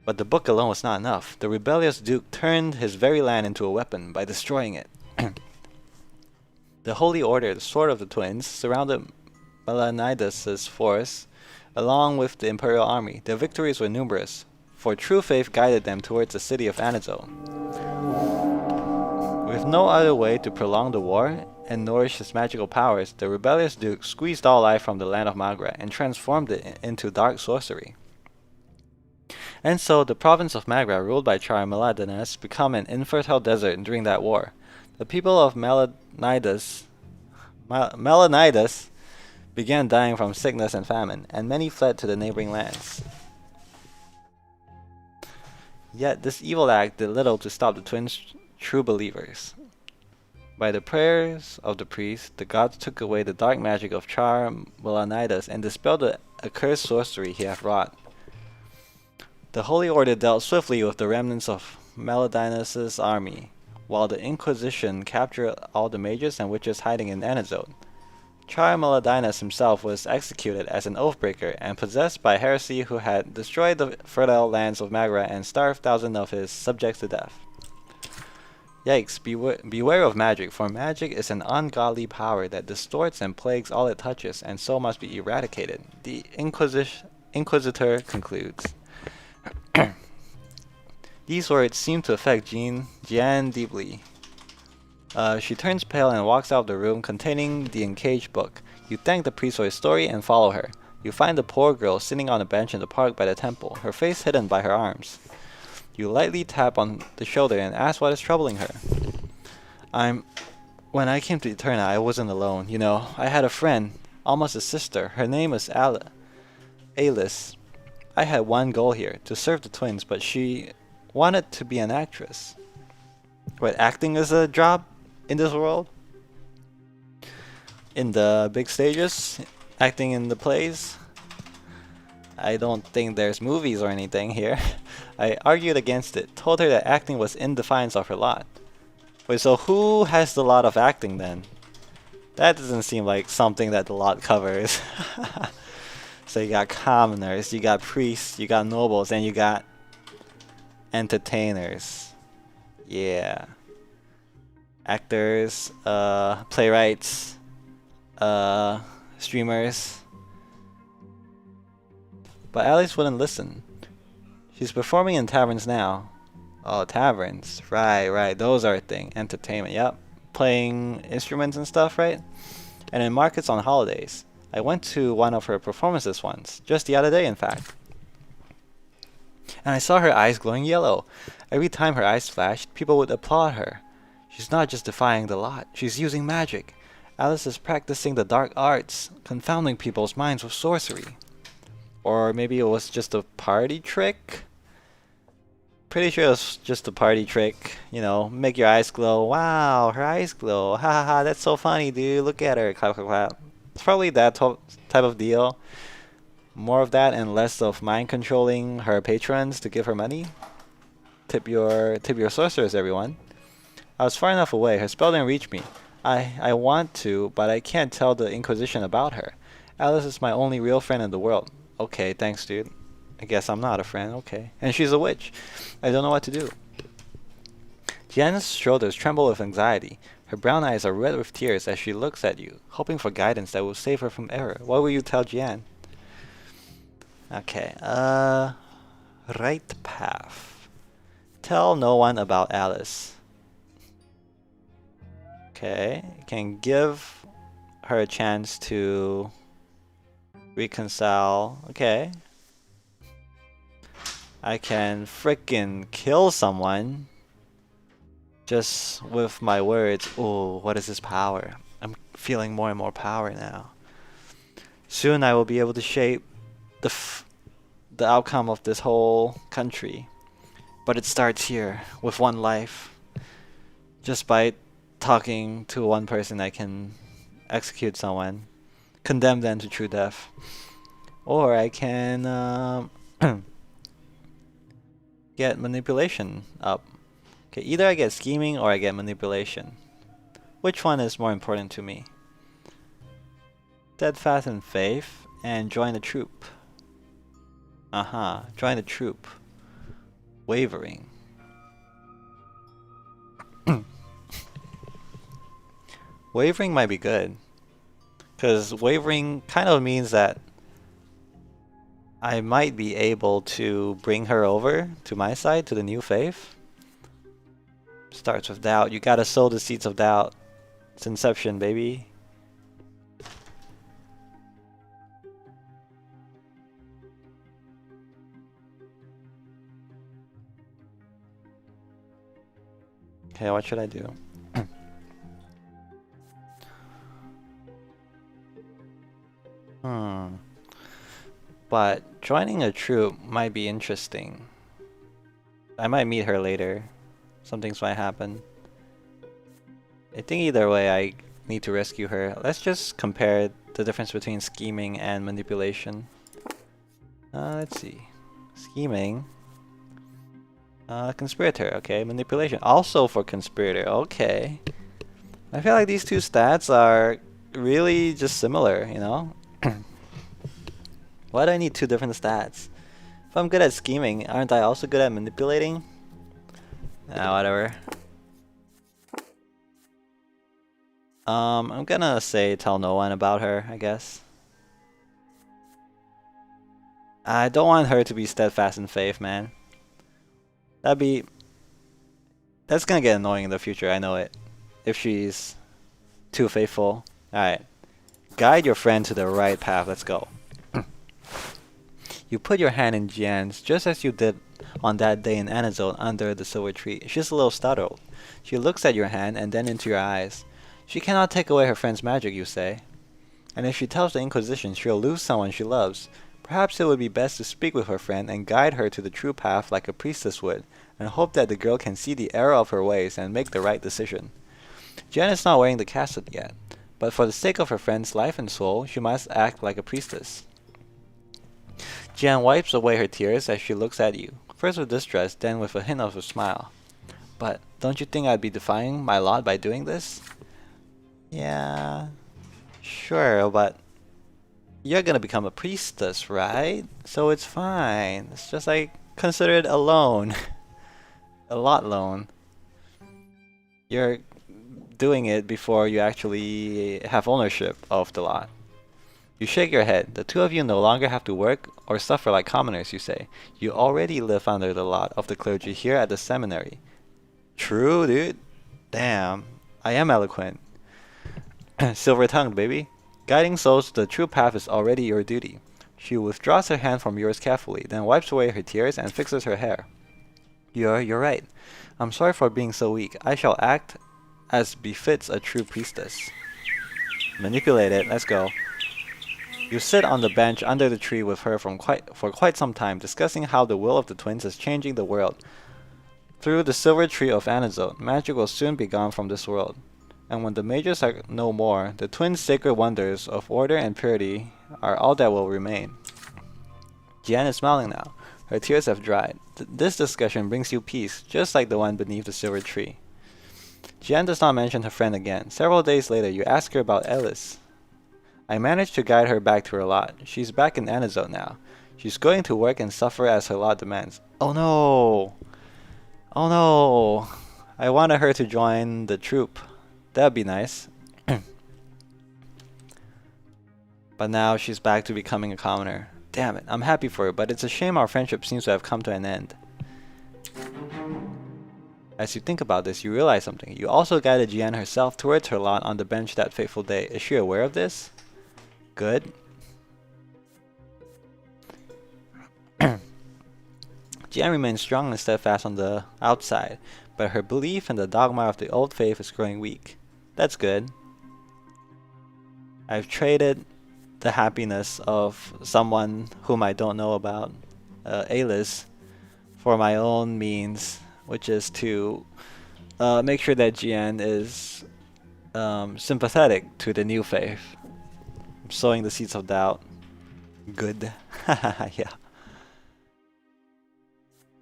But the book alone was not enough. The rebellious duke turned his very land into a weapon by destroying it. The Holy Order, the Sword of the Twins, surrounded Melanidas' force, along with the Imperial army. Their victories were numerous, for true faith guided them towards the city of Anazone. With no other way to prolong the war and nourish his magical powers, the rebellious duke squeezed all life from the land of Magra and transformed it into dark sorcery. And so, the province of Magra, ruled by Char Melanidas, became an infertile desert during that war. The people of Melanidas began dying from sickness and famine, and many fled to the neighboring lands. Yet this evil act did little to stop the twins' true believers. By the prayers of the priest, the gods took away the dark magic of Char Melanidas and dispelled the accursed sorcery he had wrought. The Holy Order dealt swiftly with the remnants of Melanidas' army, while the Inquisition captured all the mages and witches hiding in Anazone. Char Melanidas himself was executed as an oathbreaker and possessed by heresy who had destroyed the fertile lands of Magra and starved thousands of his subjects to death. Yikes, beware of magic, for magic is an ungodly power that distorts and plagues all it touches, and so must be eradicated. The Inquisitor concludes. These words seem to affect Jian deeply. She turns pale and walks out of the room containing the encaged book. You thank the priest for his story and follow her. You find the poor girl sitting on a bench in the park by the temple, her face hidden by her arms. You lightly tap on the shoulder and ask what is troubling her. When I came to Eterna, I wasn't alone. You know, I had a friend, almost a sister. Her name was Alice. I had one goal here, to serve the twins, but she wanted to be an actress. What, acting is a job in this world? In the big stages? Acting in the plays? I don't think there's movies or anything here. I argued against it, told her that acting was in defiance of her lot. Wait, so who has the lot of acting then? That doesn't seem like something that the lot covers. So you got commoners, you got priests, you got nobles, and you got entertainers. Yeah. Actors, playwrights, streamers. But Alice wouldn't listen. She's performing in taverns now. Oh, taverns. Right. Those are a thing. Entertainment, yep. Playing instruments and stuff, right? And in markets on holidays. I went to one of her performances once. Just the other day, in fact. And I saw her eyes glowing yellow. Every time her eyes flashed, people would applaud her. She's not just defying the lot. She's using magic. Alice is practicing the dark arts, confounding people's minds with sorcery. Or maybe it was just a party trick? Pretty sure it was just a party trick. You know, make your eyes glow. Wow, her eyes glow. Ha ha ha, that's so funny, dude. Look at her. Clap, clap, clap. It's probably that type of deal. More of that and less of mind controlling her patrons to give her money. Tip your sorcerers, everyone. I was far enough away. Her spell didn't reach me. I want to, but I can't tell the Inquisition about her. Alice is my only real friend in the world. Okay, thanks, dude. I guess I'm not a friend, okay. And she's a witch. I don't know what to do. Gianna's shoulders tremble with anxiety. Her brown eyes are red with tears as she looks at you, hoping for guidance that will save her from error. What will you tell Gian? Okay, right path. Tell no one about Alice. Okay, can give her a chance to reconcile. Okay. I can frickin' kill someone just with my words. Ooh, what is this power? I'm feeling more and more power now. Soon I will be able to shape the outcome of this whole country. But it starts here, with one life. Just by talking to one person, I can execute someone, condemn them to true death. Or I can get manipulation up. Okay, either I get scheming or I get manipulation. Which one is more important to me? Steadfast in faith and join the troop. Join the troop. Wavering. Wavering might be good. Because wavering kind of means that I might be able to bring her over to my side, to the new faith. Starts with doubt. You gotta sow the seeds of doubt. It's inception, baby. Okay, what should I do? But joining a troop might be interesting. I might meet her later. Some things might happen. I think either way I need to rescue her. Let's just compare the difference between scheming and manipulation. Let's see. Scheming. Conspirator, okay. Manipulation, also for conspirator, okay. I feel like these two stats are really just similar, you know? Why do I need two different stats? If I'm good at scheming, aren't I also good at manipulating? Whatever. I'm gonna say tell no one about her, I guess. I don't want her to be steadfast in faith, man. That's gonna get annoying in the future, I know it. If she's too faithful. Alright. Guide your friend to the right path, let's go. You put your hand in Jian's just as you did on that day in Anazone under the silver tree. She's a little startled. She looks at your hand and then into your eyes. She cannot take away her friend's magic, you say. And if she tells the Inquisition, she'll lose someone she loves. Perhaps it would be best to speak with her friend and guide her to the true path like a priestess would, and hope that the girl can see the error of her ways and make the right decision. Jian is not wearing the casket yet, but for the sake of her friend's life and soul, she must act like a priestess. Jian wipes away her tears as she looks at you, first with distress, then with a hint of a smile. But don't you think I'd be defying my lot by doing this? Yeah, sure, but you're gonna become a priestess, right? So it's fine. It's just like, consider it a loan. A lot loan. You're doing it before you actually have ownership of the lot. You shake your head. The two of you no longer have to work or suffer like commoners, you say. You already live under the lot of the clergy here at the seminary. True, dude. Damn. I am eloquent. Silver-tongued, baby. Guiding souls to the true path is already your duty. She withdraws her hand from yours carefully, then wipes away her tears and fixes her hair. You're right. I'm sorry for being so weak. I shall act as befits a true priestess. Manipulate it. Let's go. You sit on the bench under the tree with her for quite some time, discussing how the will of the twins is changing the world. Through the silver tree of Anazone, magic will soon be gone from this world. And when the mages are no more, the twins' sacred wonders of order and purity are all that will remain. Jian is smiling now. Her tears have dried. This discussion brings you peace, just like the one beneath the silver tree. Jian does not mention her friend again. Several days later, you ask her about Alice. I managed to guide her back to her lot. She's back in Anazone now. She's going to work and suffer as her lot demands. Oh no! Oh no! I wanted her to join the troop. That'd be nice. But now she's back to becoming a commoner. Damn it, I'm happy for her, but it's a shame our friendship seems to have come to an end. As you think about this, you realize something. You also guided Jian herself towards her lot on the bench that fateful day. Is she aware of this? Good. Jian remains strong and steadfast on the outside, but her belief in the dogma of the old faith is growing weak. That's good. I've traded the happiness of someone whom I don't know about, Alice, for my own means, which is to make sure that Jian is sympathetic to the new faith. I'm sowing the seeds of doubt. Good. Yeah.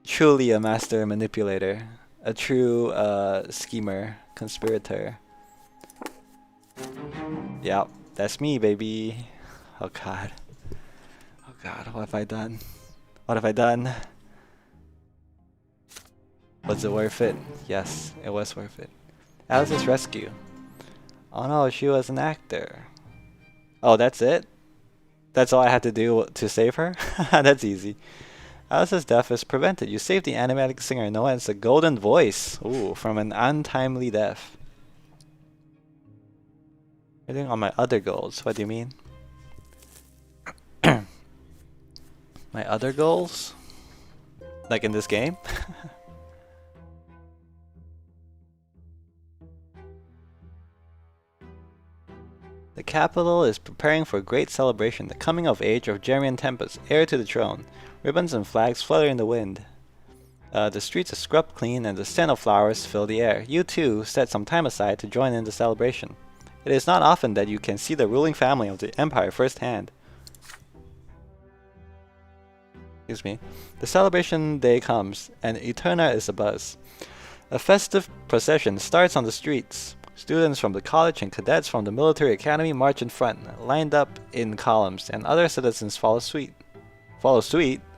Truly a master manipulator. A true schemer, conspirator. Yep, that's me, baby. Oh god. Oh god, what have I done? What have I done? Was it worth it? Yes, it was worth it. Alice's rescue. Oh no, she was an actor. Oh, that's it? That's all I had to do to save her? That's easy. Alice's death is prevented. You saved the animatic singer known as the Golden Voice. Ooh, from an untimely death. I'm doing all my other goals. What do you mean? My other goals? Like in this game? The capital is preparing for a great celebration, the coming of age of Jerian Tempest, heir to the throne. Ribbons and flags flutter in the wind. The streets are scrubbed clean and the scent of flowers fill the air. You too set some time aside to join in the celebration. It is not often that you can see the ruling family of the Empire firsthand. Excuse me. The celebration day comes, and Eterna is abuzz. A festive procession starts on the streets. Students from the college and cadets from the military academy march in front, lined up in columns, and other citizens follow suit? Follow suit?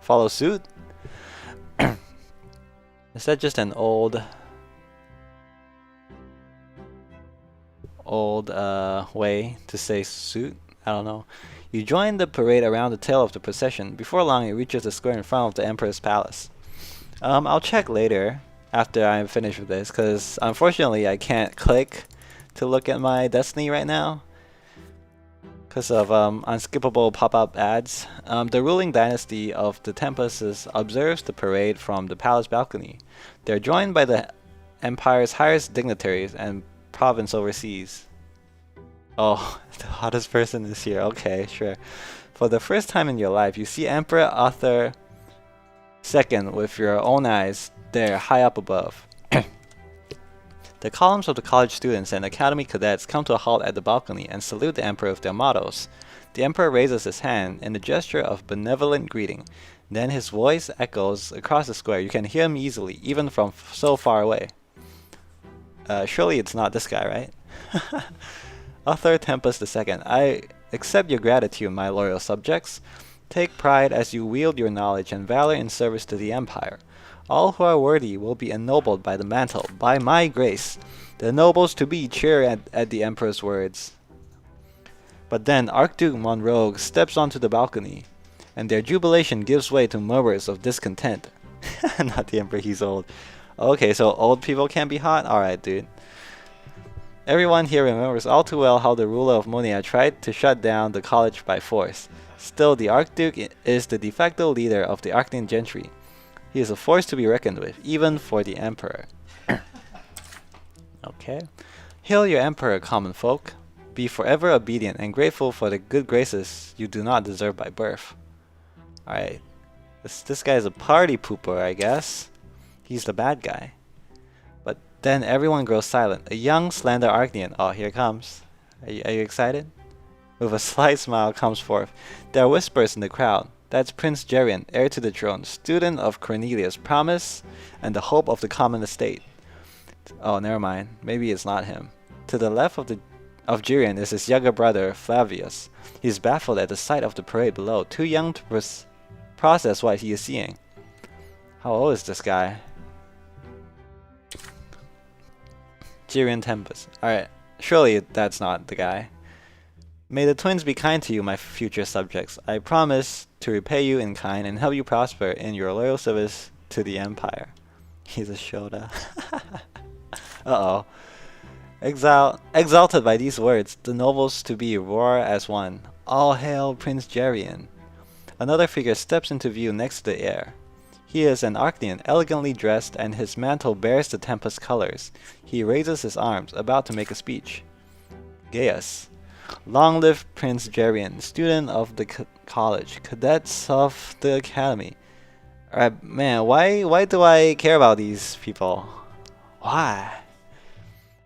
Is that just an old way to say suit? I don't know. You join the parade around the tail of the procession. Before long, it reaches the square in front of the Emperor's palace. I'll check later after I'm finished with this, because unfortunately I can't click to look at my destiny right now. because of unskippable pop-up ads. The ruling dynasty of the Tempests observes the parade from the palace balcony. They're joined by the empire's highest dignitaries and province overseas. Oh, the hottest person is here. Okay, sure. For the first time in your life, you see Emperor Arthur II with your own eyes there, high up above. The columns of the college students and academy cadets come to a halt at the balcony and salute the emperor with their mottos. The emperor raises his hand in a gesture of benevolent greeting. Then his voice echoes across the square. You can hear him easily, even from so far away. Surely it's not this guy, right? Arthur Tempest II, I accept your gratitude, my loyal subjects. Take pride as you wield your knowledge and valor in service to the empire. All who are worthy will be ennobled by the mantle, by my grace. The nobles to be cheer at the emperor's words. But then Archduke Monroe steps onto the balcony, and their jubilation gives way to murmurs of discontent. Not the emperor, he's old. Okay, so old people can be hot? Alright, dude. Everyone here remembers all too well how the ruler of Monia tried to shut down the college by force. Still, the Archduke is the de facto leader of the Arctian gentry. He is a force to be reckoned with, even for the Emperor. Okay. Hail your Emperor, common folk. Be forever obedient and grateful for the good graces you do not deserve by birth. Alright. This guy is a party pooper, I guess. He's the bad guy. But then everyone grows silent. A young, slender Arctian. Oh, here it comes. Are you excited? With a slight smile comes forth. There are whispers in the crowd. That's Prince Gerion, heir to the throne, student of Cornelius' promise, and the hope of the common estate. Oh, never mind. Maybe it's not him. To the left of Gerion is his younger brother, Flavius. He is baffled at the sight of the parade below, too young to process what he is seeing. How old is this guy? Gerion Tempest. Alright, surely that's not the guy. May the twins be kind to you, my future subjects. I promise to repay you in kind and help you prosper in your loyal service to the Empire. He's a Shoda. Uh-oh. Exalted by these words, the nobles to be roar as one. All hail Prince Gerion. Another figure steps into view next to the heir. He is an Arctian, elegantly dressed, and his mantle bears the Tempest colors. He raises his arms, about to make a speech. Gaius. Long live Prince Gerion, student of the college, cadets of the academy. Alright, man, why do I care about these people? Why?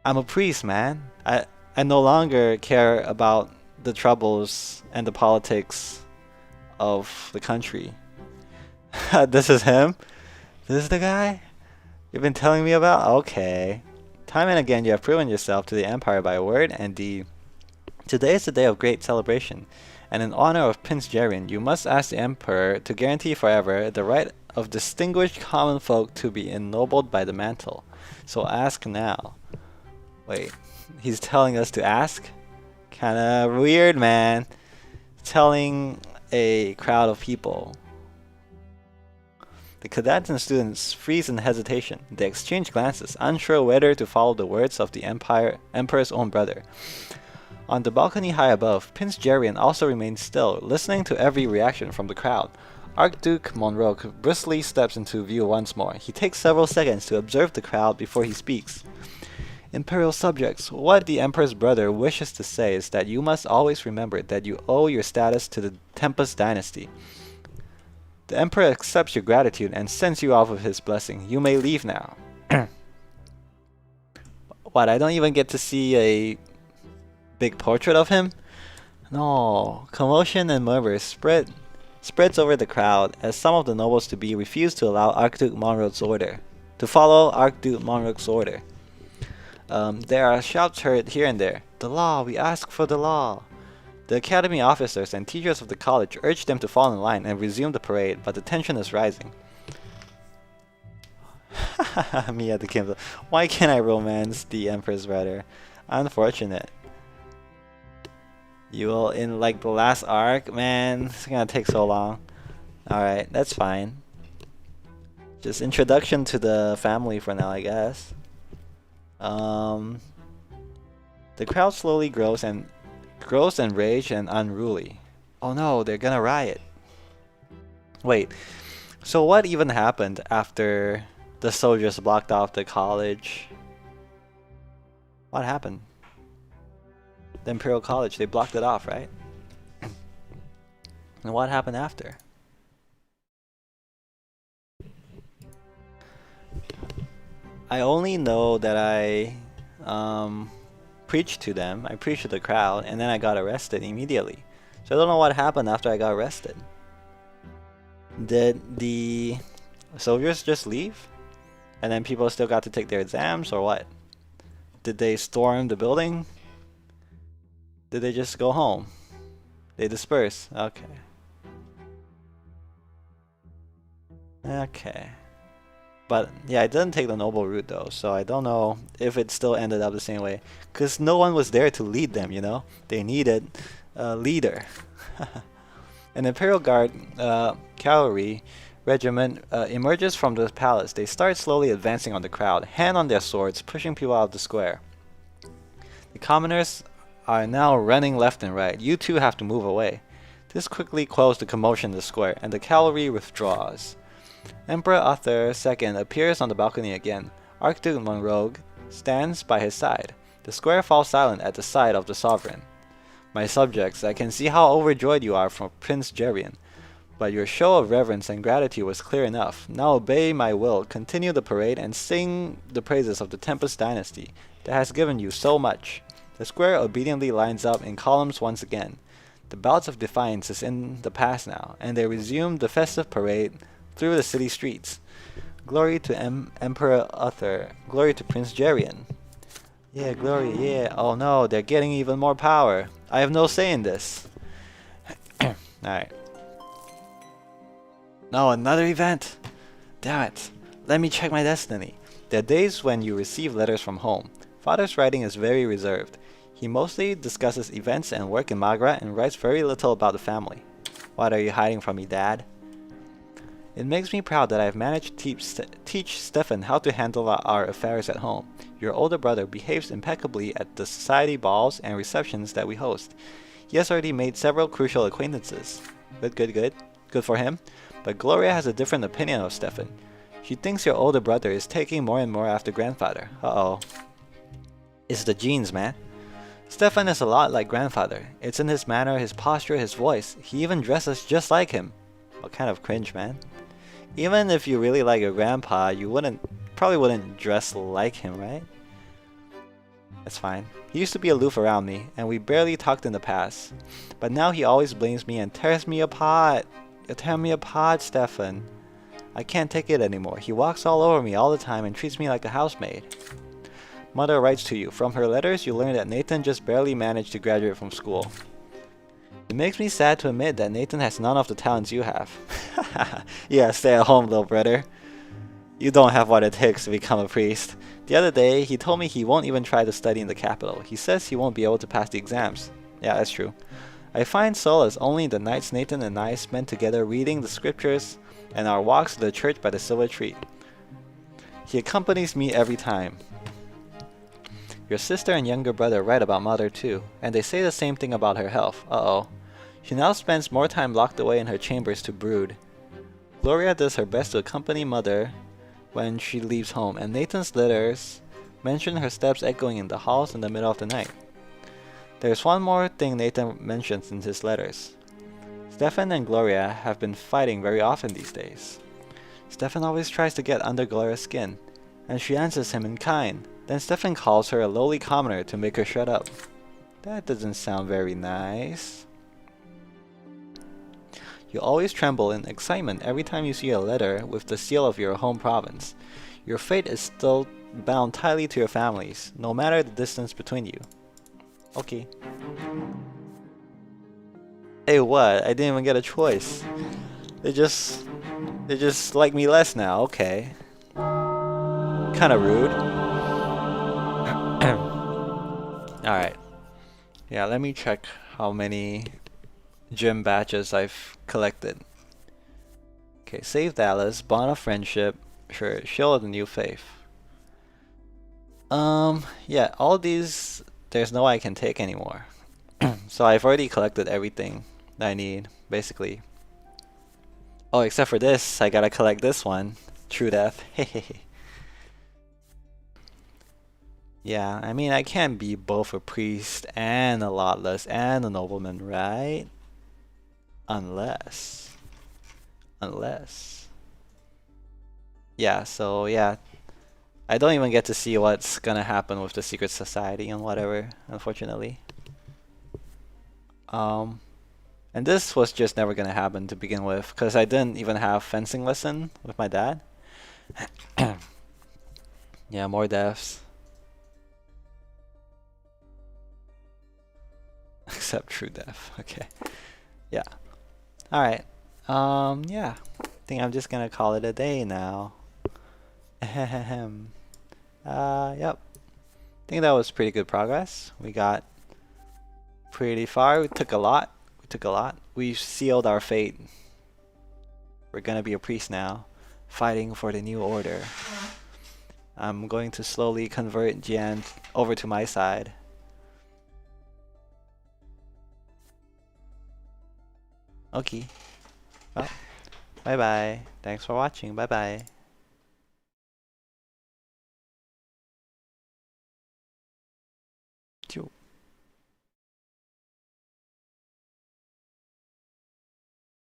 I'm a priest, man. I no longer care about the troubles and the politics of the country. This is him? This is the guy you've been telling me about? Okay. Time and again you have proven yourself to the Empire by word and deed. Today is the day of great celebration, and in honor of Prince Gerion, you must ask the Emperor to guarantee forever the right of distinguished common folk to be ennobled by the mantle. So ask now. Wait, he's telling us to ask? Kinda weird, man. Telling a crowd of people. The cadets and students freeze in hesitation. They exchange glances, unsure whether to follow the words of the Emperor's own brother. On the balcony high above, Prince Gerion also remains still, listening to every reaction from the crowd. Archduke Monroe briskly steps into view once more. He takes several seconds to observe the crowd before he speaks. Imperial subjects, what the Emperor's brother wishes to say is that you must always remember that you owe your status to the Tempest dynasty. The Emperor accepts your gratitude and sends you off with his blessing. You may leave now. What, I don't even get to see a big portrait of him? No. Commotion and murmur spreads over the crowd as some of the nobles to be refuse to allow Archduke Monroe's order. To follow Archduke Monroe's order. There are shouts heard here and there. The law, we ask for the law. The academy officers and teachers of the college urge them to fall in line and resume the parade, but the tension is rising. Me at the Kindle. Why can't I romance the Emperor's brother? Unfortunate. You will in like the last arc? Man, it's gonna take so long. Alright, that's fine. Just introduction to the family for now, I guess. The crowd slowly grows and Gross, enraged, and unruly. Oh no, they're gonna riot. Wait, so what even happened after the soldiers blocked off the college? What happened? The Imperial College, they blocked it off, right? And what happened after? I only know that I preached to them, I preached to the crowd, and then I got arrested immediately. So I don't know what happened after I got arrested. Did the soldiers just leave? And then people still got to take their exams, or what? Did they storm the building? Did they just go home? They disperse. Okay. Okay. But yeah, I didn't take the noble route though, so I don't know if it still ended up the same way. Because no one was there to lead them, you know? They needed a leader. An Imperial Guard cavalry regiment emerges from the palace. They start slowly advancing on the crowd, hand on their swords, pushing people out of the square. The commoners are now running left and right. You two have to move away. This quickly quells the commotion in the square, and the cavalry withdraws. Emperor Arthur II appears on the balcony again. Archduke Monroe stands by his side. The square falls silent at the sight of the sovereign. My subjects, I can see how overjoyed you are for Prince Gerion, but your show of reverence and gratitude was clear enough. Now obey my will, continue the parade, and sing the praises of the Tempest dynasty that has given you so much. The square obediently lines up in columns once again. The bouts of defiance is in the past now, and they resume the festive parade through the city streets. Glory to Emperor Arthur. Glory to Prince Gerion. Yeah, glory, yeah. Oh no, they're getting even more power. I have no say in this. Alright. No, another event. Damn it. Let me check my destiny. There are days when you receive letters from home. Father's writing is very reserved. He mostly discusses events and work in Magra and writes very little about the family. What are you hiding from me, Dad? It makes me proud that I have managed to teach Stefan how to handle our affairs at home. Your older brother behaves impeccably at the society balls and receptions that we host. He has already made several crucial acquaintances. Good. Good for him. But Gloria has a different opinion of Stefan. She thinks your older brother is taking more and more after grandfather. Uh-oh. It's the genes, man. Stefan is a lot like grandfather. It's in his manner, his posture, his voice. He even dresses just like him. What kind of cringe, man? Even if you really like your grandpa, you probably wouldn't dress like him, right? That's fine. He used to be aloof around me, and we barely talked in the past. But now he always blames me and tears me apart. You tear me apart, Stefan. I can't take it anymore. He walks all over me all the time and treats me like a housemaid. Mother writes to you. From her letters, you learn that Nathan just barely managed to graduate from school. It makes me sad to admit that Nathan has none of the talents you have. Yeah, stay at home, little brother. You don't have what it takes to become a priest. The other day, he told me he won't even try to study in the capital. He says he won't be able to pass the exams. Yeah, that's true. I find solace only in the nights Nathan and I spend together reading the scriptures and our walks to the church by the silver tree. He accompanies me every time. Your sister and younger brother write about Mother too, and they say the same thing about her health. Uh-oh. She now spends more time locked away in her chambers to brood. Gloria does her best to accompany Mother when she leaves home, and Nathan's letters mention her steps echoing in the halls in the middle of the night. There's one more thing Nathan mentions in his letters. Stefan and Gloria have been fighting very often these days. Stefan always tries to get under Gloria's skin, and she answers him in kind. Then Stefan calls her a lowly commoner to make her shut up. That doesn't sound very nice. You always tremble in excitement every time you see a letter with the seal of your home province. Your fate is still bound tightly to your families, no matter the distance between you. Okay. Hey, what? I didn't even get a choice. They just like me less now. Okay. Kinda rude. Alright. Yeah, let me check how many gym badges I've collected. Okay, Save Dallas, Bond of Friendship, sure, Shield of the New Faith. Yeah, all these, there's no I can take anymore. So I've already collected everything that I need, basically. Oh, except for this, I gotta collect this one. True Death. Yeah, I mean, I can't be both a priest and a lawless and a nobleman, right? Unless. Unless. Yeah, so yeah. I don't even get to see what's gonna happen with the secret society and whatever, unfortunately. Um, and this was just never gonna happen to begin with, because I didn't even have fencing lesson with my dad. Yeah, more deaths. Except true death. Okay. Yeah. Alright. Yeah. I think I'm just gonna call it a day now. Ahem. Yep. I think that was pretty good progress. We got pretty far. We took a lot. We took a lot. We sealed our fate. We're gonna be a priest now, fighting for the new order. I'm going to slowly convert Jian over to my side. Okay. Well, bye bye. Thanks for watching. Bye bye.